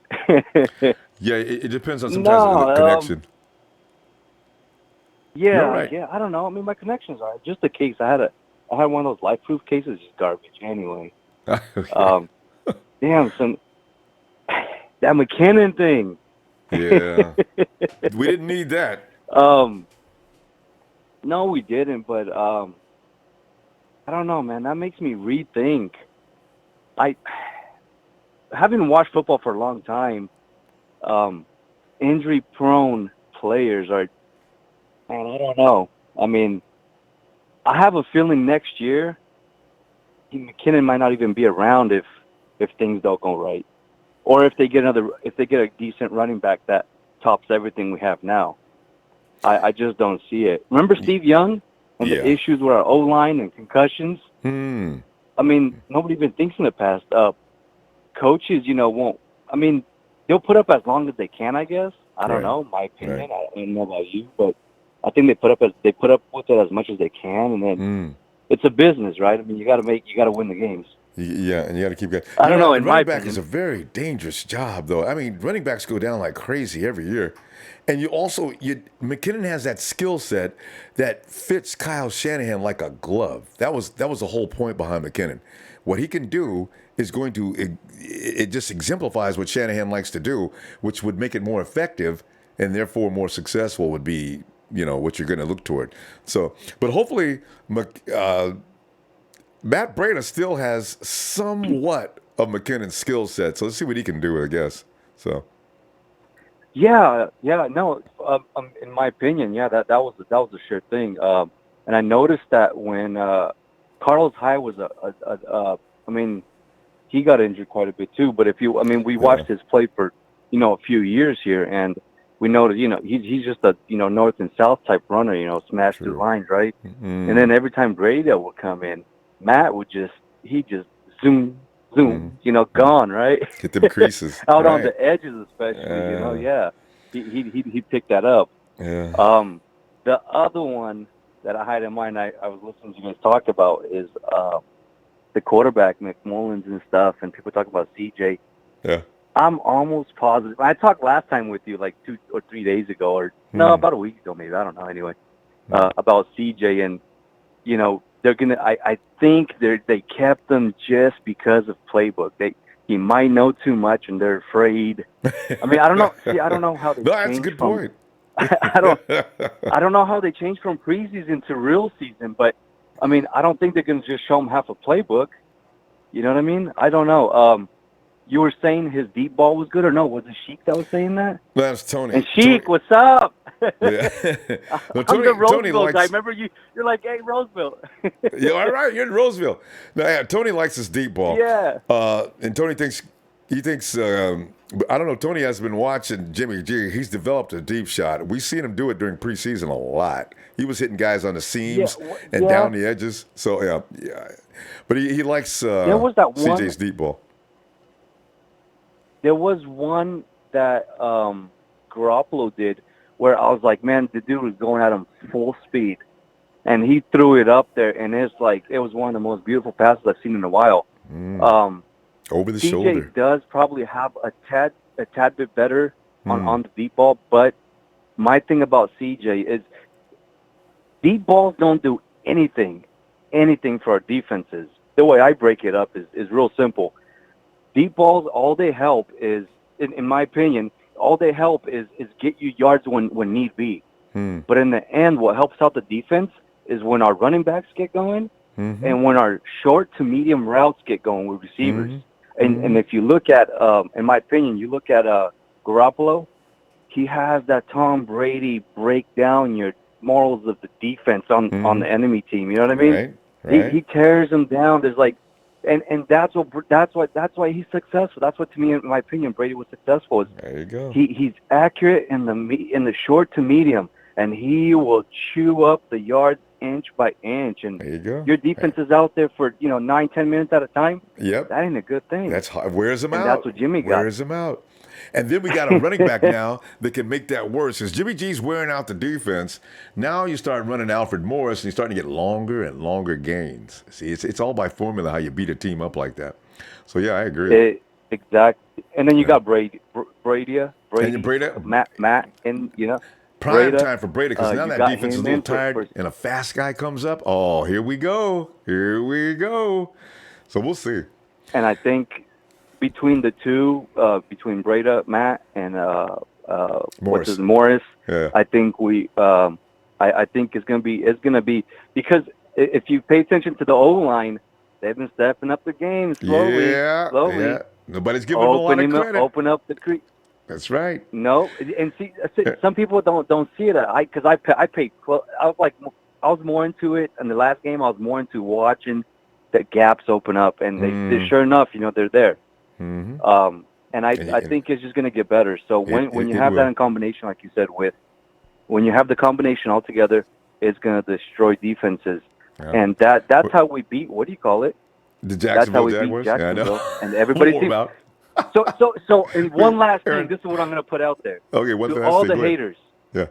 S1: Yeah, it depends on sometimes the connection.
S16: Yeah,
S1: right.
S16: yeah. I don't know. I mean, my connections are just a case. I had one of those life-proof cases, just garbage anyway. Damn, that McKinnon thing.
S1: Yeah, we didn't need that.
S16: No, we didn't. But I don't know, man. That makes me rethink. Having watched football for a long time, injury-prone players are. Man, I don't know. I mean, I have a feeling next year McKinnon might not even be around if things don't go right, or if they get a decent running back that tops everything we have now. I just don't see it. Remember Steve Young and the issues with our O-line and concussions? I mean, nobody even thinks in the past. Coaches, won't. I mean, they'll put up as long as they can, I guess. I don't know. My opinion. I don't know about you, but I think they put up with it as much as they can, and then it's a business, right? I mean, you got to win the games.
S1: Yeah, and you got to keep going.
S16: I don't know. In my
S1: running back
S16: opinion,
S1: is a very dangerous job, though. I mean, running backs go down like crazy every year, and McKinnon has that skill set that fits Kyle Shanahan like a glove. That was the whole point behind McKinnon. What he can do is going to it just exemplifies what Shanahan likes to do, which would make it more effective and therefore more successful. Would be what you're going to look toward. So, but hopefully, Matt Breida still has somewhat of McKinnon's skill set. So let's see what he can do, I guess. So.
S16: Yeah, no. In my opinion, that was a sure thing. And I noticed that when Carlos Hyde was I mean, he got injured quite a bit too. But we watched his play for a few years here, and we know that he's just a north and south type runner. Smash through lines, right?
S1: Mm-hmm.
S16: And then every time Breida would come in, Matt would just zoom, gone, right?
S1: Hit them creases
S16: out on the edges, especially. He picked that up.
S1: Yeah.
S16: The other one that I had in mind, I was listening to you guys talk about is the quarterback, Nick Mullens and stuff, and people talk about CJ.
S1: Yeah.
S16: I'm almost positive. I talked last time with you, like 2 or 3 days ago, or about a week ago, maybe. I don't know. Anyway, about CJ, and they're gonna. I think they kept him just because of playbook. He might know too much, and they're afraid. I mean, I don't know. See, I don't know how they.
S1: No, that's a good point.
S16: I don't know how they changed from preseason to real season, but I mean, I don't think they're gonna just show him half a playbook. You know what I mean? I don't know. You were saying his deep ball was good, or no? Was it Sheik that was saying that?
S1: That's Tony.
S16: And Sheik, what's up?
S1: Yeah.
S16: I'm the Roseville guy. Remember you're like, hey, Roseville.
S1: Yeah, all right. You're in Roseville. No, yeah, Tony likes his deep ball.
S16: Yeah.
S1: And Tony thinks, I don't know, Tony has been watching Jimmy G. He's developed a deep shot. We've seen him do it during preseason a lot. He was hitting guys on the seams and down the edges. So, yeah. But he likes
S16: there was that
S1: CJ's deep ball.
S16: There was one that Garoppolo did where I was like, man, the dude was going at him full speed. And he threw it up there, and it was one of the most beautiful passes I've seen in a while.
S1: Over the
S16: CJ
S1: shoulder.
S16: Does probably have a tad bit better on the deep ball, but my thing about CJ is deep balls don't do anything for our defenses. The way I break it up is real simple. Deep balls, all they help is, in my opinion, all they help is get you yards when need be. But in the end, what helps out the defense is when our running backs get going, And when our short to medium routes get going with receivers,
S1: Mm-hmm.
S16: and if you look at, in my opinion, you look at Garoppolo, he has that Tom Brady break down your morals of the defense on the enemy team. You know what I mean?
S1: Right.
S16: He tears them down. There's like, and that's why he's successful. That's what, to me, in my opinion, Brady was successful. Is
S1: There you go.
S16: he's accurate in the short to medium, and he will chew up the yards inch by inch. And
S1: there you go.
S16: Your defense is out there for 9-10 minutes at a time.
S1: Yep.
S16: That ain't a good thing.
S1: That's hard. Wears them
S16: and
S1: out.
S16: That's what Jimmy got.
S1: Wears them out. And then we got a running back now that can make that worse. Because Jimmy G's wearing out the defense. Now you start running Alfred Morris, and you're starting to get longer and longer gains. See, it's all by formula how you beat a team up like that. So, yeah, I agree.
S16: Exactly. And then you got Brady,
S1: Breida.
S16: Matt, and,
S1: Prime
S16: Breida,
S1: time for Breida, because now that defense is a little tired and a fast guy comes up. Oh, here we go. So we'll see.
S16: And I think between the two, between Breida, Matt, and Morris,
S1: yeah.
S16: I think I think it's gonna be because if you pay attention to the O-line, they've been stepping up the game slowly.
S1: Yeah. Nobody's giving them a lot of credit.
S16: Open up the creek.
S1: That's right.
S16: No, and see, some people don't see it. Because I paid. I was more into it in the last game. I was more into watching the gaps open up, and they sure enough, they're there.
S1: Mm-hmm.
S16: And I think it's just going to get better. So when you have that in combination, like you said, when you have the combination all together, it's going to destroy defenses. Yeah. And that's how we beat. What do you call it?
S1: The Jacksonville Jaguars.
S16: Jacksonville,
S1: yeah, I know.
S16: And everybody thinks. So, and one last thing. This is what I'm going to put out there.
S1: Okay, one
S16: to
S1: last
S16: all
S1: thing.
S16: the haters.
S1: Yeah.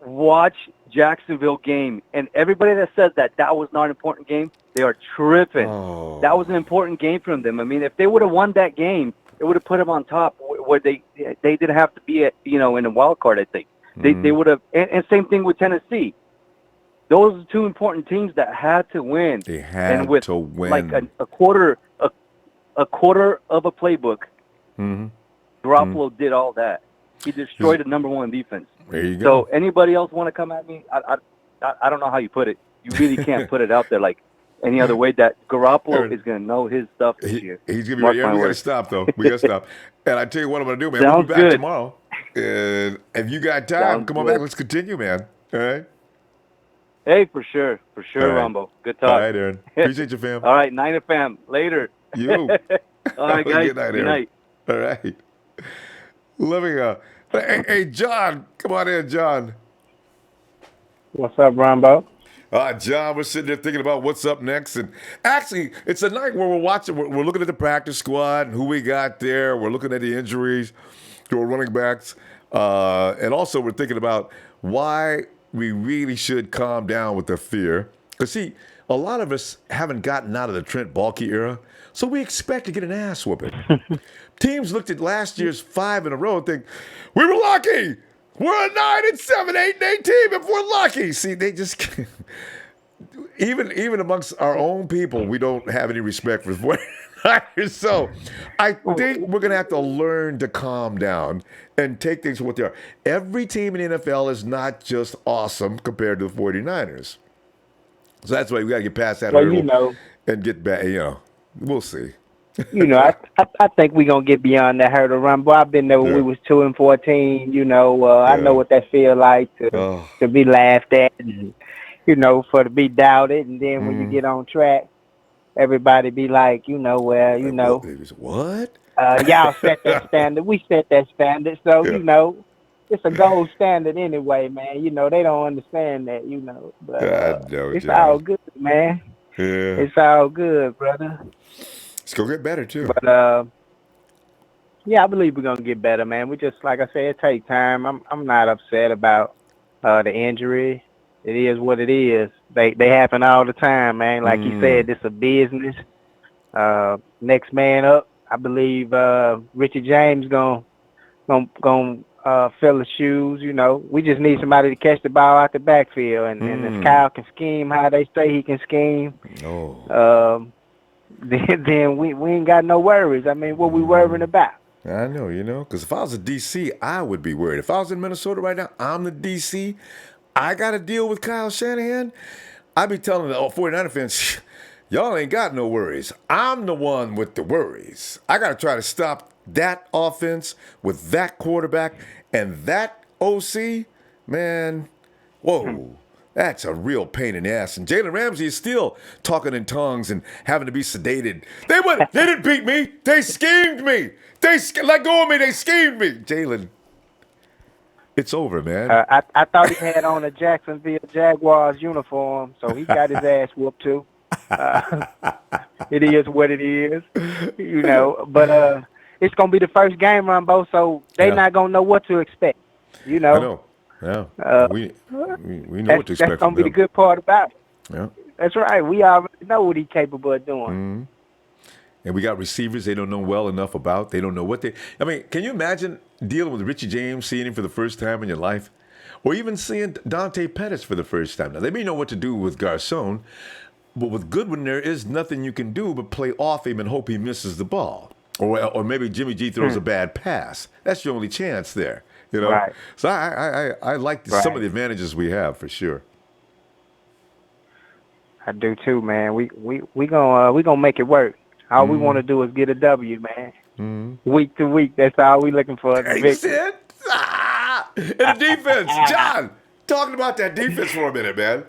S16: Watch Jacksonville game, and everybody that says that was not an important game, they are tripping.
S1: Oh.
S16: That was an important game for them. I mean, if they would have won that game, it would have put them on top, where they didn't have to be at in a wild card. I think they would have. And same thing with Tennessee. Those are two important teams that had to win.
S1: They had to win.
S16: Like a quarter of a playbook.
S1: Mm-hmm.
S16: Garoppolo did all that. He destroyed the number one defense.
S1: There you go.
S16: So anybody else want to come at me? I don't know how you put it. You really can't put it out there like any other way. That Garoppolo is going to know his stuff this year.
S1: He's going to be right. We got to stop, though. We got to stop. And I tell you what I'm going to do, man. We'll be back tomorrow. And if you got time, come on back. Let's continue, man. All right?
S16: Hey, for sure, right. Ronbo. Good talk.
S1: All right, Aaron. Appreciate you, fam.
S16: All right, Niner fam. Later.
S1: You.
S16: All right, guys.
S1: Good night. All right. Living Hey, John. Come on in, John.
S17: What's up, Ronbo?
S1: John, we're sitting there thinking about what's up next. And actually, it's a night where we're watching. We're looking at the practice squad and who we got there. We're looking at the injuries to our running backs. And also, we're thinking about why we really should calm down with the fear. Because, see, a lot of us haven't gotten out of the Trent Baalke era, so we expect to get an ass whooping. Teams looked at last year's 5 in a row and think, we were lucky. We're a 9-7, 8-8 team if we're lucky. See, they just even amongst our own people, we don't have any respect for 49ers. So I think we're going to have to learn to calm down and take things for what they are. Every team in the NFL is not just awesome compared to the 49ers. So that's why we got to get past that hurdle and get back. We'll see.
S17: I think we're going to get beyond that hurdle, Ronbo. I've been there when we was 2-14. I know what that feel like to be laughed at and, to be doubted. And then when you get on track, everybody be like,
S1: What?
S17: Y'all set that standard. We set that standard. So, it's a gold standard anyway, man. They don't understand that, But it's all good, man.
S1: Yeah.
S17: It's all good, brother.
S1: It's going to get better, too.
S17: But, I believe we're going to get better, man. We just, like I said, it takes time. I'm not upset about the injury. It is what it is. They happen all the time, man. Like you said, it's a business. Next man up, I believe Richie James going fill the shoes, We just need somebody to catch the ball out the backfield. And if Kyle can scheme how they say he can scheme, then we ain't got no worries. I mean, what we worrying about?
S1: I know, because if I was a DC, I would be worried. If I was in Minnesota right now, I'm the DC. I got to deal with Kyle Shanahan. I'd be telling the 49er fans, Y'all ain't got no worries. I'm the one with the worries. I got to try to stop that offense with that quarterback and that OC. Man, whoa. That's a real pain in the ass. And Jalen Ramsey is still talking in tongues and having to be sedated. They didn't beat me. They schemed me. Let go of me. They schemed me. Jalen, it's over, man.
S17: I thought he had on a Jacksonville Jaguars uniform, so he got his ass whooped too. It is what it is, you know. But it's gonna be the first game, Ronbo, so they not gonna know what to expect. You know.
S1: I know. Yeah. We know what to expect.
S17: That's gonna be the good part about it.
S1: Yeah.
S17: That's right. We already know what he's capable of doing.
S1: Mm-hmm. And we got receivers they don't know well enough about. They don't know what I mean, can you imagine dealing with Richie James, seeing him for the first time in your life? Or even seeing Dante Pettis for the first time. Now, they may know what to do with Garcon, but with Goodwin, there is nothing you can do but play off him and hope he misses the ball. Or maybe Jimmy G throws a bad pass. That's your only chance there. You know?
S17: Right.
S1: So I like some of the advantages we have for sure.
S17: I do too, man. We gonna make it work. All we want to do is get a W, man. Week to week, that's all we looking for.
S1: And the defense, John, talking about that defense for a minute, man.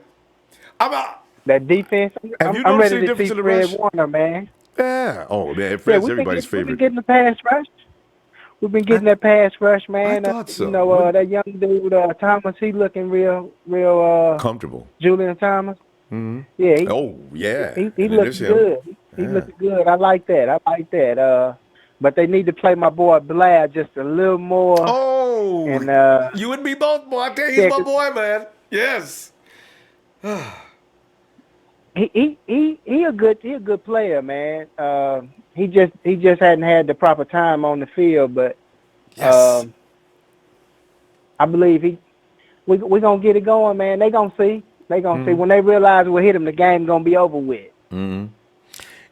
S17: That defense. I'm ready to see Fred Warner, man.
S1: Yeah. Oh man, Fred's everybody's favorite.
S17: We've been getting the pass rush. We've been getting that pass rush, man.
S1: I thought so.
S17: You know, that young dude Thomas, he looking real
S1: comfortable.
S17: Julian Thomas.
S1: Mm-hmm.
S17: Yeah. He looks good. He looks good. I like that. But they need to play my boy Blair just a little more.
S1: Oh,
S17: and
S1: you and me both, boy. I tell you, he's my boy, man. Yes.
S17: he a good player, man. He just hadn't had the proper time on the field, but
S1: yes.
S17: I believe we gonna get it going, man. They gonna see. See when they realize we'll hit them, the game gonna be over with.
S1: Mm-hmm.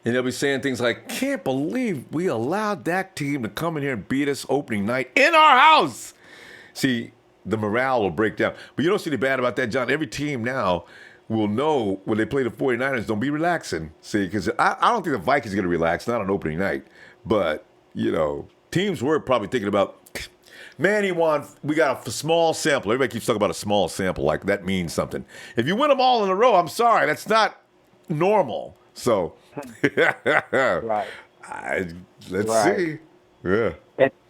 S1: And they'll be saying things like, "Can't believe we allowed that team to come in here and beat us opening night in our house." See, the morale will break down. But you don't see the bad about that, John. Every team now will know when they play the 49ers, don't be relaxing. See, because I don't think the Vikings are going to relax, not on opening night. But, you know, teams were probably thinking about, man, we got a small sample. Everybody keeps talking about a small sample, like that means something. If you win them all in a row, I'm sorry, that's not normal. So,
S17: right.
S1: Let's see. Yeah.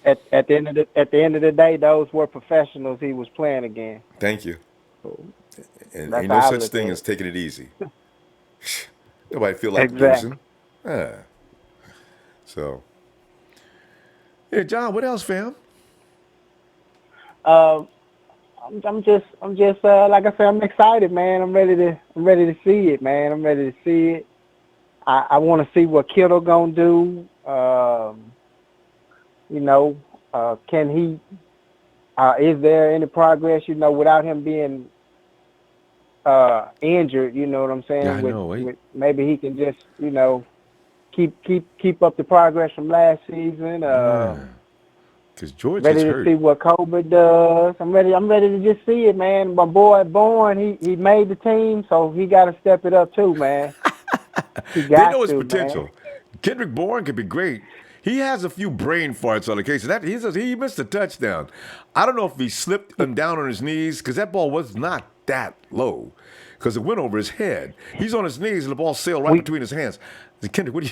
S17: At the end of the day, those were professionals he was playing against.
S1: Thank you. And
S17: That's
S1: ain't no such thing as taking it easy. Nobody feel like losing. So, hey, John, what else, fam?
S17: I'm just like I said, I'm excited, man. I'm ready to see it, man. I'm ready to see it. I want to see what Kittle gonna do. You know, can he? Is there any progress? You know, without him being injured, you know what I'm saying?
S1: Yeah, I know.
S17: Maybe he can just, you know, keep up the progress from last season.
S1: Because George
S17: ready
S1: is
S17: to
S1: hurt.
S17: see what Kobe does. I'm ready to just see it, man. My boy Bourne, he made the team, so he got to step it up too, man.
S1: They know his potential. Man. Kendrick Bourne could be great. He has a few brain farts on occasion. He missed a touchdown. I don't know if he slipped him down on his knees because that ball was not that low because it went over his head. He's on his knees and the ball sailed right between his hands. I said, Kendrick, what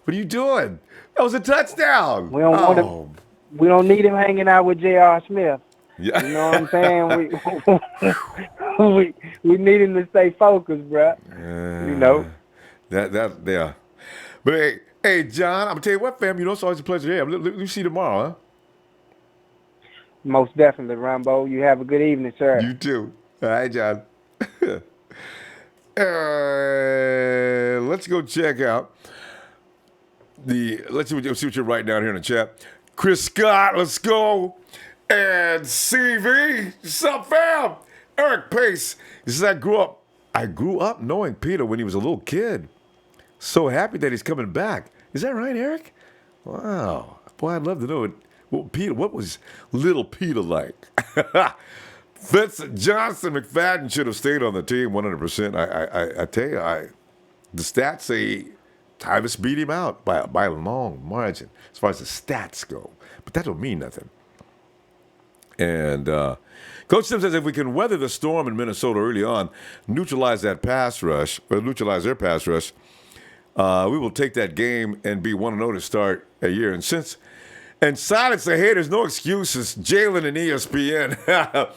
S1: are you doing? That was a touchdown.
S17: We don't want him. We don't need him hanging out with J.R. Smith.
S1: Yeah.
S17: You know what I'm saying? we need him to stay focused, bro. You know.
S1: Yeah. But hey, John, I'm gonna tell you what, fam. You know, it's always a pleasure here. We'll see you tomorrow, huh?
S17: Most definitely, Ronbo. You have a good evening, sir.
S1: You too. All right, John. Let's go check out let's see what you're writing down here in the chat. Chris Scott, let's go. And CV, what's up, fam? Eric Pace, he says, I grew up knowing Peter when he was a little kid. So happy that he's coming back. Is that right, Eric? Wow. Boy, I'd love to know it. Well, Peter, what was little Peter like? Fitz Johnson McFadden should have stayed on the team 100%. I tell you, the stats say Tyvus beat him out by a long margin as far as the stats go. But that don't mean nothing. And Coach Sims says if we can weather the storm in Minnesota early on, neutralize their pass rush, we will take that game and be 1-0 to start a year. And silence the haters, no excuses. Jalen and ESPN.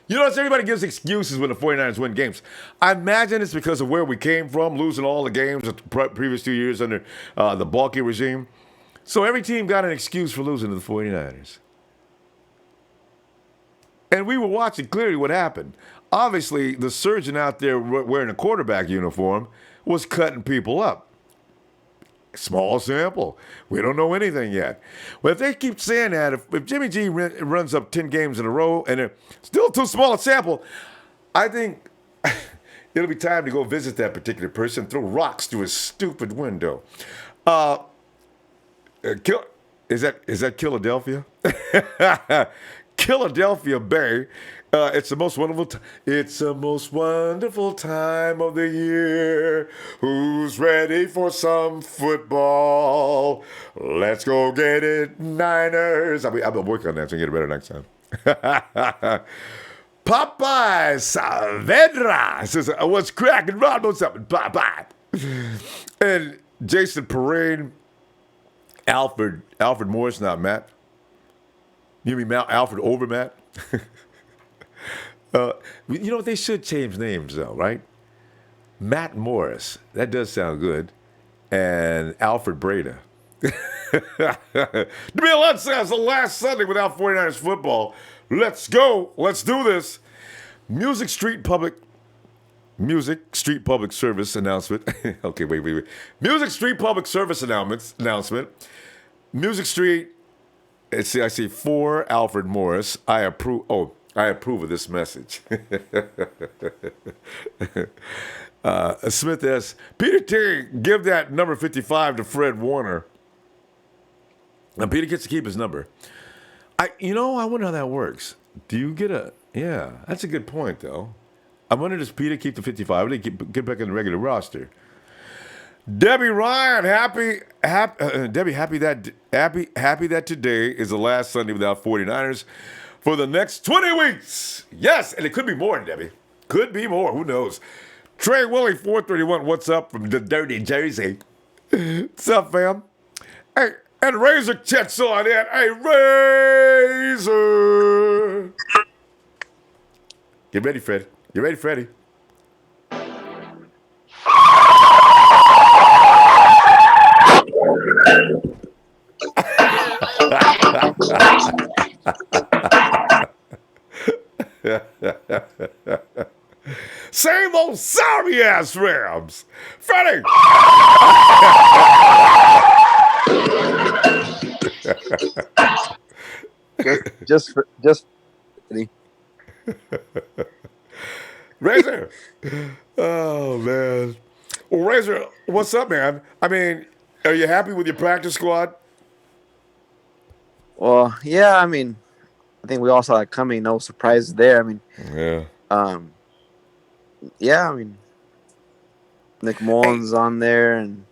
S1: You notice everybody gives excuses when the 49ers win games. I imagine it's because of where we came from, losing all the games the previous 2 years under the Balky regime. So every team got an excuse for losing to the 49ers. And we were watching clearly what happened. Obviously, the surgeon out there wearing a quarterback uniform was cutting people up. Small sample. We don't know anything yet. But if they keep saying that, if Jimmy G runs up 10 games in a row and it's still too small a sample, I think it'll be time to go visit that particular person, throw rocks through his stupid window. Is that Philadelphia? Philadelphia Bay. It's the most wonderful time of the year. Who's ready for some football? Let's go get it, Niners. I've been working on that to get it better next time. Popeye Saavedra says, what's cracking? Ronbo something. Popeye. And Jason Perrine, Alfred Morris, not Matt. You mean Alfred over Matt? You know, they should change names, though, right? Matt Morris. That does sound good. And Alfred Breida. DeMille says the last Sunday without 49ers football. Let's go. Let's do this. Music Street Public Service announcement. Okay, wait. Music Street Public Service announcement. Music Street. I see for Alfred Morris. I approve of this message. Smith S. Peter Terry, give that number 55 to Fred Warner. And Peter gets to keep his number. I wonder how that works. Do you get yeah, that's a good point, though. I wonder, does Peter keep the 55 or they get back in the regular roster? Debbie Ryan, happy that today is the last Sunday without 49ers for the next 20 weeks. Yes, and it could be more, Debbie. Could be more. Who knows? Trey Willie 431, what's up from the dirty Jersey? What's up, fam? Hey, and Razor Chet's on it. Hey, Razor. Get ready, Fred. You ready, Freddie? Same old sorry ass Rams. Freddie.
S18: just
S1: Razor. Oh man. Well, Razor, what's up, man? I mean, are you happy with your practice squad?
S18: Well, yeah, I mean, I think we all saw it coming. No surprises there. I mean, yeah, I mean, Nick Mullens on there, and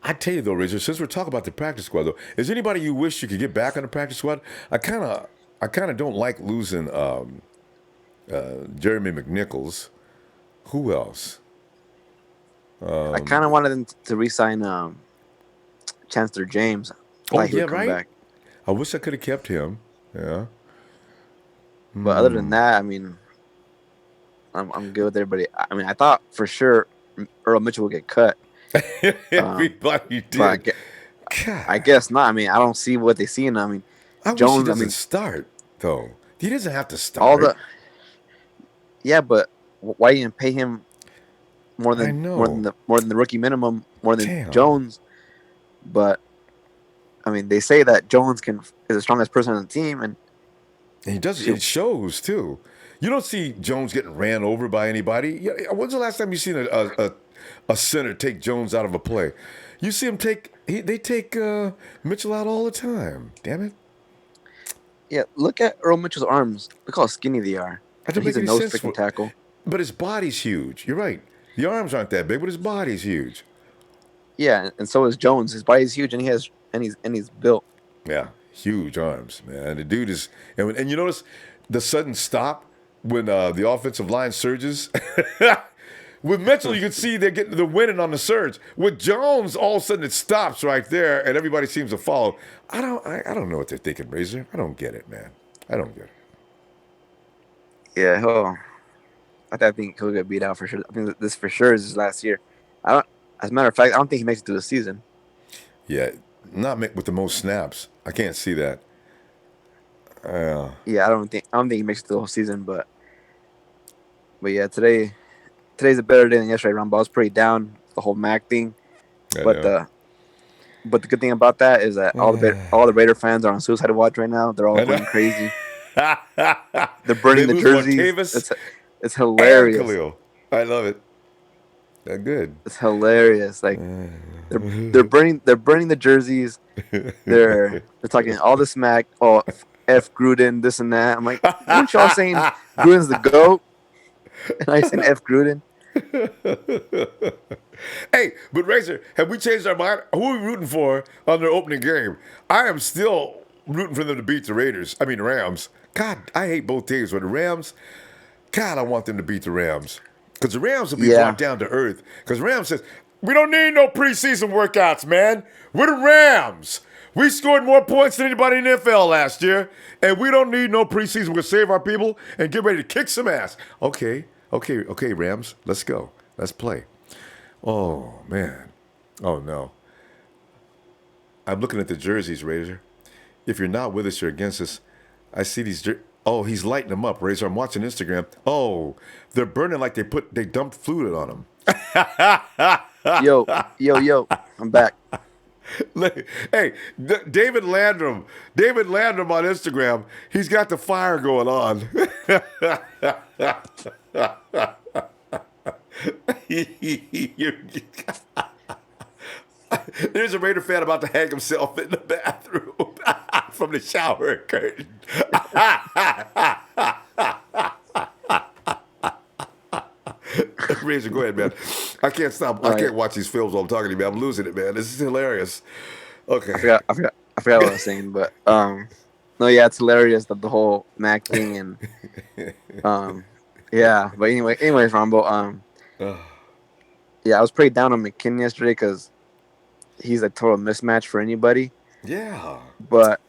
S1: I tell you though, Razor, since we're talking about the practice squad, though, is anybody you wish you could get back on the practice squad? I kind of don't like losing Jeremy McNichols. Who else?
S18: I kind of wanted them to re-sign Chancellor James.
S1: Right. Back. I wish I could have kept him. Yeah.
S18: But other than that, I mean, I'm good with everybody. I mean, I thought for sure Earl Mitchell would get cut.
S1: Everybody did.
S18: I guess not. I mean, I don't see what they see in him. I mean,
S1: Jones doesn't start though. He doesn't have to start.
S18: Yeah, but why you didn't pay him more than the rookie minimum, more than Jones? But I mean, they say that Jones is the strongest person on the team, and
S1: he does. It shows too. You don't see Jones getting ran over by anybody. When's the last time you seen a center take Jones out of a play? You see him they take Mitchell out all the time. Damn it.
S18: Yeah, look at Earl Mitchell's arms. Look how skinny they are. He's a nose freaking tackle.
S1: But his body's huge. You're right. The arms aren't that big, but his body's huge.
S18: Yeah, and so is Jones. His body's huge, and he's built.
S1: Yeah, huge arms, man. The dude is, and you notice the sudden stop when the offensive line surges. With Mitchell, you can see they're winning on the surge. With Jones, all of a sudden it stops right there, and everybody seems to follow. I don't know what they're thinking, Razor. I don't get it, man. I don't get it.
S18: Yeah, I think he'll get beat out for sure. I think this for sure is his last year. As a matter of fact, I don't think he makes it through the season.
S1: Yeah, not with the most snaps. I can't see that.
S18: Yeah, I don't think he makes it through the whole season, but yeah, today's a better day than yesterday. Ronbo, I was pretty down the whole Mac thing, but the good thing about that is that all the Raider fans are on suicide watch right now. They're all going crazy. They're burning the jerseys. It's hilarious.
S1: Khalil. I love it. They're good.
S18: It's hilarious. Like they're burning the jerseys. They're talking all the smack. Oh, F Gruden, this and that. I'm like, aren't y'all saying Gruden's the GOAT? And I saying F Gruden.
S1: Hey, but Razor, have we changed our mind? Who are we rooting for on their opening game? I am still rooting for them to beat the Rams. God, I hate both teams, but the Rams, God, I want them to beat the Rams. Because the Rams will be brought down to earth. Because Rams says, we don't need no preseason workouts, man. We're the Rams. We scored more points than anybody in the NFL last year, and we don't need no preseason. We'll save our people and get ready to kick some ass. Okay, Rams, let's go. Let's play. Oh, man. Oh, no. I'm looking at the jerseys, Razor. If you're not with us, you're against us. I see these Oh, he's lighting them up, Razor. I'm watching Instagram. Oh, they're burning like they dumped fluid on them.
S18: Yo, I'm back.
S1: Hey, David Landrum on Instagram, he's got the fire going on. There's a Raider fan about to hang himself in the bathroom from the shower curtain. Razor, go ahead, man. I can't stop. I can't watch these films while I'm talking to you, man. I'm losing it, man. This is hilarious. Okay.
S18: I forgot what I was saying, but no, yeah, it's hilarious the whole Mac thing and yeah. But anyways, Ronbo, yeah, I was pretty down on McKinnon yesterday because he's a total mismatch for anybody.
S1: Yeah.
S18: But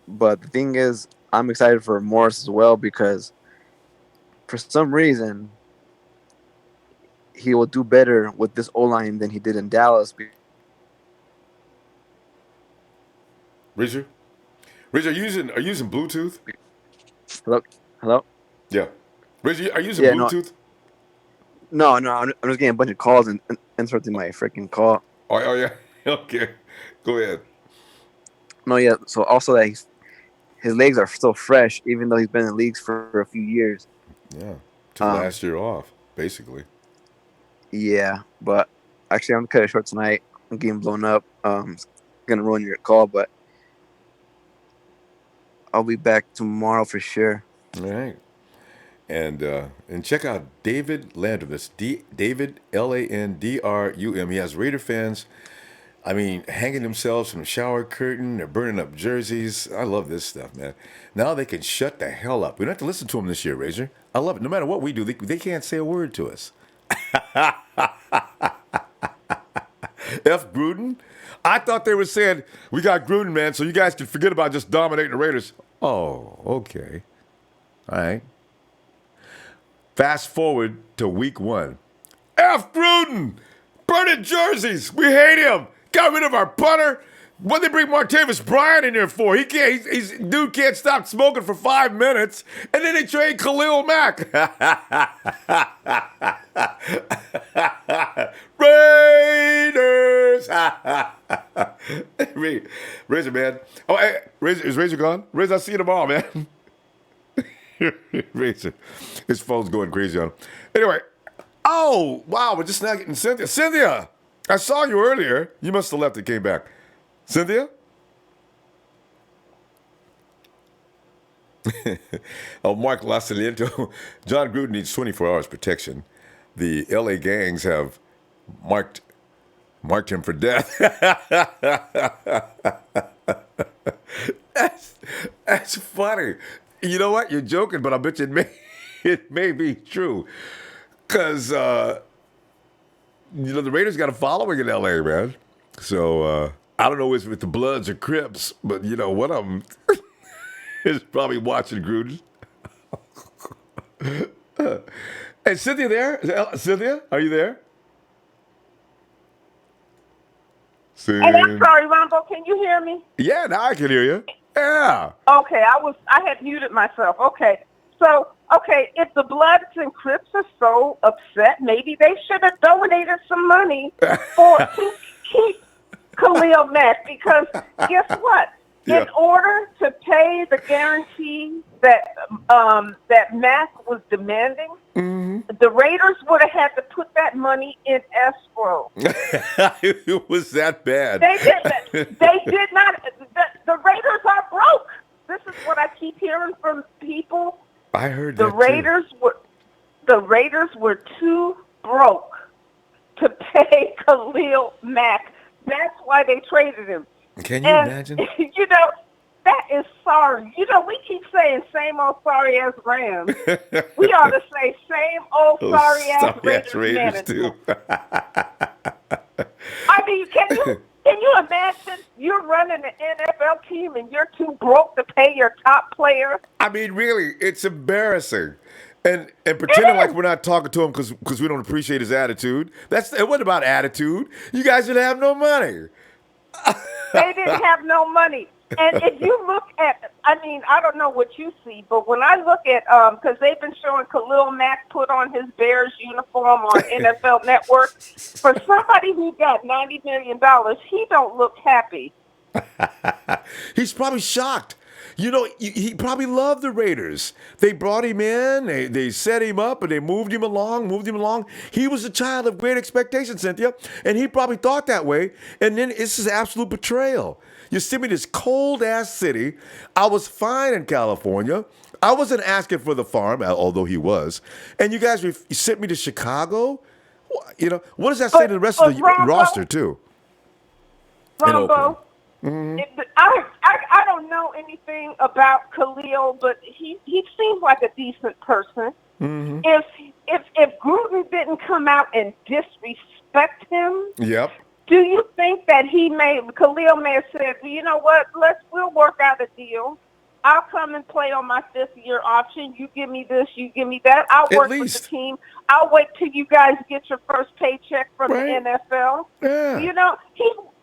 S18: the thing is, I'm excited for Morris as well because for some reason he will do better with this O-line than he did in Dallas.
S1: Razor, are you using Bluetooth?
S18: Hello.
S1: Yeah. Razor, are you using Bluetooth?
S18: No, I'm just getting a bunch of calls and interrupting my freaking call.
S1: Oh yeah. Okay. Go ahead.
S18: No, yeah. So also that his legs are still fresh, even though he's been in leagues for a few years.
S1: Yeah. Took last year off, basically.
S18: Yeah, but actually, I'm gonna cut it short tonight. I'm getting blown up. It's gonna ruin your call, but I'll be back tomorrow for sure.
S1: All right. And check out David Landrum. That's David Landrum. He has Raider fans. I mean, hanging themselves from the shower curtain. They're burning up jerseys. I love this stuff, man. Now they can shut the hell up. We don't have to listen to them this year, Razor. I love it. No matter what we do, they can't say a word to us. F. Gruden? I thought they were saying, we got Gruden, man, so you guys can forget about just dominating the Raiders. Oh, okay. All right. Fast forward to week 1. F. Gruden! Burning jerseys! We hate him! Got rid of our punter! What they bring Martavis Bryant in here for? Dude can't stop smoking for 5 minutes, and then they trade Khalil Mack. Raiders! Razor, man. Oh, hey, Razor, is Razor gone? Razor, I'll see you tomorrow, man. Razor. His phone's going crazy on him. Anyway. Oh, wow, we're just now getting Cynthia. Cynthia! I saw you earlier. You must have left and came back. Cynthia? Oh, Mark Lasaliento. John Gruden needs 24 hours protection. The LA gangs have marked Marked him for death. That's funny. You know what? You're joking, but I bet you it may be true. Because, the Raiders got a following in L.A., man. So, I don't know if it's the Bloods or Crips, but, one of them is probably watching Gruden. Hey, Cynthia there? Cynthia, are you there?
S19: Hey, I'm sorry, Ronbo. Can you hear me?
S1: Yeah, now I can hear you. Yeah.
S19: Okay, I had muted myself. Okay, so if the Bloods and Crips are so upset, maybe they should have donated some money to keep Khalil Mack, because guess what?
S1: Yeah.
S19: In order to pay the guarantee that Mack was demanding, the Raiders would have had to put that money in escrow.
S1: It was that bad.
S19: They did not. The Raiders are broke. This is what I keep hearing from people.
S1: I heard
S19: the
S1: that
S19: Raiders
S1: too.
S19: The Raiders were too broke to pay Khalil Mack. That's why they traded him.
S1: Can you imagine?
S19: That is sorry. We keep saying same old sorry ass Rams. We ought to say same old sorry ass Raiders
S1: too.
S19: I mean, can you imagine you're running an NFL team and you're too broke to pay your top player?
S1: I mean, really, it's embarrassing. And pretending like we're not talking to him because we don't appreciate his attitude. It wasn't about attitude. You guys didn't have no money.
S19: They didn't have no money. And if you look at, I don't know what you see, but when I look at, because they've been showing Khalil Mack put on his Bears uniform on NFL Network, for somebody who got $90 million, he don't look happy.
S1: He's probably shocked. He probably loved the Raiders. They brought him in, they set him up, and they moved him along. He was a child of great expectations, Cynthia, and he probably thought that way. And then it's his absolute betrayal. You sent me this cold-ass city. I was fine in California. I wasn't asking for the farm, although he was. And you guys sent me to Chicago? What does that say to the rest of the roster, too?
S19: Ronbo, I don't know anything about Khalil, but he seems like a decent person.
S1: Mm-hmm.
S19: If Gruden didn't come out and disrespect him,
S1: yep.
S19: Do you think that Khalil may have said, well, you know what, we'll work out a deal. I'll come and play on my 5th-year option. You give me this, you give me that. I'll work with the team. I'll wait till you guys get your first paycheck from the NFL.
S1: Yeah.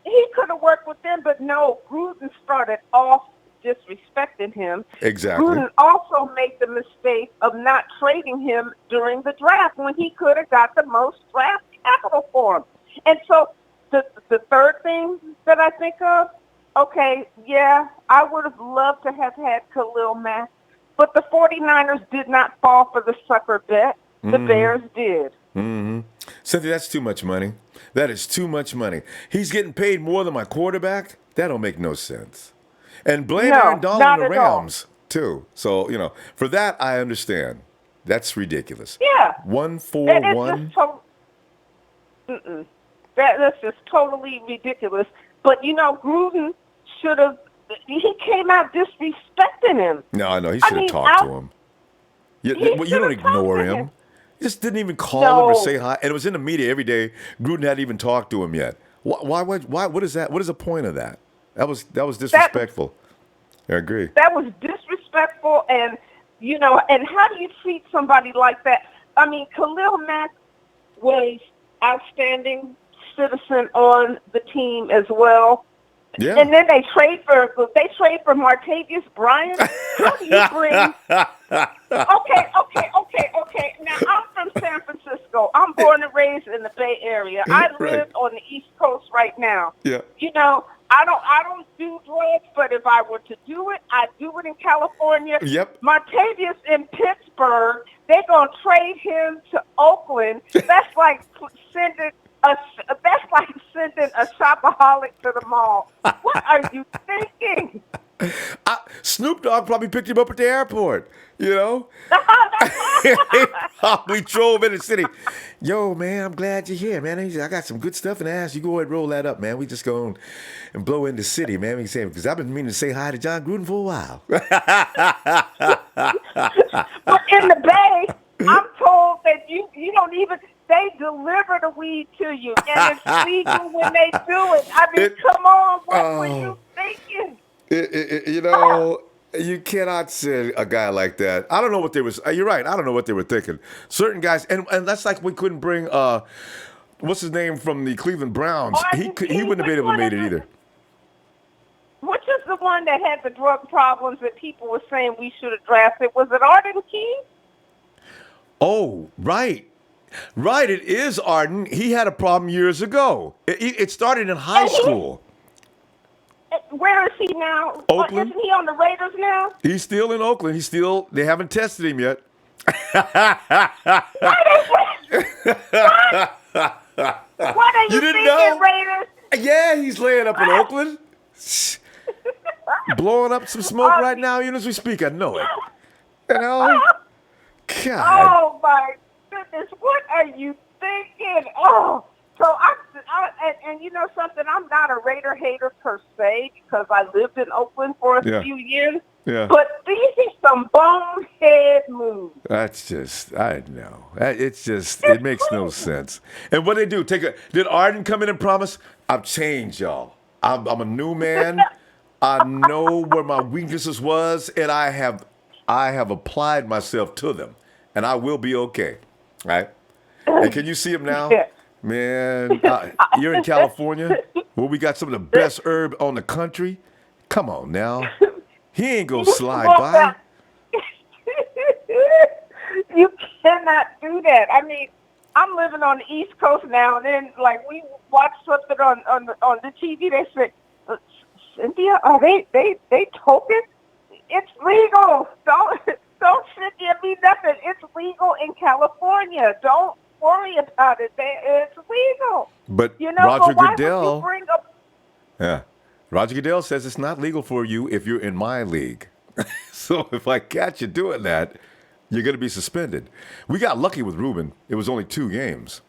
S19: He could have worked with them, but no, Gruden started off disrespecting him.
S1: Exactly.
S19: Gruden also made the mistake of not trading him during the draft when he could have got the most draft capital for him. And so the third thing that I think of, okay, yeah, I would have loved to have had Khalil Mack, but the 49ers did not fall for the sucker bet. The Bears did.
S1: Mm-hmm. Cynthia, that's too much money. That is too much money. He's getting paid more than my quarterback? That don't make no sense. And blame Aaron Donald and the Rams, too. So, for that, I understand. That's ridiculous.
S19: Yeah.
S1: 141.
S19: That's just totally ridiculous. But, Gruden should have, he came out disrespecting him.
S1: No, I know. He should have talked to him. You don't ignore him. He just didn't even call him or say hi. And it was in the media every day. Gruden hadn't even talked to him yet. Why? What is that? What is the point of that? That was disrespectful. I agree.
S19: That was disrespectful, and and how do you treat somebody like that? I mean, Khalil Mack was outstanding citizen on the team as well.
S1: Yeah.
S19: And then they trade for Martavius Bryant. How do you bring? Okay. Now I'm from San Francisco. I'm born and raised in the Bay Area. I live on the East Coast right now.
S1: Yeah.
S19: I don't do drugs, but if I were to do it, I'd do it in California.
S1: Yep.
S19: Martavius in Pittsburgh, they're gonna trade him to Oakland. That's like sending a shopaholic to the mall. What are you thinking?
S1: Snoop Dogg probably picked him up at the airport.
S19: That's
S1: He probably drove in the city. Yo, man, I'm glad you're here, man. I got some good stuff in the ass. You go ahead and roll that up, man. We just go and blow in the city, man. Because I've been meaning to say hi to John Gruden for a while.
S19: But in the Bay, I'm told that you don't even, they deliver the weed to you, and it's legal when they do it. I mean, come on, what were you thinking?
S1: You cannot say a guy like that. I don't know what they was. You're right. I don't know what they were thinking. Certain guys, and that's like we couldn't bring what's his name from the Cleveland Browns. He wouldn't have been able to make it either.
S19: Which is the one that had the drug problems that people were saying we should have drafted? Was it Arden Key?
S1: Oh, right. Right, it is Arden. He had a problem years ago. It started in high school.
S19: Where is he now?
S1: Oakland.
S19: Isn't he on the Raiders now?
S1: He's still in Oakland. They haven't tested him yet.
S19: What are you
S1: didn't
S19: thinking,
S1: know?
S19: Raiders?
S1: Yeah, he's laying up in Oakland. Blowing up some smoke right now, even as we speak. I know it. God.
S19: Oh, my goodness. What are you thinking? Oh, so and you know something? I'm not a Raider hater per se because I lived in Oakland for a few years.
S1: Yeah.
S19: But these are some bonehead moves.
S1: That's just, I know. It makes no sense. And what they do, did Arden come in and promise, I've changed, y'all. I'm a new man. I know where my weaknesses was, and I have applied myself to them, and I will be okay. Right? And can you see him now?
S19: Yeah.
S1: Man, you're in California, where we got some of the best herb on the country. Come on now. He ain't gonna slide by.
S19: You cannot do that. I mean, I'm living on the East Coast now, and then like we watch something on the TV. They say, Cynthia, are they token? It's legal. Don't Cynthia be nothing. It's legal in California. Don't worry about it. It's legal.
S1: But Roger Goodell. Yeah. Roger Goodell says it's not legal for you if you're in my league. So if I catch you doing that, you're going to be suspended. We got lucky with Ruben. It was only 2 games.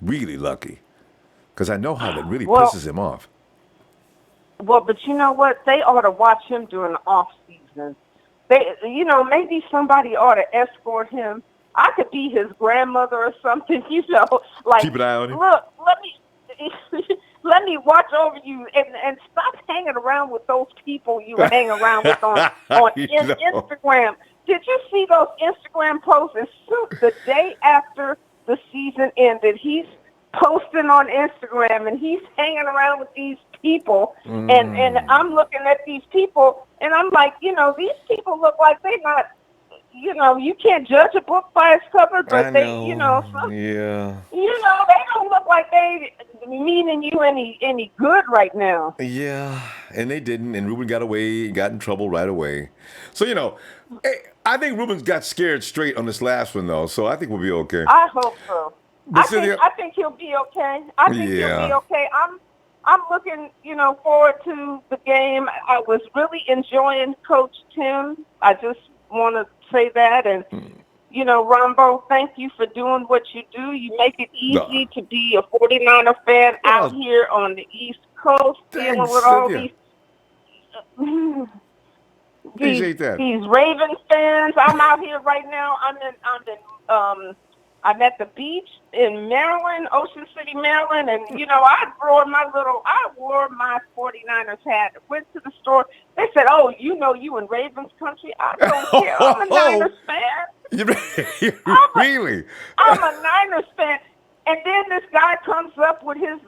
S1: Really lucky. Because I know how that really pisses him off.
S19: Well, but you know what? They ought to watch him during the off season. Maybe somebody ought to escort him. I could be his grandmother or something, like,
S1: keep an eye on him.
S19: Look, let me watch over you and stop hanging around with those people you hang around with on Instagram. Did you see those Instagram posts? And the day after the season ended, he's posting on Instagram and he's hanging around with these people. And I'm looking at these people and I'm like, these people look like they're not, you can't judge a book by its cover, but they don't look like they meaning you any good right now.
S1: Yeah, and they didn't, and Ruben got in trouble right away. So, I think Ruben's got scared straight on this last one, though, so I think we'll be okay.
S19: I hope so. I think he'll be okay. I think he'll be okay. I'm looking, forward to the game. I was really enjoying Coach Tim. I just want to say that, and Ronbo, thank you for doing what you do. You make it easy to be a 49er fan out here on the East Coast, dealing with all these Ravens fans. I'm out here right now. I'm at the beach in Maryland, Ocean City, Maryland, and I wore my 49ers hat. Went to the store. They said, "Oh, you in Ravens country?" I don't care. I'm a Niners fan.
S1: Really?
S19: I'm a Niners fan. And then this guy comes up with his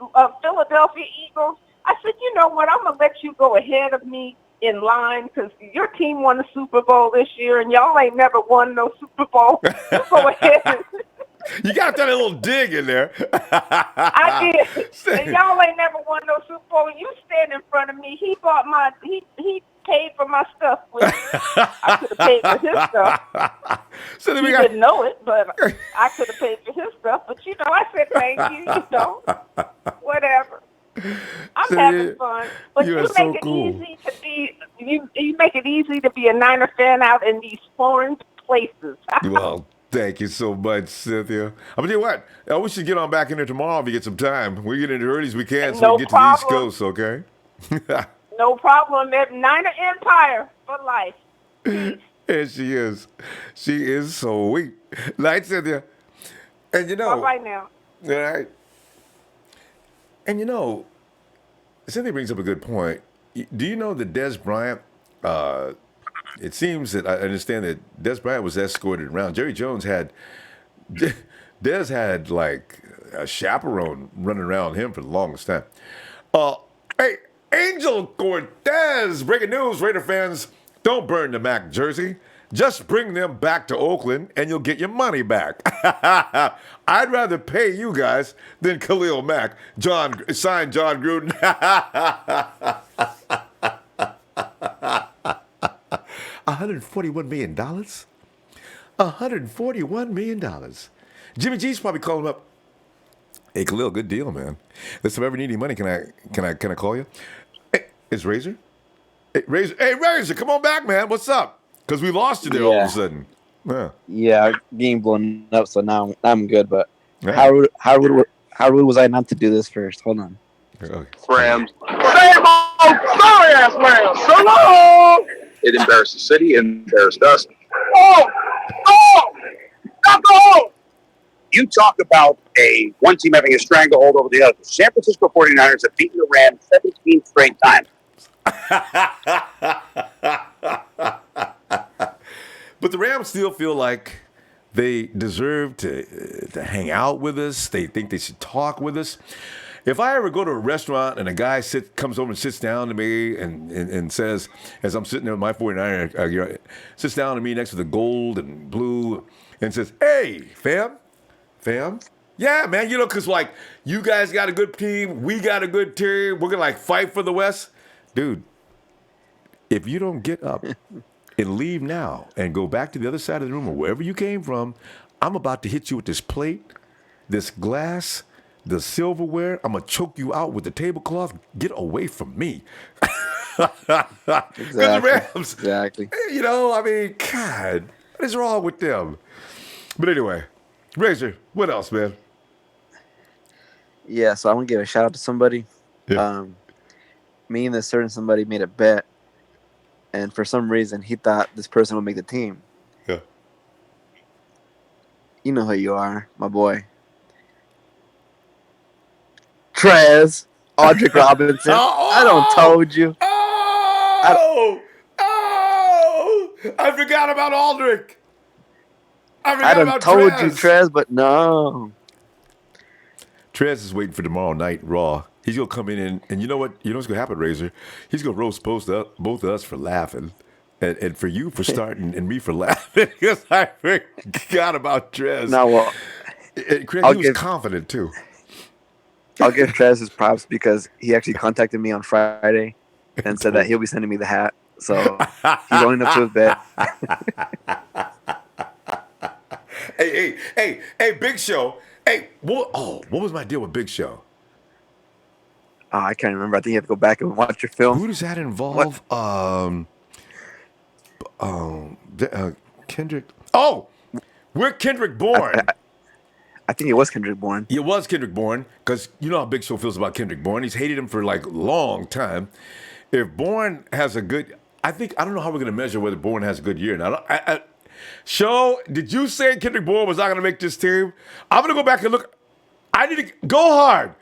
S19: Philadelphia Eagles. I said, "You know what? I'm gonna let you go ahead of me in line because your team won the Super Bowl this year, and y'all ain't never won no Super Bowl. You go ahead."
S1: You got that little dig in there.
S19: I did. And y'all ain't never won no Super Bowl. You stand in front of me. He paid for my stuff. I could have paid for his stuff.
S1: So
S19: he didn't know it, but I could have paid for his stuff. But I said thank you. Whatever. I'm having fun. But you make it easy to be. You make it easy to be a Niner fan out in these foreign places.
S1: Well, Thank you so much, Cynthia. I'm gonna tell you what. We should get on back in there tomorrow if you get some time. We get in as early as we can so
S19: No
S1: we can get to the East
S19: problem.
S1: Coast, okay?
S19: No problem. Niner Empire for life.
S1: And she is. She is sweet. Night, Cynthia. And
S19: All right now.
S1: All right. And Cynthia brings up a good point. Do you know that Des Bryant, it seems that I understand that Des Bryant was escorted around. Jerry Jones Des had like a chaperone running around him for the longest time. Hey, Angel Cortez, breaking news, Raider fans, don't burn the Mac jersey. Just bring them back to Oakland and you'll get your money back. I'd rather pay you guys than Khalil Mack. Signed John Gruden. $141 million? $141 million. Jimmy G's probably calling him up. Hey, Khalil, good deal, man. Listen, if I ever need any money, can I call you? Hey, it's Razor? Hey, Razor, come on back, man. What's up? Because we lost you there all of a sudden.
S18: Yeah, game blown up, so now I'm good. But how rude was I not to do this first? Hold on.
S1: Okay.
S3: Rams. Same old sorry ass Rams. So long. It embarrassed the city, it embarrassed us. Oh! Stop the hole!
S20: You talk about one team having a stranglehold over the other. San Francisco 49ers have beaten the Rams 17 straight times.
S1: But the Rams still feel like they deserve to hang out with us. They think they should talk with us. If I ever go to a restaurant and a guy comes over and sits down to me and says, as I'm sitting there with my 49er, sits down to me next to the gold and blue and says, hey, fam. Yeah, man, because like you guys got a good team, we got a good team, we're going to like fight for the West. Dude, if you don't get up and leave now and go back to the other side of the room or wherever you came from, I'm about to hit you with this plate, this glass, the silverware. I'm going to choke you out with the tablecloth. Get away from me.
S18: Exactly.
S1: The Rams,
S18: exactly.
S1: God, what is wrong with them? But anyway, Razor, what else, man?
S18: Yeah, so I want to give a shout out to somebody.
S1: Yeah.
S18: Me and this certain somebody made a bet, and for some reason he thought this person would make the team.
S1: Yeah.
S18: You know who you are, my boy. Trez, Audric Robinson. I don't told you.
S1: I forgot about Aldrich.
S18: I done told you, Trez, but no.
S1: Trez is waiting for tomorrow night Raw. He's going to come in and you know what? You know what's going to happen, Razor? He's going to roast both of us for laughing and for you for starting and me for laughing because I forgot about Trez.
S18: No, well,
S1: Craig, he was confident, too.
S18: I'll give Trez his props because he actually contacted me on Friday and said that he'll be sending me the hat. So he's owning up to his bet.
S1: Hey, Big Show. Hey, what was my deal with Big Show?
S18: Oh, I can't remember. I think you have to go back and watch your film.
S1: Who does that involve? Kendrick. Oh, we're Kendrick Bourne.
S18: I think it was Kendrick Bourne.
S1: It was Kendrick Bourne because you know how Big Show feels about Kendrick Bourne. He's hated him for like a long time. If Bourne has a good, I don't know how we're going to measure whether Bourne has a good year. Now, Show, did you say Kendrick Bourne was not going to make this team? I'm going to go back and look. I need to go hard.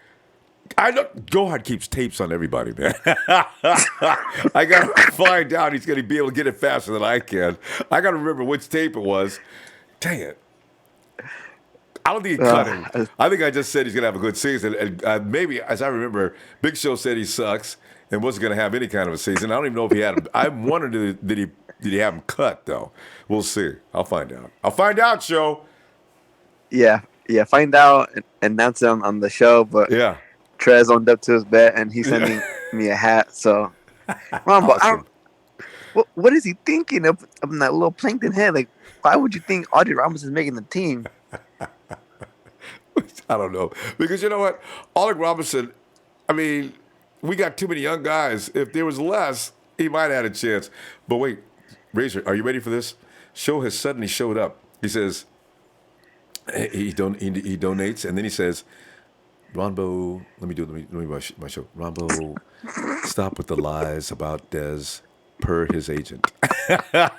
S1: I know Go Hard keeps tapes on everybody, man. I got to find out he's going to be able to get it faster than I can. I got to remember which tape it was. Dang it. I don't think he cut him. I think I just said he's going to have a good season. And maybe, as I remember, Big Show said he sucks and wasn't going to have any kind of a season. I don't even know if he had him. I'm wondering, did he have him cut, though? We'll see. I'll find out, Show.
S18: Yeah, find out and announce it on the show. But
S1: yeah.
S18: Trez owned up to his bet, and he's sending me a hat. So, Ronbo,
S1: awesome.
S18: What is he thinking of that little plankton head? Like, why would you think Audrey Robinson's making the team?
S1: I don't know. Because you know what? Alec Robinson, I mean, we got too many young guys. If there was less, he might have had a chance. But wait, Razor, are you ready for this? Show has suddenly showed up. He says, He donates, and then he says, "Ronbo, let me my show. Ronbo, stop with the lies about Dez, per his agent."
S18: I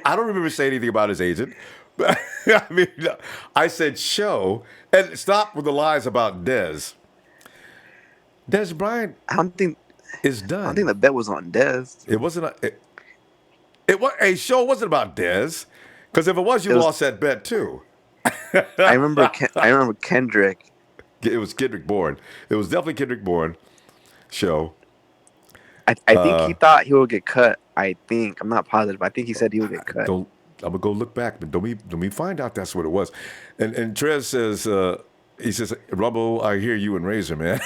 S1: don't remember saying anything about his agent. But I mean, I said show and stop with the lies about Dez. Dez Bryant,
S18: I don't think
S1: is done.
S18: I don't think the bet was on Dez.
S1: It wasn't. It was a show. Wasn't about Dez, because if it was, you lost that bet too.
S18: I remember Kendrick.
S1: It was Kendrick Bourne. It was definitely Kendrick Bourne show.
S18: I think he thought he would get cut. I think I'm not positive. I think he said he would get cut.
S1: I'm gonna go look back, but don't me find out that's what it was. And Trez says he says, "Ronbo, I hear you and Razor, man."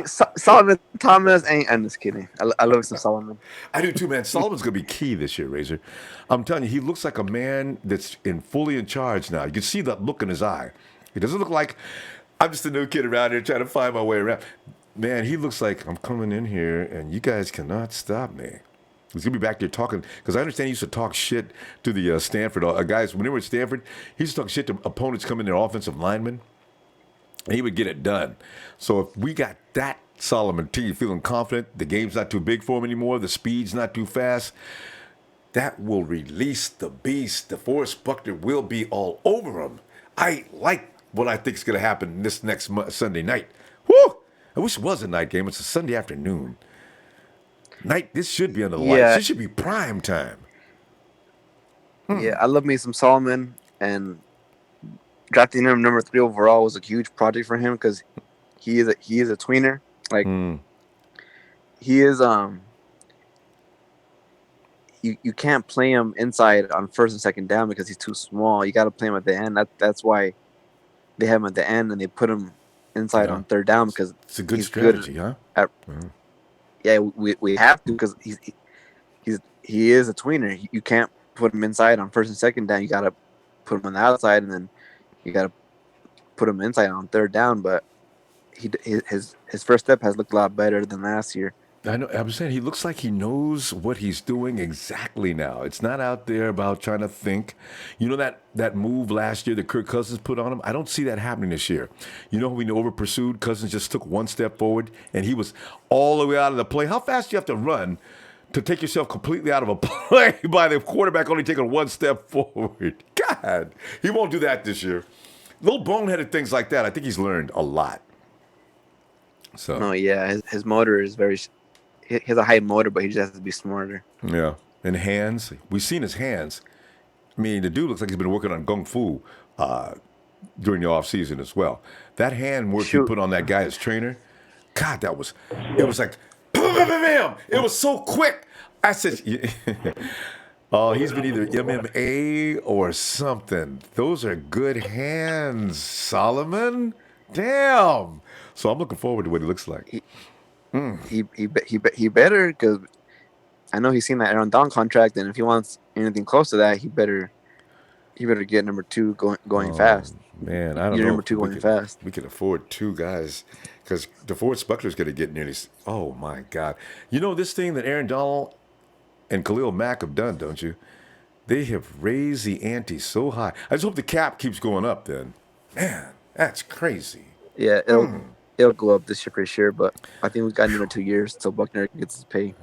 S18: Solomon Thomas ain't. I'm just kidding. I love some Solomon.
S1: I do too, man. Solomon's gonna be key this year, Razor. I'm telling you, he looks like a man that's fully in charge now. You can see that look in his eye. He doesn't look like I'm just a new kid around here trying to find my way around. Man, he looks like I'm coming in here and you guys cannot stop me. He's gonna be back there talking, because I understand he used to talk shit to the Stanford guys. When they were at Stanford, he used to talk shit to opponents coming in, their offensive linemen, and he would get it done. So if we got that Solomon T feeling confident, the game's not too big for him anymore, the speed's not too fast, that will release the beast. DeForest Buckner will be all over him. I like what I think is going to happen this next Sunday night. Woo! I wish it was a night game. It's a Sunday afternoon. Night. This should be under the lights. This should be prime time.
S18: Yeah, I love me some Solomon, and drafting him number 3 overall was a huge project for him because he is a tweener. Like he is you can't play him inside on first and second down because he's too small. You got to play him at the end. That's why they have him at the end and they put him inside on third down because
S1: it's a good strategy, huh?
S18: Yeah, we have to because he is a tweener. You can't put him inside on first and second down. You got to put him on the outside, and then you got to put him inside on third down. But his first step has looked a lot better than last year.
S1: I know. I'm saying he looks like he knows what he's doing exactly now. It's not out there about trying to think. You know that move last year that Kirk Cousins put on him? I don't see that happening this year. You know who we over pursued? Cousins just took one step forward, and he was all the way out of the play. How fast do you have to run to take yourself completely out of a play by the quarterback only taking one step forward? God, he won't do that this year. Little boneheaded things like that, I think he's learned a lot. So.
S18: No, yeah, his motor is very... He has a high motor, but he just has to be smarter.
S1: Yeah. And hands. We've seen his hands. I mean, the dude looks like he's been working on Kung Fu during the offseason as well. That hand work he put on that guy as trainer, God, it was like, bam! It was so quick. I said, oh, he's been either MMA or something. Those are good hands, Solomon. Damn. So I'm looking forward to what he looks like.
S18: He better, because I know he's seen that Aaron Donald contract, and if he wants anything close to that, he better get number 2 going fast.
S1: Man, I don't know.
S18: Number 2 going fast.
S1: We can afford 2 guys because DeForest Buckner's going to get nearly. Oh my God! You know this thing that Aaron Donald and Khalil Mack have done, don't you? They have raised the ante so high. I just hope the cap keeps going up. Then, man, that's crazy.
S18: Yeah, it'll go up this year for sure, but I think we got another 2 years till Buckner gets his pay.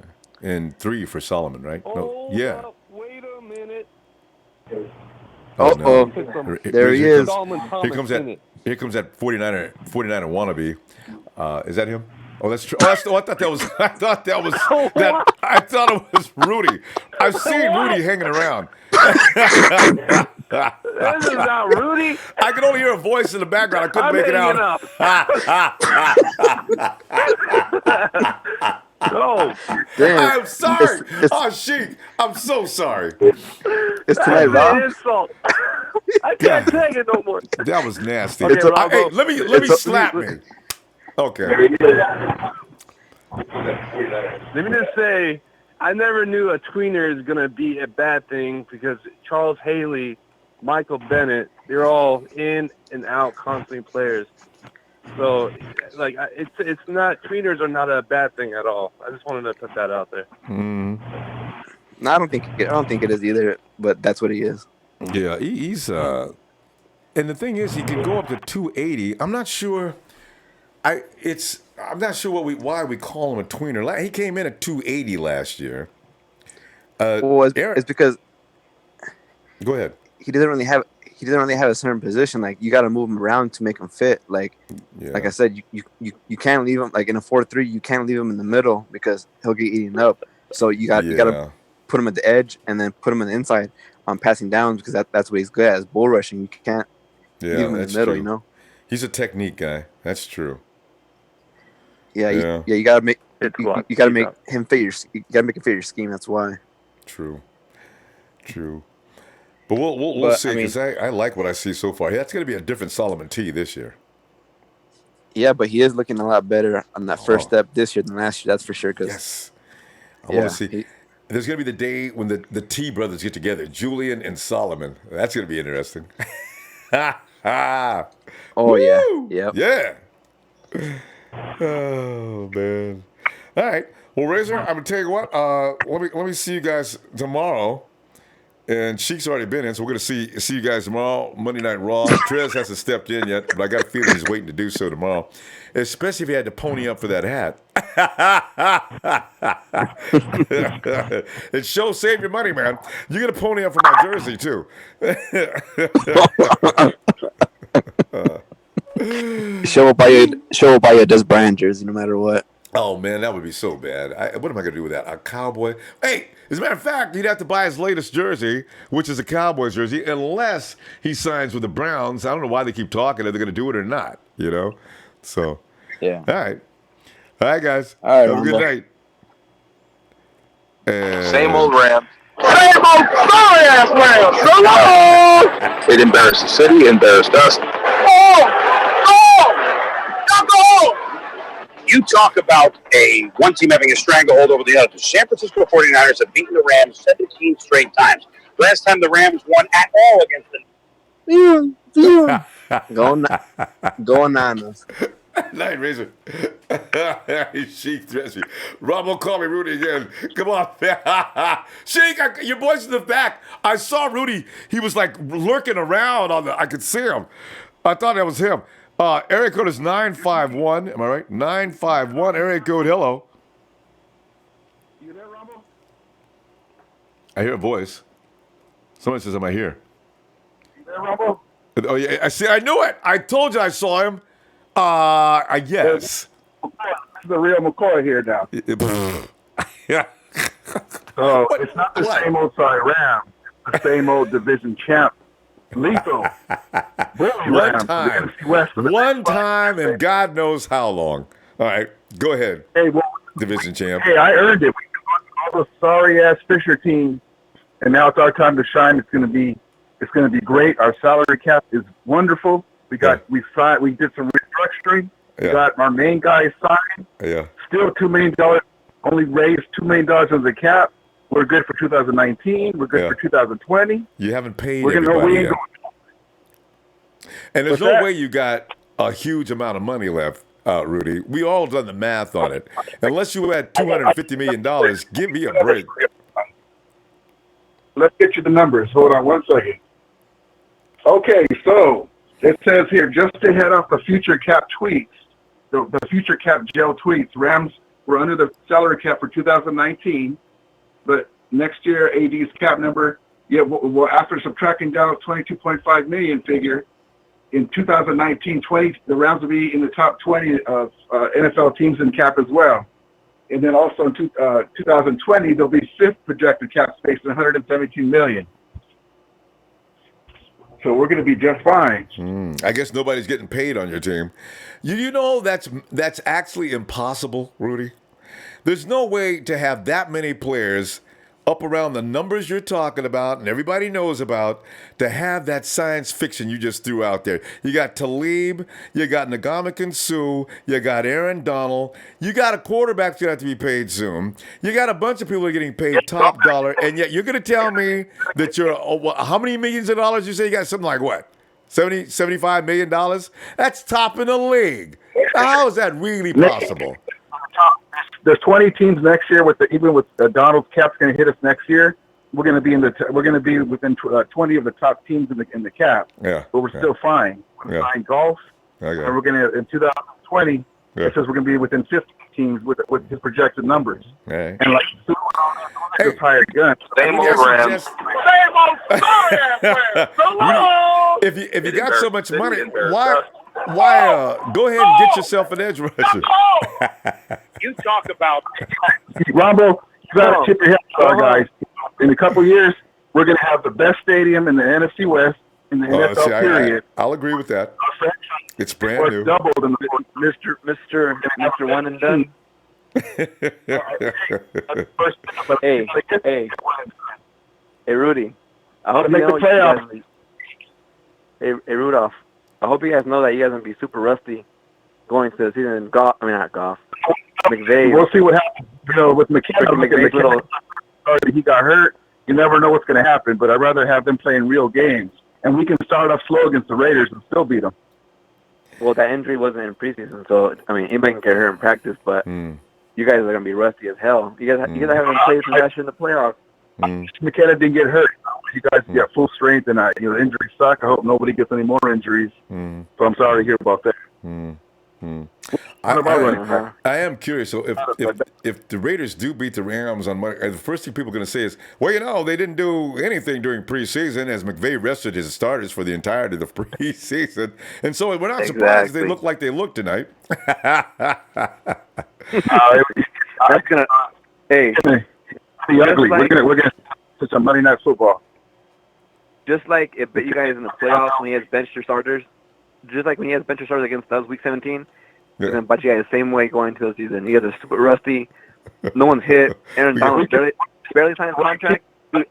S1: And 3 for Solomon, right? No, yeah.
S9: Wait a minute.
S1: No.
S18: There he is.
S1: Here comes that 49er wannabe. Is that him? Oh, that's true. Oh, I thought that was Rudy. I've seen Rudy hanging around.
S9: This is not Rudy.
S1: I could only hear a voice in the background. I couldn't make it out.
S9: No.
S1: I'm sorry. Sheik, I'm so sorry.
S18: It's tonight, Rob.
S9: Insult. I can't take it no more.
S1: That was nasty.
S9: Okay,
S1: hey, let me slap me. Okay.
S5: Let me just say, I never knew a tweener is going to be a bad thing because Charles Haley, Michael Bennett, they're all in and out constantly players. So, like, it's not, tweeners are not a bad thing at all. I just wanted to put that out there.
S18: No, I don't think it is either. But that's what he is.
S1: Yeah, he's and the thing is, he can go up to 280. I'm not sure. I'm not sure why we call him a tweener. He came in at 280 last year.
S18: Well, it's because.
S1: Go ahead.
S18: He doesn't really have a certain position. Like you got to move him around to make him fit. Like I said, you can't leave him like in a 4-3. You can't leave him in the middle because he'll get eaten up. So you got to put him at the edge and then put him on the inside on passing downs because that's what he's good at is bull rushing. You can't leave him in the middle.
S1: True.
S18: You know.
S1: He's a technique guy. That's true.
S18: Yeah. You got to make you got to make him fit your. You got to make him fit your scheme. That's why.
S1: True. But we'll see because I like what I see so far. That's going to be a different Solomon T this year.
S18: Yeah, but he is looking a lot better on that first step this year than last year. That's for sure.
S1: Yes, I want to see. There's going to be the day when the T brothers get together, Julian and Solomon. That's going to be interesting.
S18: Oh
S1: Woo!
S18: yeah,
S1: yeah. Oh man! All right. Well, Razor, I'm gonna tell you what. Let me see you guys tomorrow. And Sheik's already been in, so we're going to see you guys tomorrow, Monday Night Raw. Trez hasn't stepped in yet, but I got a feeling he's waiting to do so tomorrow, especially if he had to pony up for that hat. It shows save your money, man. You're going to pony up for my jersey, too.
S18: Show up by your Des Bryant jersey, no matter what.
S1: Oh, man, that would be so bad. What am I going to do with that? A Cowboy? Hey, as a matter of fact, he'd have to buy his latest jersey, which is a Cowboys jersey, unless he signs with the Browns. I don't know why they keep talking. Are they going to do it or not? You know? So,
S18: yeah.
S1: All right, guys.
S18: All right,
S1: have a good night. And
S3: Same old Rams. Same old sorry-ass Rams. Hello! It embarrassed the city, embarrassed us. You talk about one team having a stranglehold over the other. The San Francisco 49ers have beaten the Rams 17 straight times. Last time the Rams won at all against them.
S18: Go Niners.
S1: Night Razor. Sheik Dresser. Ronbo, call me Rudy again. Come on. Sheik, your voice in the back. I saw Rudy. He was like lurking around I could see him. I thought that was him. Area code is 951. Am I right? 951. Area code, hello.
S3: You there, Ronbo?
S1: I hear a voice. Someone says, am I here?
S3: You there, Ronbo?
S1: Oh, yeah. I see. I knew it. I told you I saw him. I guess.
S3: It's the real McCoy here now.
S1: Yeah.
S3: So it's not the same old Rams. It's the same old division champ. Lethal.
S1: One time, and God knows how long. All right, go ahead.
S3: Hey,
S1: division champ.
S3: Hey, I earned it. We all those sorry-ass Fisher teams, and now it's our time to shine. It's going to be great. Our salary cap is wonderful. We did some restructuring. We got our main guys signed.
S1: Yeah.
S3: Still $2 million. Only raised $2 million of the cap. We're good for 2019. We're good for 2020.
S1: You haven't paid everybody yet. And there's no way you got a huge amount of money left, Rudy. We all done the math on it. Unless you had $250 million, give me a break.
S3: Let's get you the numbers. Hold on one second. Okay, so it says here, just to head off the future cap tweets, the future cap gel tweets, Rams were under the salary cap for 2019. But next year, AD's cap number, well, after subtracting down a $22.5 million figure, in 2019-20, the Rams will be in the top 20 of NFL teams in cap as well. And then also in 2020, they'll be fifth projected cap space at $117 million. So we're going to be just fine.
S1: I guess nobody's getting paid on your team. You know that's actually impossible, Rudy. There's no way to have that many players up around the numbers you're talking about and everybody knows about to have that science fiction you just threw out there. You got Talib, you got Ndamukong Suh, you got Aaron Donald, you got a quarterback that's going to have to be paid soon. You got a bunch of people who are getting paid top dollar, and yet you're going to tell me that you're, how many millions of dollars you say you got? Something like what? $75 million? That's top in the league. How is that really possible?
S21: there's 20 teams next year. Even with Donald's cap's going to hit us next year. We're going to be within 20 of the top teams in the cap.
S1: Yeah.
S21: But we're still fine. We're fine golf.
S1: Okay.
S21: And we're going to in 2020. It says we're going to be within 50 teams with his projected numbers.
S1: Hey.
S21: And like just hired guns.
S20: Same old Rams. Same old
S1: If you got so much money, why go ahead and get yourself an edge rusher?
S20: You talk about
S21: Ronbo, you got to tip your hat, guys. In a couple years, we're going to have the best stadium in the NFC West in the NFL period.
S1: I'll agree with that. It's brand new.
S21: Doubled in
S16: Mr. One and Done. Hey, Rudy. I hope you know Hey, Rudolph. I hope you guys know that you guys are gonna be super rusty going to the season in golf. I mean, not golf. McVay.
S21: We'll see what happens. With McKenna, he got hurt. You never know what's going to happen. But I'd rather have them playing real games, and we can start off slow against the Raiders and still beat them.
S16: Well, that injury wasn't in preseason, so I mean, anybody can get hurt in practice. But you guys are gonna be rusty as hell. You guys haven't played since last year in the playoffs.
S21: McKenna didn't get hurt. You guys got full strength, and the injuries suck. I hope nobody gets any more injuries. So I'm sorry to hear about that.
S1: I am curious. So if the Raiders do beat the Rams on Monday, the first thing people are going to say is, well, they didn't do anything during preseason as McVay rested his starters for the entirety of the preseason. And so we're not surprised they look like they look tonight.
S21: That's going to be ugly. We're gonna to some Monday Night Football.
S16: Just like if you guys in the playoffs when he has benched your starters, just like when he has benched your starters against us Week 17, he's going to butt you guys the same way going into the season. You guys are super rusty. No one's hit. Aaron Donald barely signed a contract. Dude,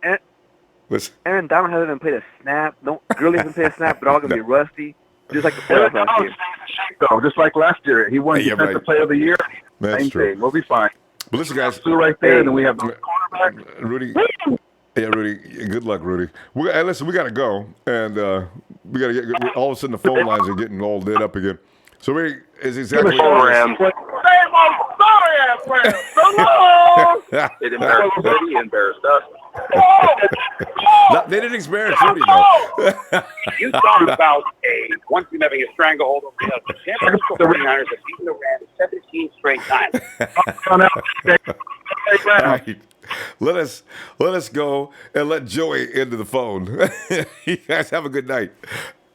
S16: Aaron Donald hasn't even played a snap. Gurley hasn't played a snap. They're all going to be rusty. Just like the playoffs last year.
S21: Just like last year. He won Defensive Player of the Year. Same thing. We'll be fine.
S1: But listen, guys.
S21: Right there, and then we have the quarterback.
S1: Rudy. Yeah, Rudy. Good luck, Rudy. Listen, we got to go, and we got to get. All of a sudden, the phone lines are getting all lit up again. So we is exactly.
S20: Rams. Same old sorry ass Rams. It embarrassed Rudy, embarrassed us.
S1: They didn't embarrass Rudy, though.
S20: You talk about one team having a stranglehold over the other. The San Francisco 49ers have beaten the Rams 17 straight times.
S1: Right. Let us go and let Joey into the phone. You guys have a good night.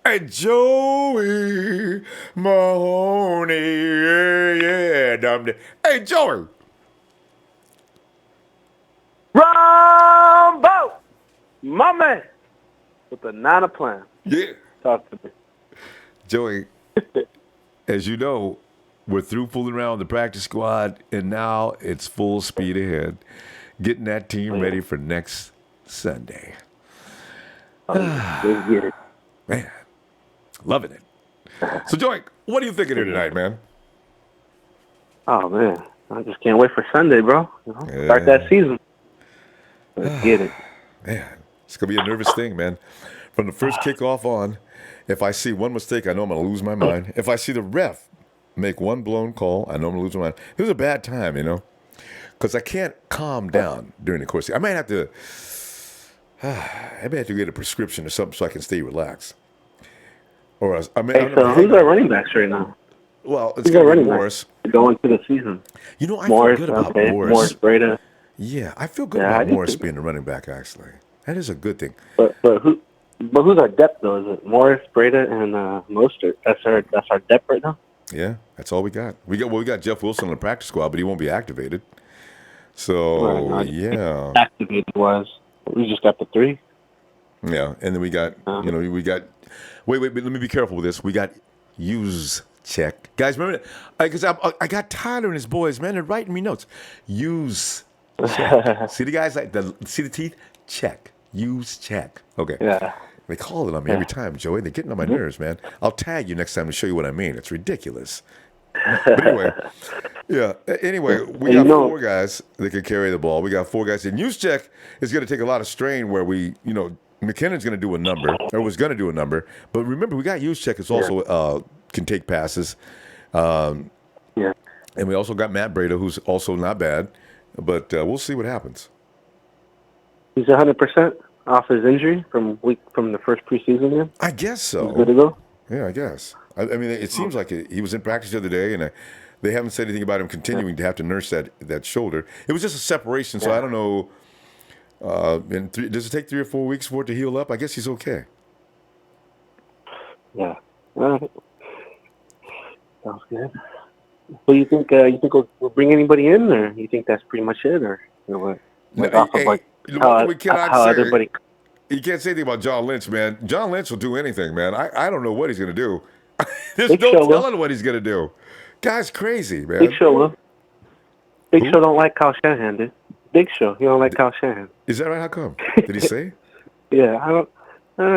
S1: Hey, Joey Mahoney, yeah, dumb. Hey, Joey.
S16: Ronbo, my man, with the 9 plan.
S1: Yeah.
S16: Talk to me.
S1: Joey, as you know, we're through fooling around with the practice squad, and now it's full speed ahead, getting that team ready for next Sunday.
S16: Let's get it.
S1: Man, loving it. So, Joey, what are you thinking here tonight, man?
S16: Oh, man, I just can't wait for Sunday, bro. Start that season. Let's get it.
S1: Man, it's going to be a nervous thing, man. From the first kickoff on, if I see one mistake, I know I'm going to lose my mind. If I see the ref make one blown call, I know I'm going to lose my mind. It was a bad time, because I can't calm down during the course. I might have to get a prescription or something so I can stay relaxed. Or else,
S16: so who's our running backs right now?
S1: Well, it's going to be Morris.
S16: Going to the season.
S1: I
S16: Morris,
S1: feel good about Morris.
S16: Morris, Breida.
S1: Yeah, I feel good about Morris being the running back, actually. That is a good thing.
S16: But who's our depth, though? Is it Morris, Breida, and Mostert? That's our depth right now?
S1: Yeah, that's all we got. We got Jeff Wilson on the practice squad, but he won't be activated. So, yeah.
S16: Activated was. We just got the 3.
S1: Yeah, and then we got, we got. Wait, let me be careful with this. We got use check. Guys, remember, because I got Tyler and his boys, man, they're writing me notes. Use check. See the guys, see the teeth? Check. Use check. Okay.
S16: Yeah.
S1: They call it on me every time, Joey. They're getting on my nerves, man. I'll tag you next time to show you what I mean. It's ridiculous. But anyway, yeah. Anyway, we got 4 guys that can carry the ball. We got 4 guys. And use check is going to take a lot of strain where McKinnon's going to do a number, or was going to do a number. But remember, we got use check is also can take passes. And we also got Matt Breida, who's also not bad. But we'll see what happens.
S2: He's 100% off his injury from the first preseason game?
S1: I guess so.
S2: He's good to go?
S1: Yeah, I guess. I mean, it seems like he was in practice the other day, and they haven't said anything about him continuing to have to nurse that shoulder. It was just a separation, so I don't know. Does it take 3 or 4 weeks for it to heal up? I guess he's okay.
S2: Yeah. Sounds good. Well, you think we'll bring anybody in, or you think that's pretty much it, or what? How everybody.
S1: You can't say anything about John Lynch, man. John Lynch will do anything, man. I don't know what he's going to do. There's no telling what he's going to do. Guy's crazy, man.
S2: Big Show will. Big Show don't like Kyle Shanahan, dude. Big Show, he don't like Kyle Shanahan.
S1: Is that right? How come? Did he say?
S2: Yeah, I don't.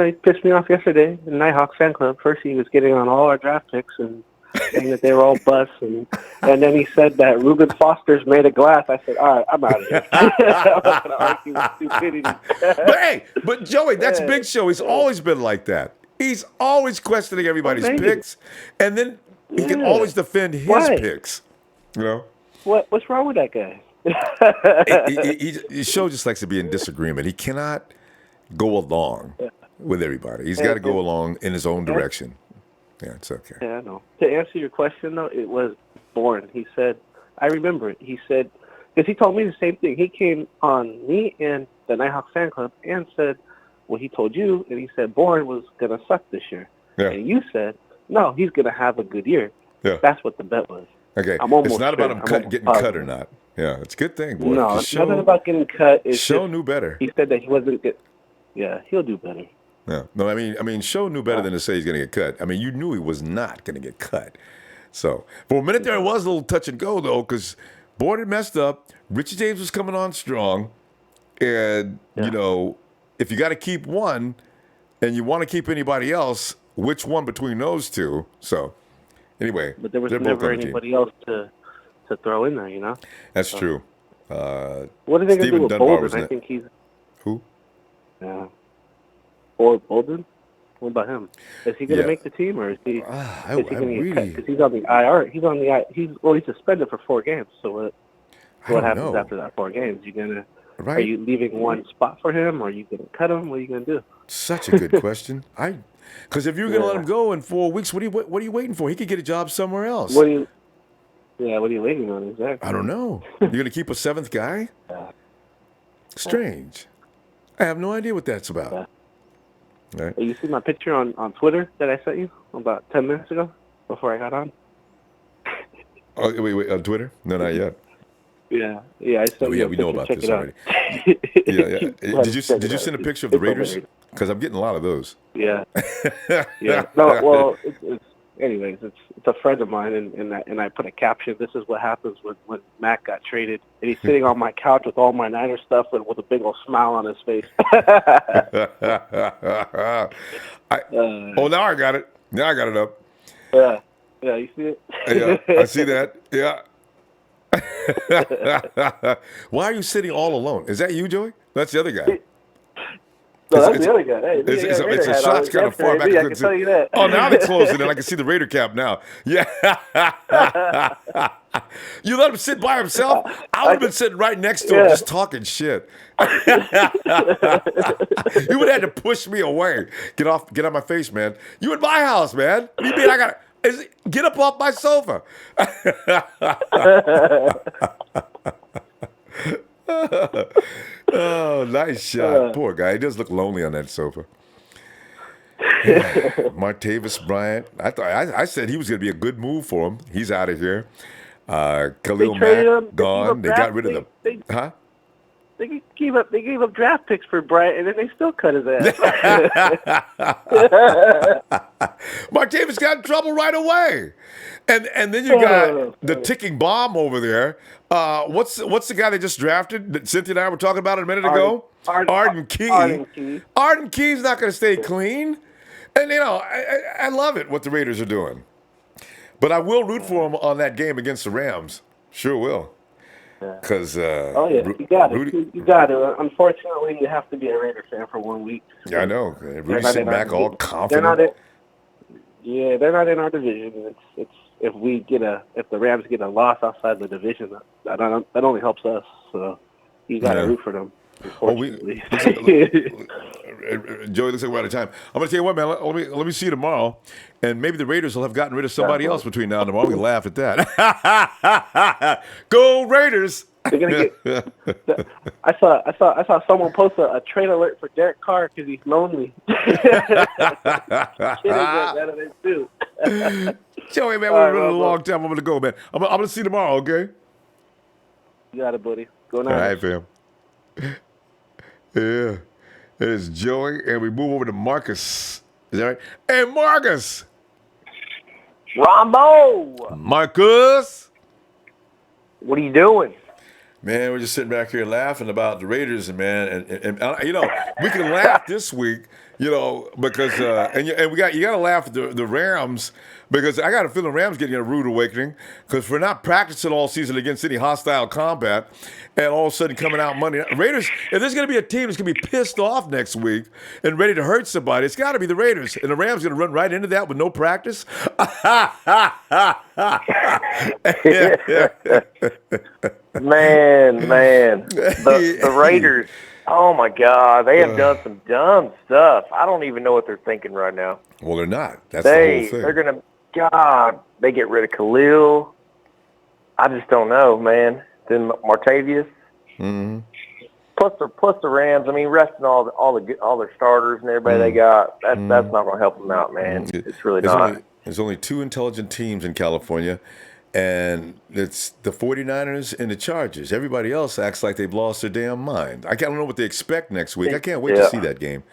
S2: He pissed me off yesterday in Nighthawk fan club. First, he was getting on all our draft picks and saying that they were all busts, and then he said that Reuben Foster's made of glass. I said, all right, I'm out of here. I'm not going to argue with stupidity.
S1: but Joey, that's Big Show. He's always been like that. He's always questioning everybody's picks, and then he can always defend his picks. You know?
S2: What's wrong with that guy?
S1: He Show just likes to be in disagreement. He cannot go along with everybody. He's got to go along in his own direction. Yeah, it's okay.
S2: Yeah, I know. To answer your question, though, it was Bourne. He said, I remember it. He said, because he told me the same thing. He came on me and the Nighthawk fan club and said, well, he told you, and he said Bourne was going to suck this year.
S1: Yeah.
S2: And you said, no, he's going to have a good year.
S1: Yeah.
S2: That's what the bet was.
S1: Okay. It's not about him getting cut or not. Yeah, it's a good thing, boy.
S2: No, it's nothing about getting cut. It's
S1: Show knew better.
S2: He said that he wasn't good. Yeah, he'll do better.
S1: Yeah. No, I mean, Show knew better than to say he's going to get cut. I mean, you knew he was not going to get cut. So, for a minute there, it was a little touch and go, though, because Bourne had messed up. Richie James was coming on strong. And, you know, if you got to keep one and you want to keep anybody else, which one between those two? So, anyway.
S2: But there was never anybody else to throw in there, you know?
S1: That's true.
S2: What are they going to do with
S1: Dunbar
S2: Bolden? I think he's...
S1: Who?
S2: Yeah. Or Bolden? What about him? Is he going to make the team, or is he going to get cut? Because he's on the IR. He's suspended for 4 games. So what happens after that 4 games? Are you leaving one spot for him, or are you going to cut him? What are you going to do?
S1: Such a good question. Because if you're going to let him go in 4 weeks, what are you waiting for? He could get a job somewhere else.
S2: What are you waiting on exactly?
S1: I don't know. You're going to keep a 7th guy? Strange. I have no idea what that's about. Right.
S2: You see my picture on Twitter that I sent you about 10 minutes ago before I got on?
S1: Oh, wait, on Twitter? No, not yet.
S2: Yeah. I sent you a
S1: we
S2: picture.
S1: know about
S2: Check
S1: this
S2: it
S1: already. Yeah. Did you send a picture of the Raiders? Because I'm getting a lot of those.
S2: Yeah. Yeah. No, well, anyways, it's a friend of mine, and I put a caption. This is what happens when Matt got traded, and he's sitting on my couch with all my Niner stuff and with a big old smile on his face.
S1: Now I got it. Now I got it up.
S2: Yeah, you see it?
S1: Yeah, I see that. Yeah. Why are you sitting all alone? Is that you, Joey? That's the other guy.
S2: No, that's the other guy. Hey,
S1: it's a shot's kind of far back.
S2: I can tell you that.
S1: Oh, now they're closing it. I can see the Raider cap now. Yeah. You let him sit by himself? I would have been sitting right next to him just talking shit. You would have had to push me away. Get out my face, man. You in my house, man. What do you mean get up off my sofa? Oh, nice shot. Poor guy. He does look lonely on that sofa. Martavis Bryant. I said he was going to be a good move for him. He's out of here. Khalil Mack gone. They got rid of the.
S2: They gave up draft picks for Bryant, and then they still cut his ass.
S1: Martavis got in trouble right away, and then you got the ticking bomb over there. What's the guy they just drafted that Cynthia and I were talking about a minute ago? Arden Key. Arden Key's not going to stay clean, and I love it what the Raiders are doing, but I will root for them on that game against the Rams. Sure will. Because
S2: you got it. You got it. Unfortunately, you have to be a Raider fan for 1 week.
S1: Yeah, I know. Rudy's sitting back all confident.
S2: Yeah, they're not in our division. It's if the Rams get a loss outside the division, that only helps us. So you got to root for them. Unfortunately.
S1: Joey, looks like we're out of time. I'm going to tell you what, man. Let me see you tomorrow, and maybe the Raiders will have gotten rid of somebody else between now and tomorrow. We can laugh at that. Go Raiders!
S2: They're gonna get. I saw someone post a trade alert for Derek Carr because he's lonely.
S1: Joey, man, we're running a long time. I'm going to go, man. I'm going to see you tomorrow, okay?
S2: You got it, buddy. Go
S1: now. All right, fam. Yeah. It is Joey, and we move over to Marcus. Is that right? Hey, Marcus!
S4: Ronbo!
S1: Marcus!
S4: What are you doing?
S1: Man, we're just sitting back here laughing about the Raiders, man, and you know, we can laugh this week, you know, because and you got to laugh at the Rams, because I got a feeling the Rams getting a rude awakening, because we're not practicing all season against any hostile combat, and all of a sudden coming out Monday. Raiders, if there's going to be a team that's going to be pissed off next week and ready to hurt somebody, it's got to be the Raiders, and the Rams going to run right into that with no practice.
S4: Man, the Raiders, oh my God, they have done some dumb stuff. I don't even know what they're thinking right now.
S1: Well, they're not. That's the whole thing.
S4: They're going to, God, they get rid of Khalil. I just don't know, man. Then Martavius.
S1: Mm-hmm.
S4: Plus the Rams. I mean, resting all their starters and everybody they got. That's not going to help them out, man. It's really not.
S1: There's only two intelligent teams in California, and it's the 49ers and the Chargers. Everybody else acts like they've lost their damn mind. I don't know what they expect next week. I can't wait to see that game.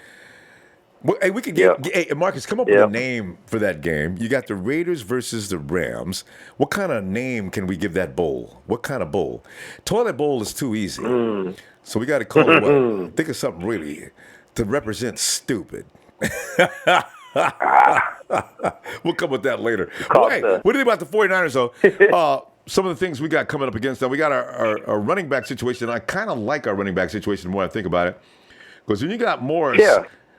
S1: Well, hey, we could get hey, Marcus, come up with a name for that game. You got the Raiders versus the Rams. What kind of name can we give that bowl? What kind of bowl? Toilet bowl is too easy. So we got to call it what? Think of something really to represent stupid. We'll come with that later. Hey, what do you think about the 49ers, though? Some of the things we got coming up against them. We got our running back situation. I kind of like our running back situation the more I think about it. Because when you got Morris,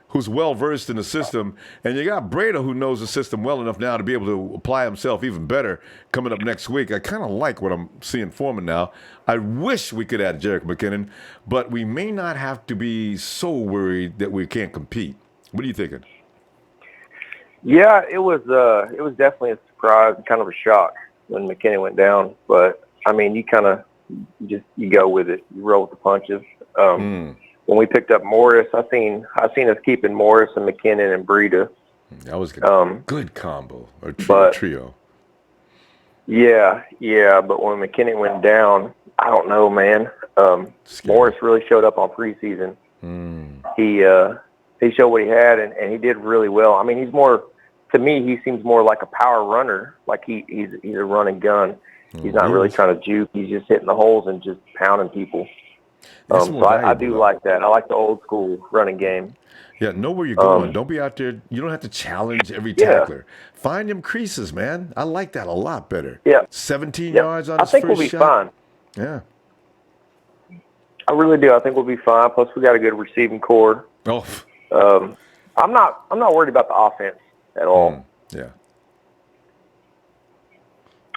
S1: who's well-versed in the system, and you got Breida, who knows the system well enough now to be able to apply himself even better coming up next week. I kind of like what I'm seeing Foreman now. I wish we could add Jerick McKinnon, but we may not have to be so worried that we can't compete. What are you thinking?
S4: Yeah, it was definitely a surprise, kind of a shock when McKinnon went down. But I mean, you go with it, you roll with the punches. When we picked up Morris, I seen us keeping Morris and McKinnon and Breida.
S1: That was good combo or trio.
S4: Yeah. But when McKinnon went down, I don't know, man. Morris really showed up on preseason. He showed what he had, and he did really well. I mean, to me, he seems more like a power runner. Like he's a run and gun. He's not really trying to juke. He's just hitting the holes and just pounding people. So I do like that. I like the old school running game.
S1: Yeah, know where you're going. Don't be out there. You don't have to challenge every tackler. Find them creases, man. I like that a lot better.
S4: Yeah.
S1: 17 yards on his first shot.
S4: I think we'll be fine.
S1: Yeah.
S4: I really do. I think we'll be fine. Plus, we got a good receiving core.
S1: Oh.
S4: I'm not worried about the offense at all.
S1: Yeah.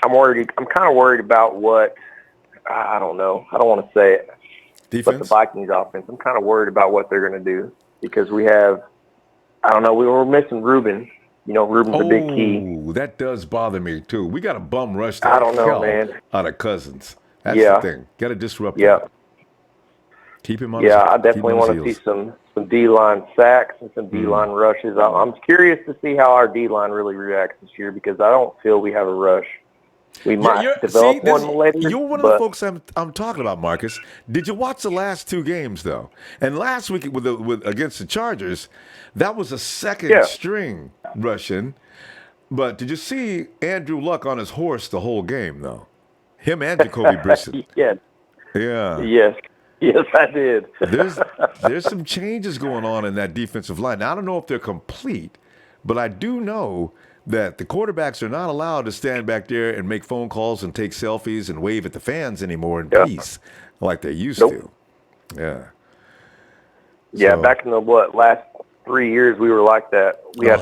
S4: I'm kind of worried about what, I don't know. I don't want to say it.
S1: Defense?
S4: But the Vikings offense, I'm kind of worried about what they're going to do because we have, I don't know, we were missing Ruben. You know, Ruben's a big key.
S1: That does bother me, too. We got a bum rush
S4: I don't know, man.
S1: Out of Cousins. That's the thing. Got to disrupt him. Keep him on his
S4: I definitely want to see some D-line sacks and some D-line rushes. I'm curious to see how our D-line really reacts this year because I don't feel we have a rush. We might develop one later.
S1: You're one of the folks I'm talking about, Marcus. Did you watch the last two games, though? And last week against the Chargers, that was a second string rushing. But did you see Andrew Luck on his horse the whole game, though? Him and Jacoby Brissett.
S4: Yeah. Yes, I did.
S1: There's some changes going on in that defensive line. Now, I don't know if they're complete, but I do know that the quarterbacks are not allowed to stand back there and make phone calls and take selfies and wave at the fans anymore in peace like they used to. Yeah.
S4: Yeah, back in the last 3 years, we were like that. We had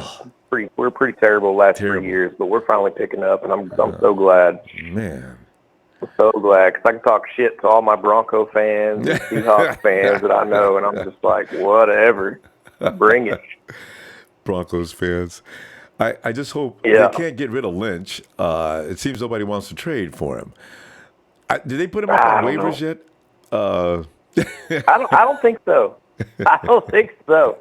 S4: pretty terrible the last 3 years, but we're finally picking up, and I'm so glad.
S1: Man.
S4: I'm so glad because I can talk shit to all my Bronco fans and Seahawks fans that I know, and I'm just like, whatever, bring it.
S1: Broncos fans. I just hope they can't get rid of Lynch. It seems nobody wants to trade for him. Did they put him up on waivers yet?
S4: I don't think so. I don't think so.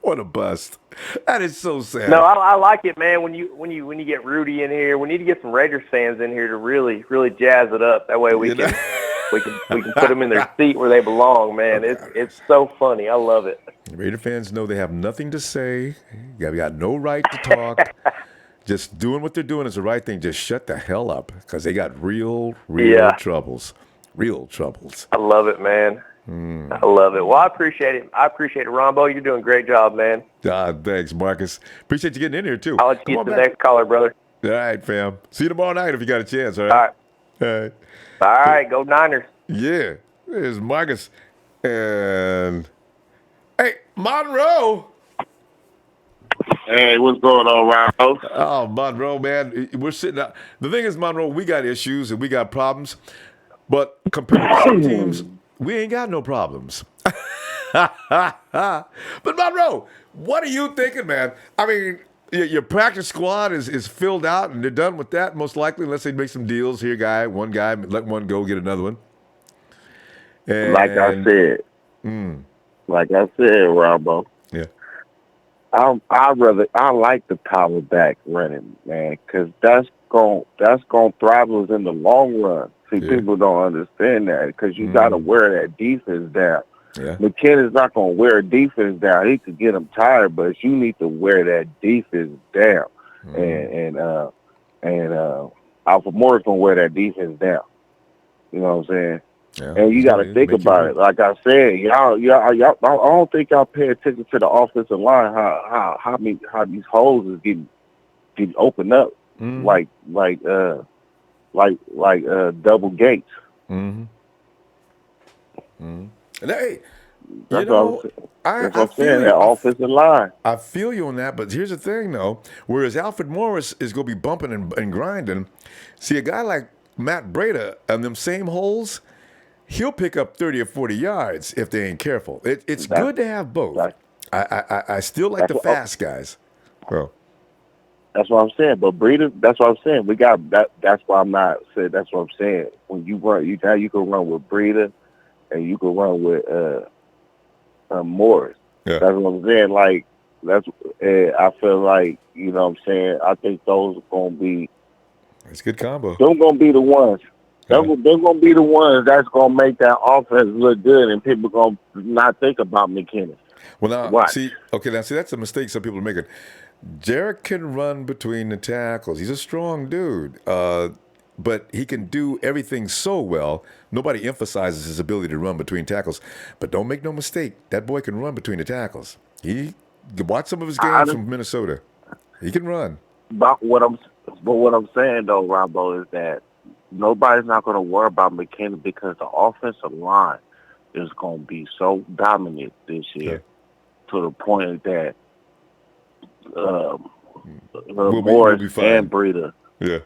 S1: What a bust! That is so sad.
S4: No, I like it, man. When you get Rudy in here, we need to get some Raiders fans in here to really jazz it up. That way we can put them in their seat where they belong, man. It's so funny. I love it.
S1: Raider fans know they have nothing to say. You got no right to talk. Just doing what they're doing is the right thing. Just shut the hell up because they got real troubles. Real troubles.
S4: I love it, man. I love it. Well, I appreciate it. Ronbo. You're doing a great job, man.
S1: Thanks, Marcus. Appreciate you getting in here, too.
S4: I'll let you get to the next caller, brother.
S1: All right, fam. See you tomorrow night if you got a chance, all right?
S4: All right. All right, go Niners.
S1: Yeah. There's Marcus. And, hey, Monroe.
S3: Hey, what's going on, Ronbo?
S1: Oh, Monroe, man. We're sitting out. The thing is, Monroe, we got issues and we got problems. But compared to some teams, we ain't got no problems. But, Monroe, what are you thinking, man? I mean, your practice squad is filled out, and they're done with that, most likely, unless they make some deals. Here, one guy, let one go, get another one. And,
S3: like I said, Ronbo.
S1: Yeah.
S3: I like the power back running, man, because that's going thrive us in the long run. See, people don't understand that because you got to wear that defense down.
S1: Yeah.
S3: McKinnon's not going to wear defense down. He could get them tired, but you need to wear that defense down. And Alfred Morris going to wear that defense down. You know what I'm saying?
S1: Yeah.
S3: And you got to think about it. Like I said, y'all, I don't think y'all pay attention to the offensive line. How these holes is getting opened up like double gates.
S1: Mm-hmm. And hey,
S3: that's what I'm saying. That offensive line.
S1: I feel you on that, but here's the thing, though. Whereas Alfred Morris is going to be bumping and grinding, see a guy like Matt Breida on them same holes, he'll pick up 30 or 40 yards if they ain't careful. It's good to have both. I still like the fast guys. Well.
S3: That's what I'm saying. But Breida, that's what I'm saying. We got that. That's why I'm not saying. That's what I'm saying. When you run, you can run with Breida, and you can run with Morris.
S1: Yeah.
S3: That's what I'm saying. Like I feel like you know what I'm saying. I think those are gonna be.
S1: It's a good combo.
S3: They're gonna be the ones. They're gonna be the ones that's gonna make that offense look good, and people gonna not think about McKinnon.
S1: Well, now see, that's a mistake some people are making. Jarek can run between the tackles. He's a strong dude, but he can do everything so well. Nobody emphasizes his ability to run between tackles. But don't make no mistake, that boy can run between the tackles. Watch some of his games from Minnesota. He can run.
S3: But what I'm saying though, Ronbo, is that nobody's not going to worry about McKinnon because the offensive line is going to be so dominant this year to the point that. Morris and Breida.
S1: Yeah.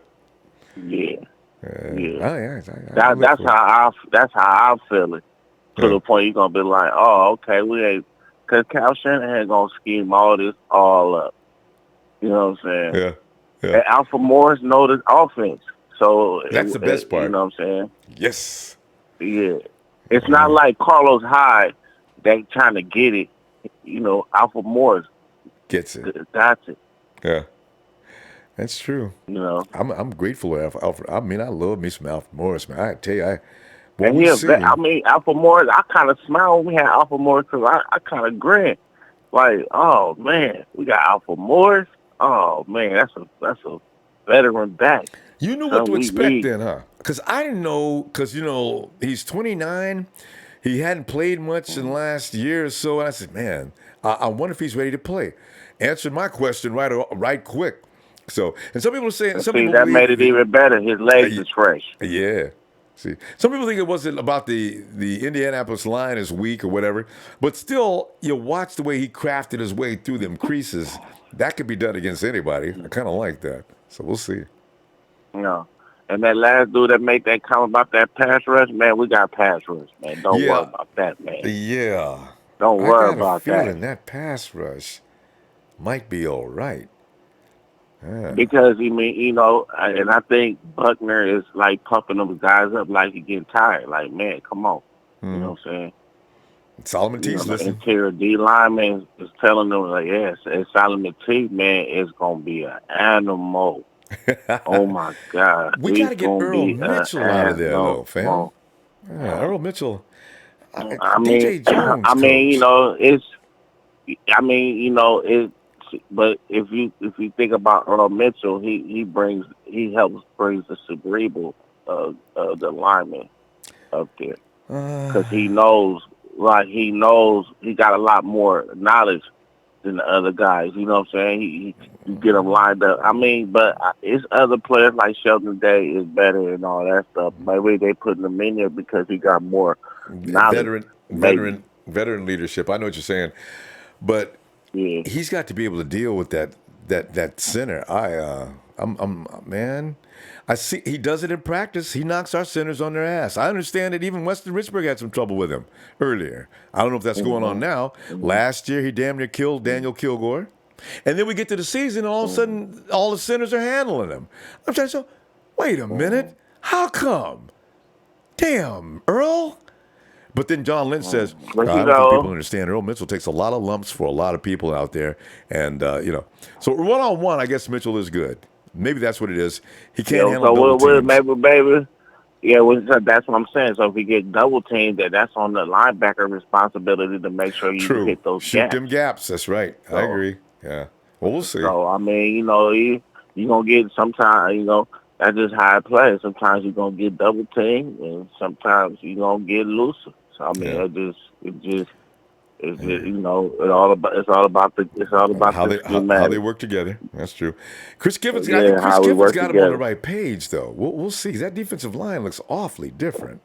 S3: That's how I'm feeling. To the point you're gonna be like, oh, okay, we ain't, cause Cal Shanahan gonna scheme all this all up. You know what I'm saying?
S1: Yeah.
S3: And Alfred Morris knows this offense, so
S1: that's the best part.
S3: You know what I'm saying?
S1: Yes.
S3: Yeah. It's not like Carlos Hyde that trying to get it. You know, Alfred Morris
S1: gets it.
S3: That's it.
S1: Yeah, that's true.
S3: You know,
S1: I'm grateful to Alfred. I mean, I love me some Alfred Morris, man. I tell you,
S3: Alfred Morris. I kind of smiled when we had Alfred Morris because I kind of grinned, like, oh man, we got Alfred Morris. Oh man, that's a veteran back.
S1: You knew what to expect then, huh? Because I didn't know. Because he's 29. He hadn't played much in the last year or so, and I said, man, I wonder if he's ready to play. Answered my question right quick. So, and some people are saying,
S3: that made it even better. His legs is fresh.
S1: Yeah, See, some people think it wasn't about the Indianapolis line is weak or whatever, but still, you watch the way he crafted his way through them creases. That could be done against anybody. I kind of like that. So we'll see.
S3: No. And that last dude that made that comment about that pass rush, man, we got pass rush, man. Don't worry about that, man.
S1: Yeah.
S3: Don't worry
S1: I got
S3: about
S1: a feeling
S3: that.
S1: that pass rush might be all right. Yeah.
S3: Because, and I think Buckner is, like, pumping them guys up like he getting tired. Like, man, come on. You know what I'm saying?
S1: Solomon T's
S3: The
S1: listening.
S3: interior D lineman is telling them, like, yes, Solomon T, man, is going to be an animal. Oh, my God.
S1: We got to get Earl Mitchell out of there, though, fam. Yeah, Earl Mitchell. DJ Jones.
S3: But if you think about Earl Mitchell, he helps brings the cerebral of the lineman up there because he knows he got a lot more knowledge than the other guys. You know what I'm saying? You get him lined up. But it's other players like Sheldon Day is better and all that stuff. Maybe they putting him in there because he got more knowledge.
S1: Veteran leadership. I know what you're saying, but he's got to be able to deal with that center. Man, I see he does it in practice. He knocks our centers on their ass. I understand that even Weston Richburg had some trouble with him earlier. I don't know if that's going on now. Last year, he damn near killed Daniel Kilgore. And then we get to the season, and all of a sudden, all the centers are handling him. I'm trying to say, wait a minute. How come? Damn, Earl. But then John Lynch says, I don't think people understand. Earl Mitchell takes a lot of lumps for a lot of people out there. And, so one-on-one, I guess Mitchell is good. Maybe that's what it is. He can't handle double teams.
S3: Baby. Yeah, that's what I'm saying. So if he get double teamed, that's on the linebacker responsibility to make sure you hit those
S1: Shoot
S3: gaps.
S1: them gaps. That's right. I agree. Yeah. Well, we'll see.
S3: So, you going to get sometimes, that's just how it plays. Sometimes you're going to get double teamed, and sometimes you're going to get looser. So, it's all about
S1: how they work together. That's true. Chris Gibbons got him on the right page, though. We'll see. That defensive line looks awfully different.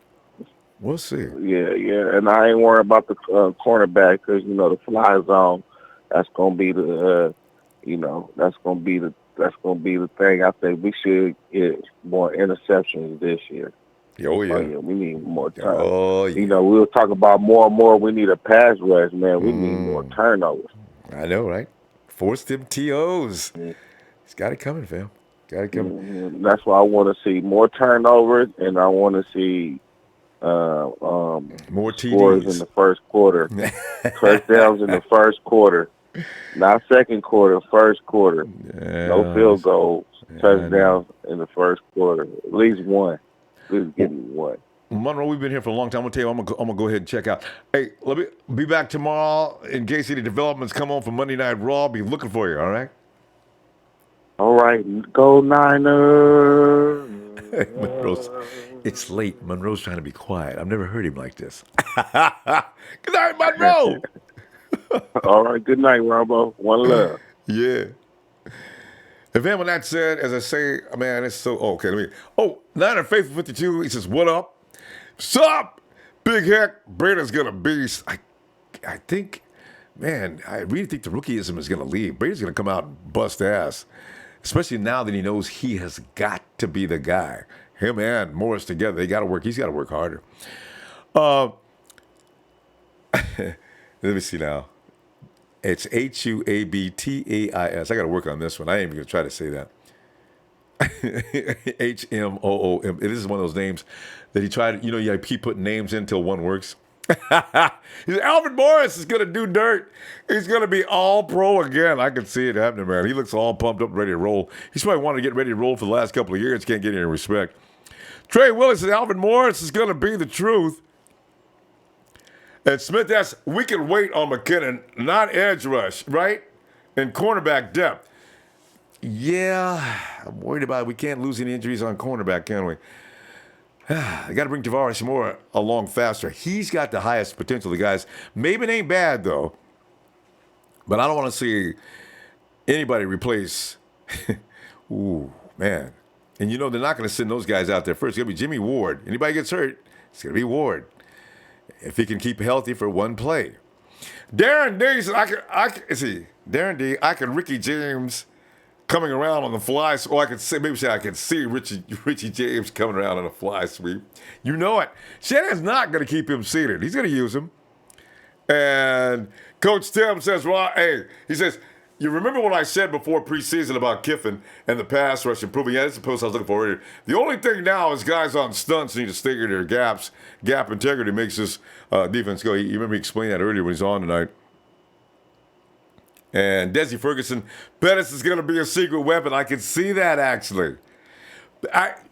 S1: We'll see.
S3: Yeah, and I ain't worried about the cornerback because the fly zone. That's gonna be the that's gonna be the thing. I think we should get more interceptions this year.
S1: Oh yeah,
S3: we need more time.
S1: Oh yeah.
S3: We'll talk about more and more. We need a pass rush, man. We need more turnovers.
S1: I know, right? Force them TOs. He's got it coming, fam. Got it coming.
S3: That's why I want to see more turnovers, and I want to see more
S1: TDs
S3: in the first quarter, touchdowns in the first quarter, not second quarter, first quarter. No field goals, touchdowns in the first quarter. At least one. Please give me one.
S1: Monroe, we've been here for a long time. I'm gonna tell you, I'm gonna go ahead and check out. Hey, let me be back tomorrow in case any developments come on for Monday Night Raw. I'll be looking for you. All right.
S3: All right, go Niners.
S1: Monroe's, it's late. Monroe's trying to be quiet. I've never heard him like this. Good night, Monroe.
S3: All right, good night, Ronbo. One love.
S1: Yeah. And then when that said, as I say, man, it's so okay. Niner Faithful 52. He says, "What up? Sup, Big Heck? Braida's gonna beast." I think, man, I really think the rookieism is gonna leave. Braida's gonna come out and bust ass, especially now that he knows he has got to be the guy. Him and Morris together, they got to work. He's got to work harder. Let me see now. It's Huabtais. I got to work on this one. I ain't even going to try to say that. Hmoom. This is one of those names that he tried. You keep putting names in until one works. Alfred Morris is going to do dirt. He's going to be all pro again. I can see it happening, man. He looks all pumped up, ready to roll. He's probably wanted to get ready to roll for the last couple of years. Can't get any respect. Trey Willis says Alfred Morris is going to be the truth. And Smith asks, we can wait on McKinnon, not edge rush, right? And cornerback depth. Yeah, I'm worried about it. We can't lose any injuries on cornerback, can we? I got to bring Tavares Moore along faster. He's got the highest potential of the guys. Maybe it ain't bad, though. But I don't want to see anybody replace. Ooh, man. And they're not going to send those guys out there first. It's going to be Jimmy Ward. Anybody gets hurt, it's going to be Ward. If he can keep healthy for one play. Darren D says, Darren D, I can Ricky James coming around on the fly. Or I could see Richie James coming around on a fly sweep. You know it. Shanahan's not going to keep him seated. He's going to use him. And Coach Tim says, he says, you remember what I said before preseason about Kiffin and the pass rush improving? Yeah, that's the post I was looking for earlier. The only thing now is guys on stunts need to stagger their gaps. Gap integrity makes this defense go. You remember he explained that earlier when he's on tonight. And Desi Ferguson, Pettis is going to be a secret weapon. I can see that, actually.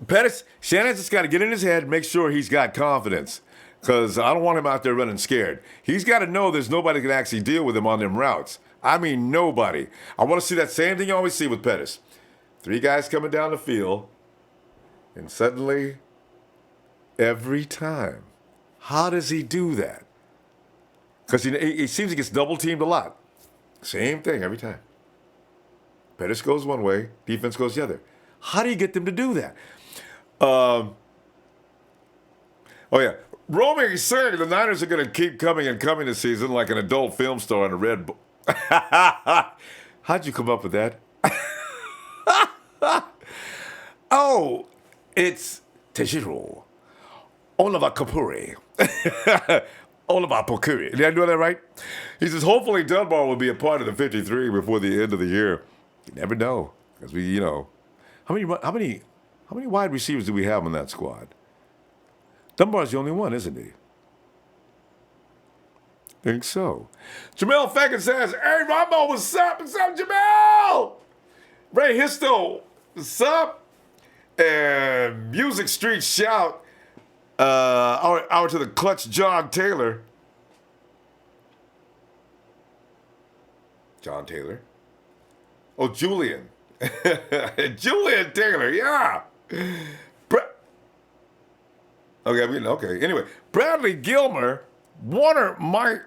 S1: Pettis, Shannon's just got to get in his head, make sure he's got confidence. Because I don't want him out there running scared. He's got to know there's nobody that can actually deal with him on them routes. I mean, nobody. I want to see that same thing you always see with Pettis. 3 guys coming down the field, and suddenly, every time, how does he do that? Because he seems he gets double-teamed a lot. Same thing every time. Pettis goes one way, defense goes the other. How do you get them to do that? Romy is saying the Niners are going to keep coming this season like an adult film star on a red bull. How'd you come up with that? Oh, it's Tejiro. Oliver Kapuri. Oliver Pokuri. Did I do that right? He says, hopefully Dunbar will be a part of the 53 before the end of the year. You never know. Because how many wide receivers do we have on that squad? Dunbar's the only one, isn't he? Think so. Jamel Fagan says, hey, Ronbo, what's up? What's up, Jamel? Ray Histo, what's up? And Music Street Shout, out to the clutch John Taylor. John Taylor? Oh, Julian. Julian Taylor, yeah. Okay. Anyway, Bradley Gilmer, Warner, Mike,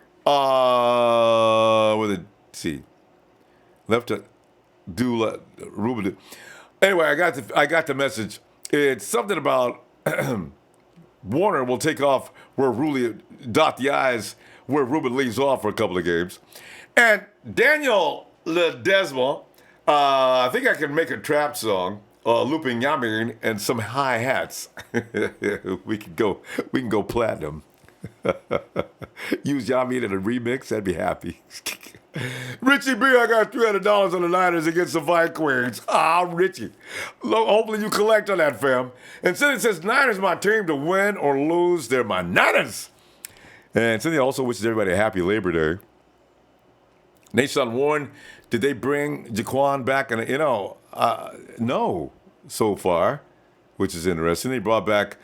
S1: left to do Ruben. Anyway, I got the message. It's something about Warner will take off where Rulli dot the I's where Ruben leaves off for a couple of games, and Daniel Ledesma. I think I can make a trap song. Looping Yamin and some hi-hats. we can go platinum. Use Yamin in a remix, I'd be happy. Richie B, I got $300 on the Niners against the Vikings. Richie. Hopefully you collect on that, fam. And Cindy says, Niners my team to win or lose. They're my Niners. And Cindy also wishes everybody a happy Labor Day. Nation Warren, did they bring Jaquan back? And no, so far, which is interesting. They brought back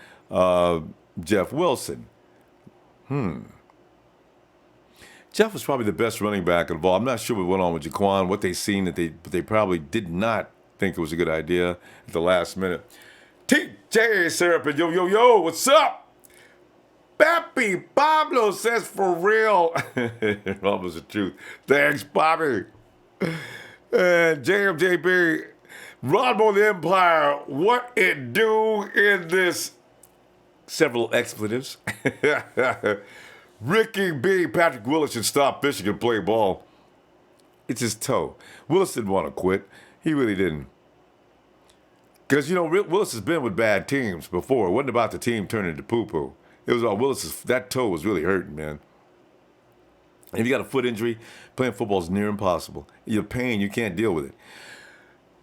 S1: Jeff Wilson. Jeff was probably the best running back of all. I'm not sure what went on with Jaquan, what they seen that they probably did not think it was a good idea at the last minute. TJ Syrup and yo, what's up? Pappy Pablo says for real. Almost the truth. Thanks, Bobby. And JMJB, Ronbo the Empire, what it do in this? Several expletives. Ricky B, Patrick Willis should stop fishing and play ball. It's his toe. Willis didn't want to quit. He really didn't. Because, Willis has been with bad teams before. It wasn't about the team turning into poo-poo. It was about Willis's, that toe was really hurting, man. And if you got a foot injury, playing football is near impossible. Your pain, you can't deal with it.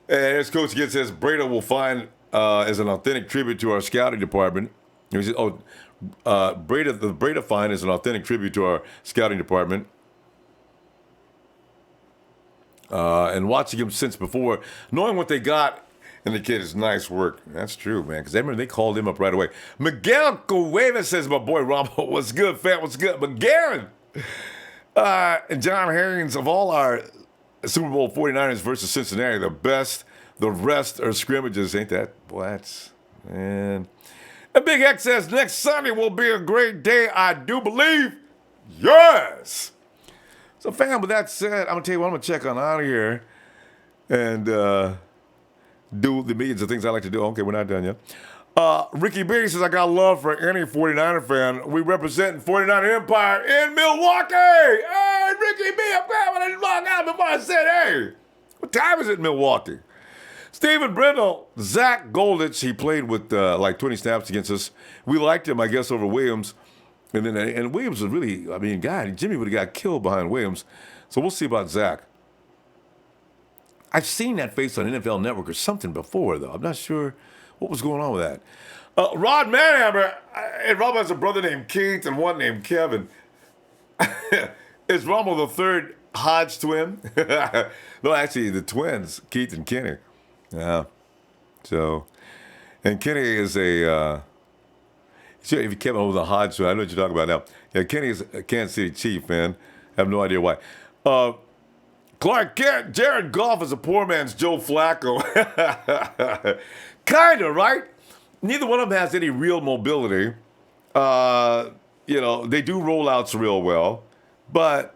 S1: And as Coach again says, Breida will find as an authentic tribute to our scouting department. He says, the Breida find is an authentic tribute to our scouting department. And watching him since before, knowing what they got, and the kid is nice work. That's true, man, because I remember they called him up right away. Miguel Cuevas says, my boy Ronbo, what's good, fam? What's good? Miguel and John Haynes, of all our Super Bowl 49ers versus Cincinnati, the best, the rest are scrimmages. Ain't that? Boy, that's, man. And Big X says, next Sunday will be a great day, I do believe. Yes. So, fam, with that said, I'm going to tell you what, I'm going to check on out of here. And do the millions of things I like to do. Okay, we're not done yet. Ricky B says, I got love for any 49er fan. We represent 49er Empire in Milwaukee. Hey, Ricky B, I'm glad when I log out before I said, hey, what time is it in Milwaukee? Stephen Brindle, Zack Golditch, he played with like 20 snaps against us. We liked him, I guess, over Williams. And Williams was really, I mean, God, Jimmy would have got killed behind Williams. So we'll see about Zack. I've seen that face on NFL Network or something before, though. I'm not sure what was going on with that. Rod Manhammer, and Rob has a brother named Keith and one named Kevin. Is Ronbo the third Hodge twin? No, actually, the twins, Keith and Kenny. Yeah. So, and Kenny is a, if you Kevin was a Hodge twin, I know what you're talking about now. Yeah, Kenny is a Kansas City Chief, man. I have no idea why. Clark Kent, Jared Goff is a poor man's Joe Flacco. Kind of, right? Neither one of them has any real mobility. They do rollouts real well. But,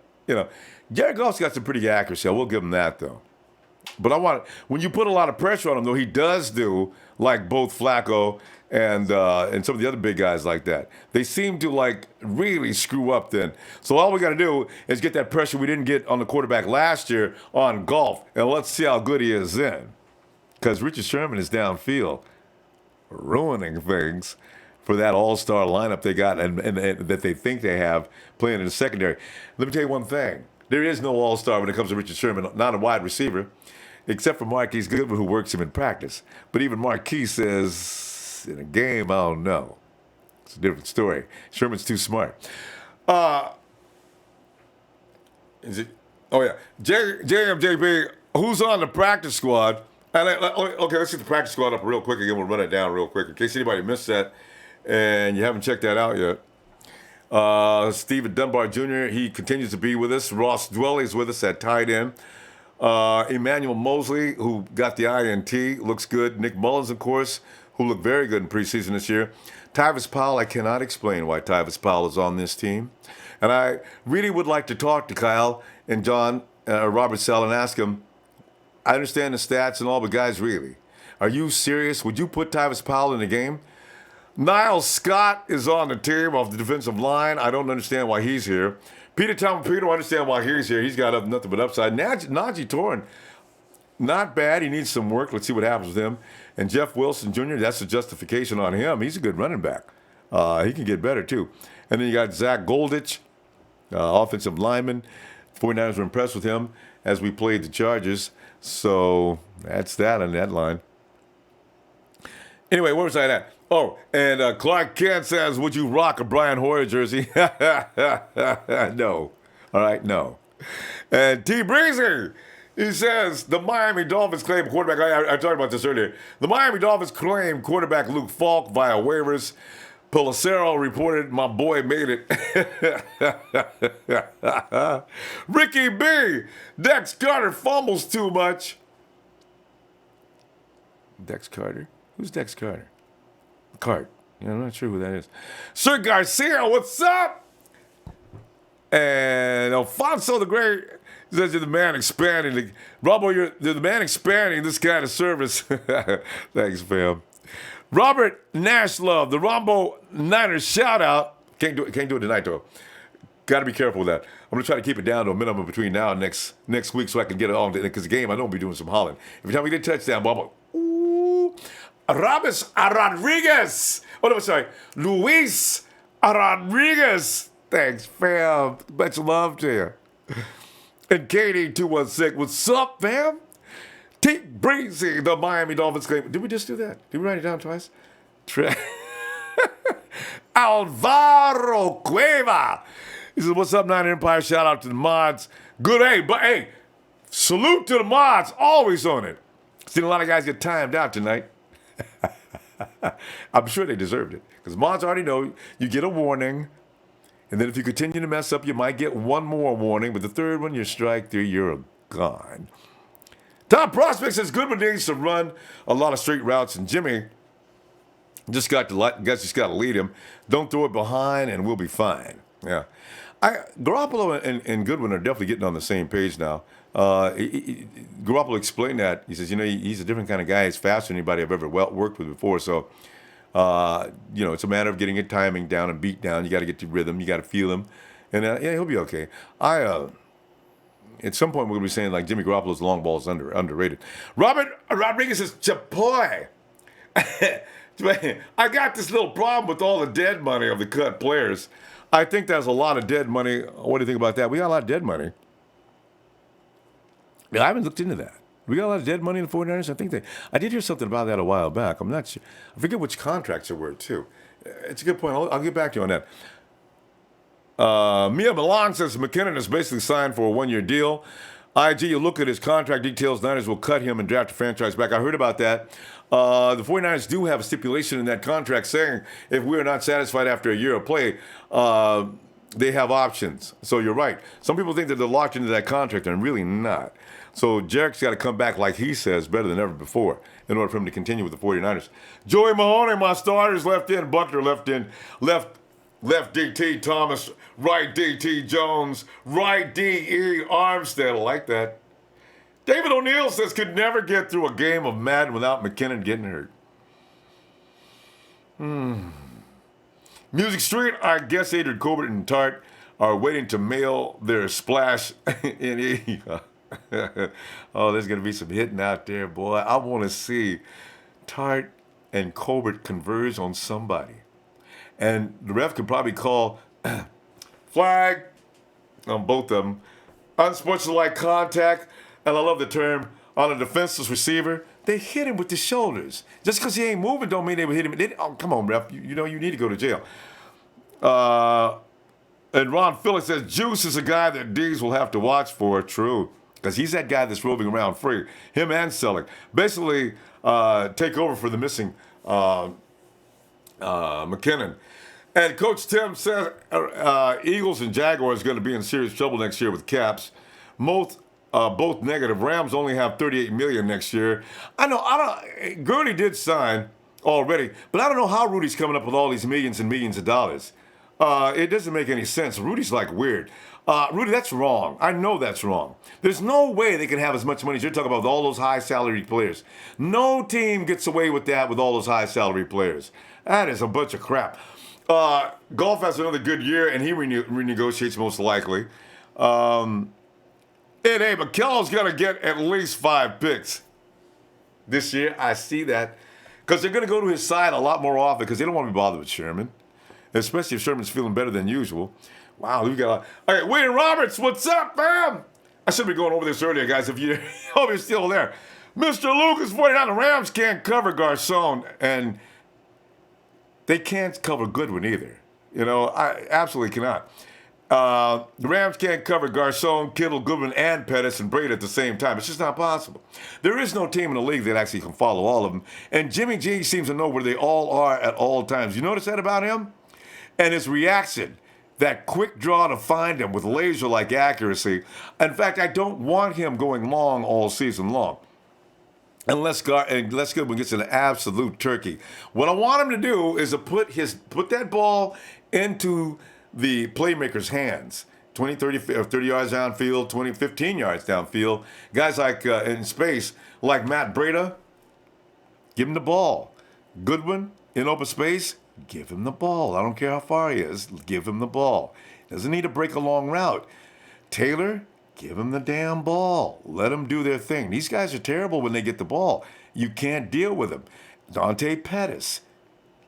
S1: Jared Goff's got some pretty good accuracy. I will give him that, though. But when you put a lot of pressure on him, though, he does do, like both Flacco and some of the other big guys like that. They seem to, really screw up then. So all we got to do is get that pressure we didn't get on the quarterback last year on Goff, and let's see how good he is then. Because Richard Sherman is downfield, ruining things for that all-star lineup they got and that they think they have playing in the secondary. Let me tell you one thing. There is no all-star when it comes to Richard Sherman, not a wide receiver, except for Marquise Goodwin, who works him in practice. But even Marquise says, in a game, I don't know. It's a different story. Sherman's too smart. Is it? Oh, yeah. JMJB, who's on the practice squad? Okay, let's get the practice squad up real quick again. We'll run it down real quick in case anybody missed that and you haven't checked that out yet. Steven Dunbar Jr., he continues to be with us. Ross Dwelly's with us at tight end. Emmanuel Mosley, who got the INT, looks good. Nick Mullens, of course, who looked very good in preseason this year. Tyvis Powell, I cannot explain why Tyvis Powell is on this team. And I really would like to talk to Kyle and John, Robert Sell, and ask him, I understand the stats and all, but guys, really, are you serious? Would you put Tyvis Powell in the game? Niall Scott is on the team off the defensive line. I don't understand why he's here. Pita Taumoepenu, I understand why he's here. He's got nothing but upside. Najee Torin, not bad. He needs some work. Let's see what happens with him. And Jeff Wilson Jr., that's a justification on him. He's a good running back. He can get better, too. And then you got Zack Golditch, offensive lineman. 49ers were impressed with him as we played the Chargers. So that's that on that line. Anyway, where was I at? Oh, and Clark Kent says, would you rock a Brian Hoyer jersey? No. All right, no. And T. Breezy, he says, the Miami Dolphins claim quarterback. I talked about this earlier. The Miami Dolphins claim quarterback Luke Falk via waivers. Pelissero reported my boy made it. Ricky B. Dex Carter fumbles too much. Dex Carter? Who's Dex Carter? Cart. Yeah, I'm not sure who that is. Sir Garcia, what's up? And Alfonso the Great says you're the man expanding. Ronbo, you're the man expanding this kind of service. Thanks, fam. Robert Nashlove, the Ronbo Niners shout out. Can't do it tonight, though. Got to be careful with that. I'm going to try to keep it down to a minimum between now and next week so I can get it on. Because the game, I know I'll be doing some hollering. Every time we get a touchdown, Bob, ooh. Rabis Rodriguez. Oh, no, I'm sorry. Luis Rodriguez. Thanks, fam. Much love to you. And KD216. What's up, fam? T. Breezy, the Miami Dolphins claim. Did we just do that? Did we write it down twice? Alvaro Cueva. He says, what's up, Nine Empire? Shout out to the mods. Good, hey, salute to the mods. Always on it. Seen a lot of guys get timed out tonight. I'm sure they deserved it. Because mods already know you get a warning. And then if you continue to mess up, you might get one more warning. But the third one, you're strike three, you're gone. Tom Prospect says Goodman needs to run a lot of straight routes. And Jimmy just got to lead him. Don't throw it behind and we'll be fine. Yeah. Garoppolo and Goodwin are definitely getting on the same page now. Garoppolo explained that. He says, he's a different kind of guy. He's faster than anybody I've ever worked with before. So, it's a matter of getting your timing down and beat down. You got to get the rhythm. You got to feel him. And, he'll be okay. At some point, we're going to be saying, like, Jimmy Garoppolo's long ball is underrated. Robert Rodriguez says, Chapoy. I got this little problem with all the dead money of the cut players. I think there's a lot of dead money. What do you think about that? We got a lot of dead money. I haven't looked into that. We got a lot of dead money in the 49ers. I did hear something about that a while back. I'm not sure. I forget which contracts there were, too. It's a good point. I'll get back to you on that. Mia Milan says McKinnon is basically signed for a one-year deal. IG, you look at his contract details, Niners will cut him and draft a franchise back. I heard about that. The 49ers do have a stipulation in that contract saying if we are not satisfied after a year of play, they have options. So you're right. Some people think that they're locked into that contract and really not. So Jarek's got to come back, like he says, better than ever before in order for him to continue with the 49ers. Joey Mahoney, my starters, left in. Buckner, left in. Left DT, Thomas. Right DT, Jones. Right DE, Armstead. I like that. David O'Neill says could never get through a game of Madden without McKinnon getting hurt. Music Street, I guess Adrian Colbert and Tart are waiting to mail their splash in. Oh, there's going to be some hitting out there, boy. I want to see Tart and Colbert converge on somebody. And the ref could probably call flag on both of them. Unsportsmanlike contact, and I love the term, on a defenseless receiver. They hit him with the shoulders. Just because he ain't moving don't mean they would hit him. Oh, come on, ref. You need to go to jail. And Ron Phillips says, Juice is a guy that D's will have to watch for. True. Because he's that guy that's roving around free. Him and Selleck. Basically, take over for the missing McKinnon. And Coach Tim says Eagles and Jaguars are going to be in serious trouble next year with caps. Both negative. Rams only have $38 million next year. Gurley did sign already, but I don't know how Rudy's coming up with all these millions and millions of dollars. It doesn't make any sense. Rudy's like weird. Rudy, that's wrong. I know that's wrong. There's no way they can have as much money as you're talking about with all those high salary players. No team gets away with that with all those high salary players. That is a bunch of crap. Golf has another good year, and he renegotiates most likely. And hey, McKell's going to get at least 5 picks this year. I see that. Because they're going to go to his side a lot more often because they don't want to be bothered with Sherman. Especially if Sherman's feeling better than usual. Wow, we got a lot. All right, Wayne Roberts, what's up, fam? I should be going over this earlier, guys, if you're still there. Mr. Lucas, 49, the Rams can't cover Garcon, and they can't cover Goodwin either. I absolutely cannot. The Rams can't cover Garcon, Kittle, Goodwin, and Pettis and Breida at the same time. It's just not possible. There is no team in the league that actually can follow all of them. And Jimmy G seems to know where they all are at all times. You notice that about him? And his reaction, that quick draw to find him with laser-like accuracy. In fact, I don't want him going long all season long. Unless Goodwin gets an absolute turkey. What I want him to do is to put that ball into the playmaker's hands. 20, 30 yards downfield, 20, 15 yards downfield. Guys like in space, like Matt Breida, give him the ball. Goodwin, in open space, give him the ball. I don't care how far he is. Give him the ball. Doesn't need to break a long route. Taylor, give him the damn ball. Let them do their thing. These guys are terrible when they get the ball. You can't deal with them. Dante Pettis,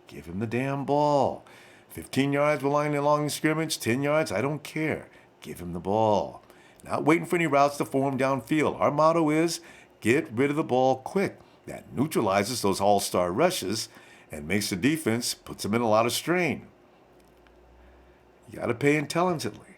S1: give him the damn ball. 15 yards along the scrimmage, 10 yards, I don't care. Give him the ball. Not waiting for any routes to form downfield. Our motto is get rid of the ball quick. That neutralizes those all-star rushes and makes the defense, puts them in a lot of strain. You got to pay intelligently.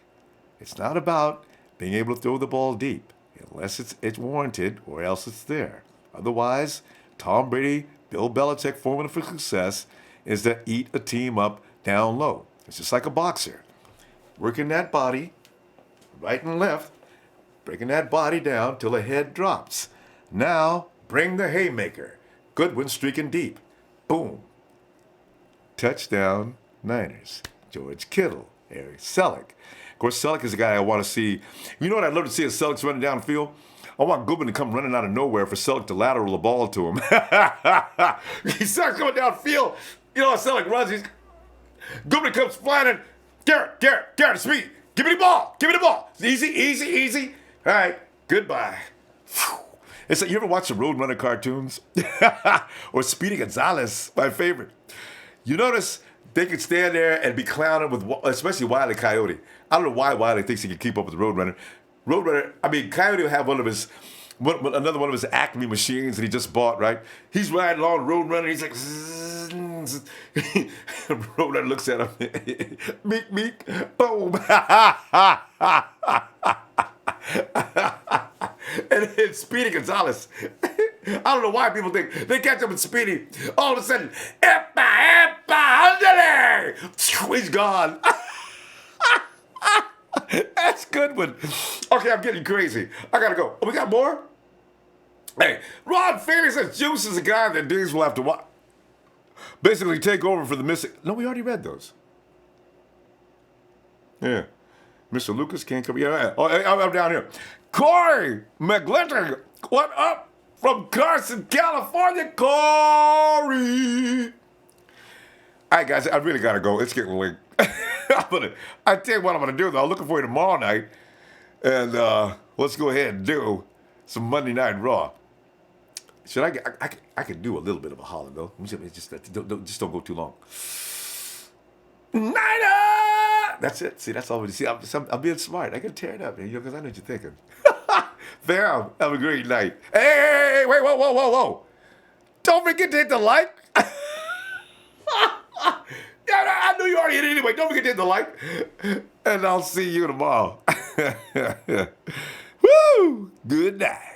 S1: It's not about being able to throw the ball deep, unless it's warranted or else it's there. Otherwise, Tom Brady, Bill Belichick formula for success is to eat a team up down low. It's just like a boxer. Working that body, right and left, breaking that body down till the head drops. Now, bring the haymaker. Goodwin streaking deep. Boom. Touchdown, Niners. George Kittle, Eric Selleck. course, Selleck is the guy I want to see. You know what I'd love to see is Selleck's running down the field? I want Goodman to come running out of nowhere for Selleck to lateral the ball to him. He starts going downfield. You know how Selleck runs. Goodman comes flying in. Garrett, speed. Give me the ball. Easy. All right, goodbye. It's like, you ever watch the Roadrunner cartoons? Or Speedy Gonzales, my favorite. You notice they could stand there and be clowning with, especially Wile E. Coyote. I don't know why Wile takes he can keep up with the Roadrunner. Coyote will have another one of his Acme machines that he just bought, right? He's riding along the Roadrunner. He's like, Roadrunner looks at him. Meek, boom. And then Speedy Gonzales. I don't know why people think they catch up with Speedy. All of a sudden, he's gone. That's a good one. Okay, I'm getting crazy. I gotta go. Oh, we got more? Hey, Ron Faney says Juice is a guy that Diggs will have to watch. Basically take over for the missing. No, we already read those. Yeah. Mr. Lucas can't come. Yeah. Oh, I'm down here. Corey McGlinton, what up from Carson, California? Corey. All right, guys, I really got to go. It's getting late. I tell you what I'm going to do, though. I'm looking for you tomorrow night. And let's go ahead and do some Monday Night Raw. Should I could do a little bit of a holler, though. Just don't go too long. Niner! That's it. See, that's all we see. I'm being smart. I can tear it up, man, because I know what you're thinking. Fam, have a great night. Hey, wait, whoa. Don't forget to hit the like. I knew you already hit it anyway. Don't forget to hit the like. And I'll see you tomorrow. Woo! Good night.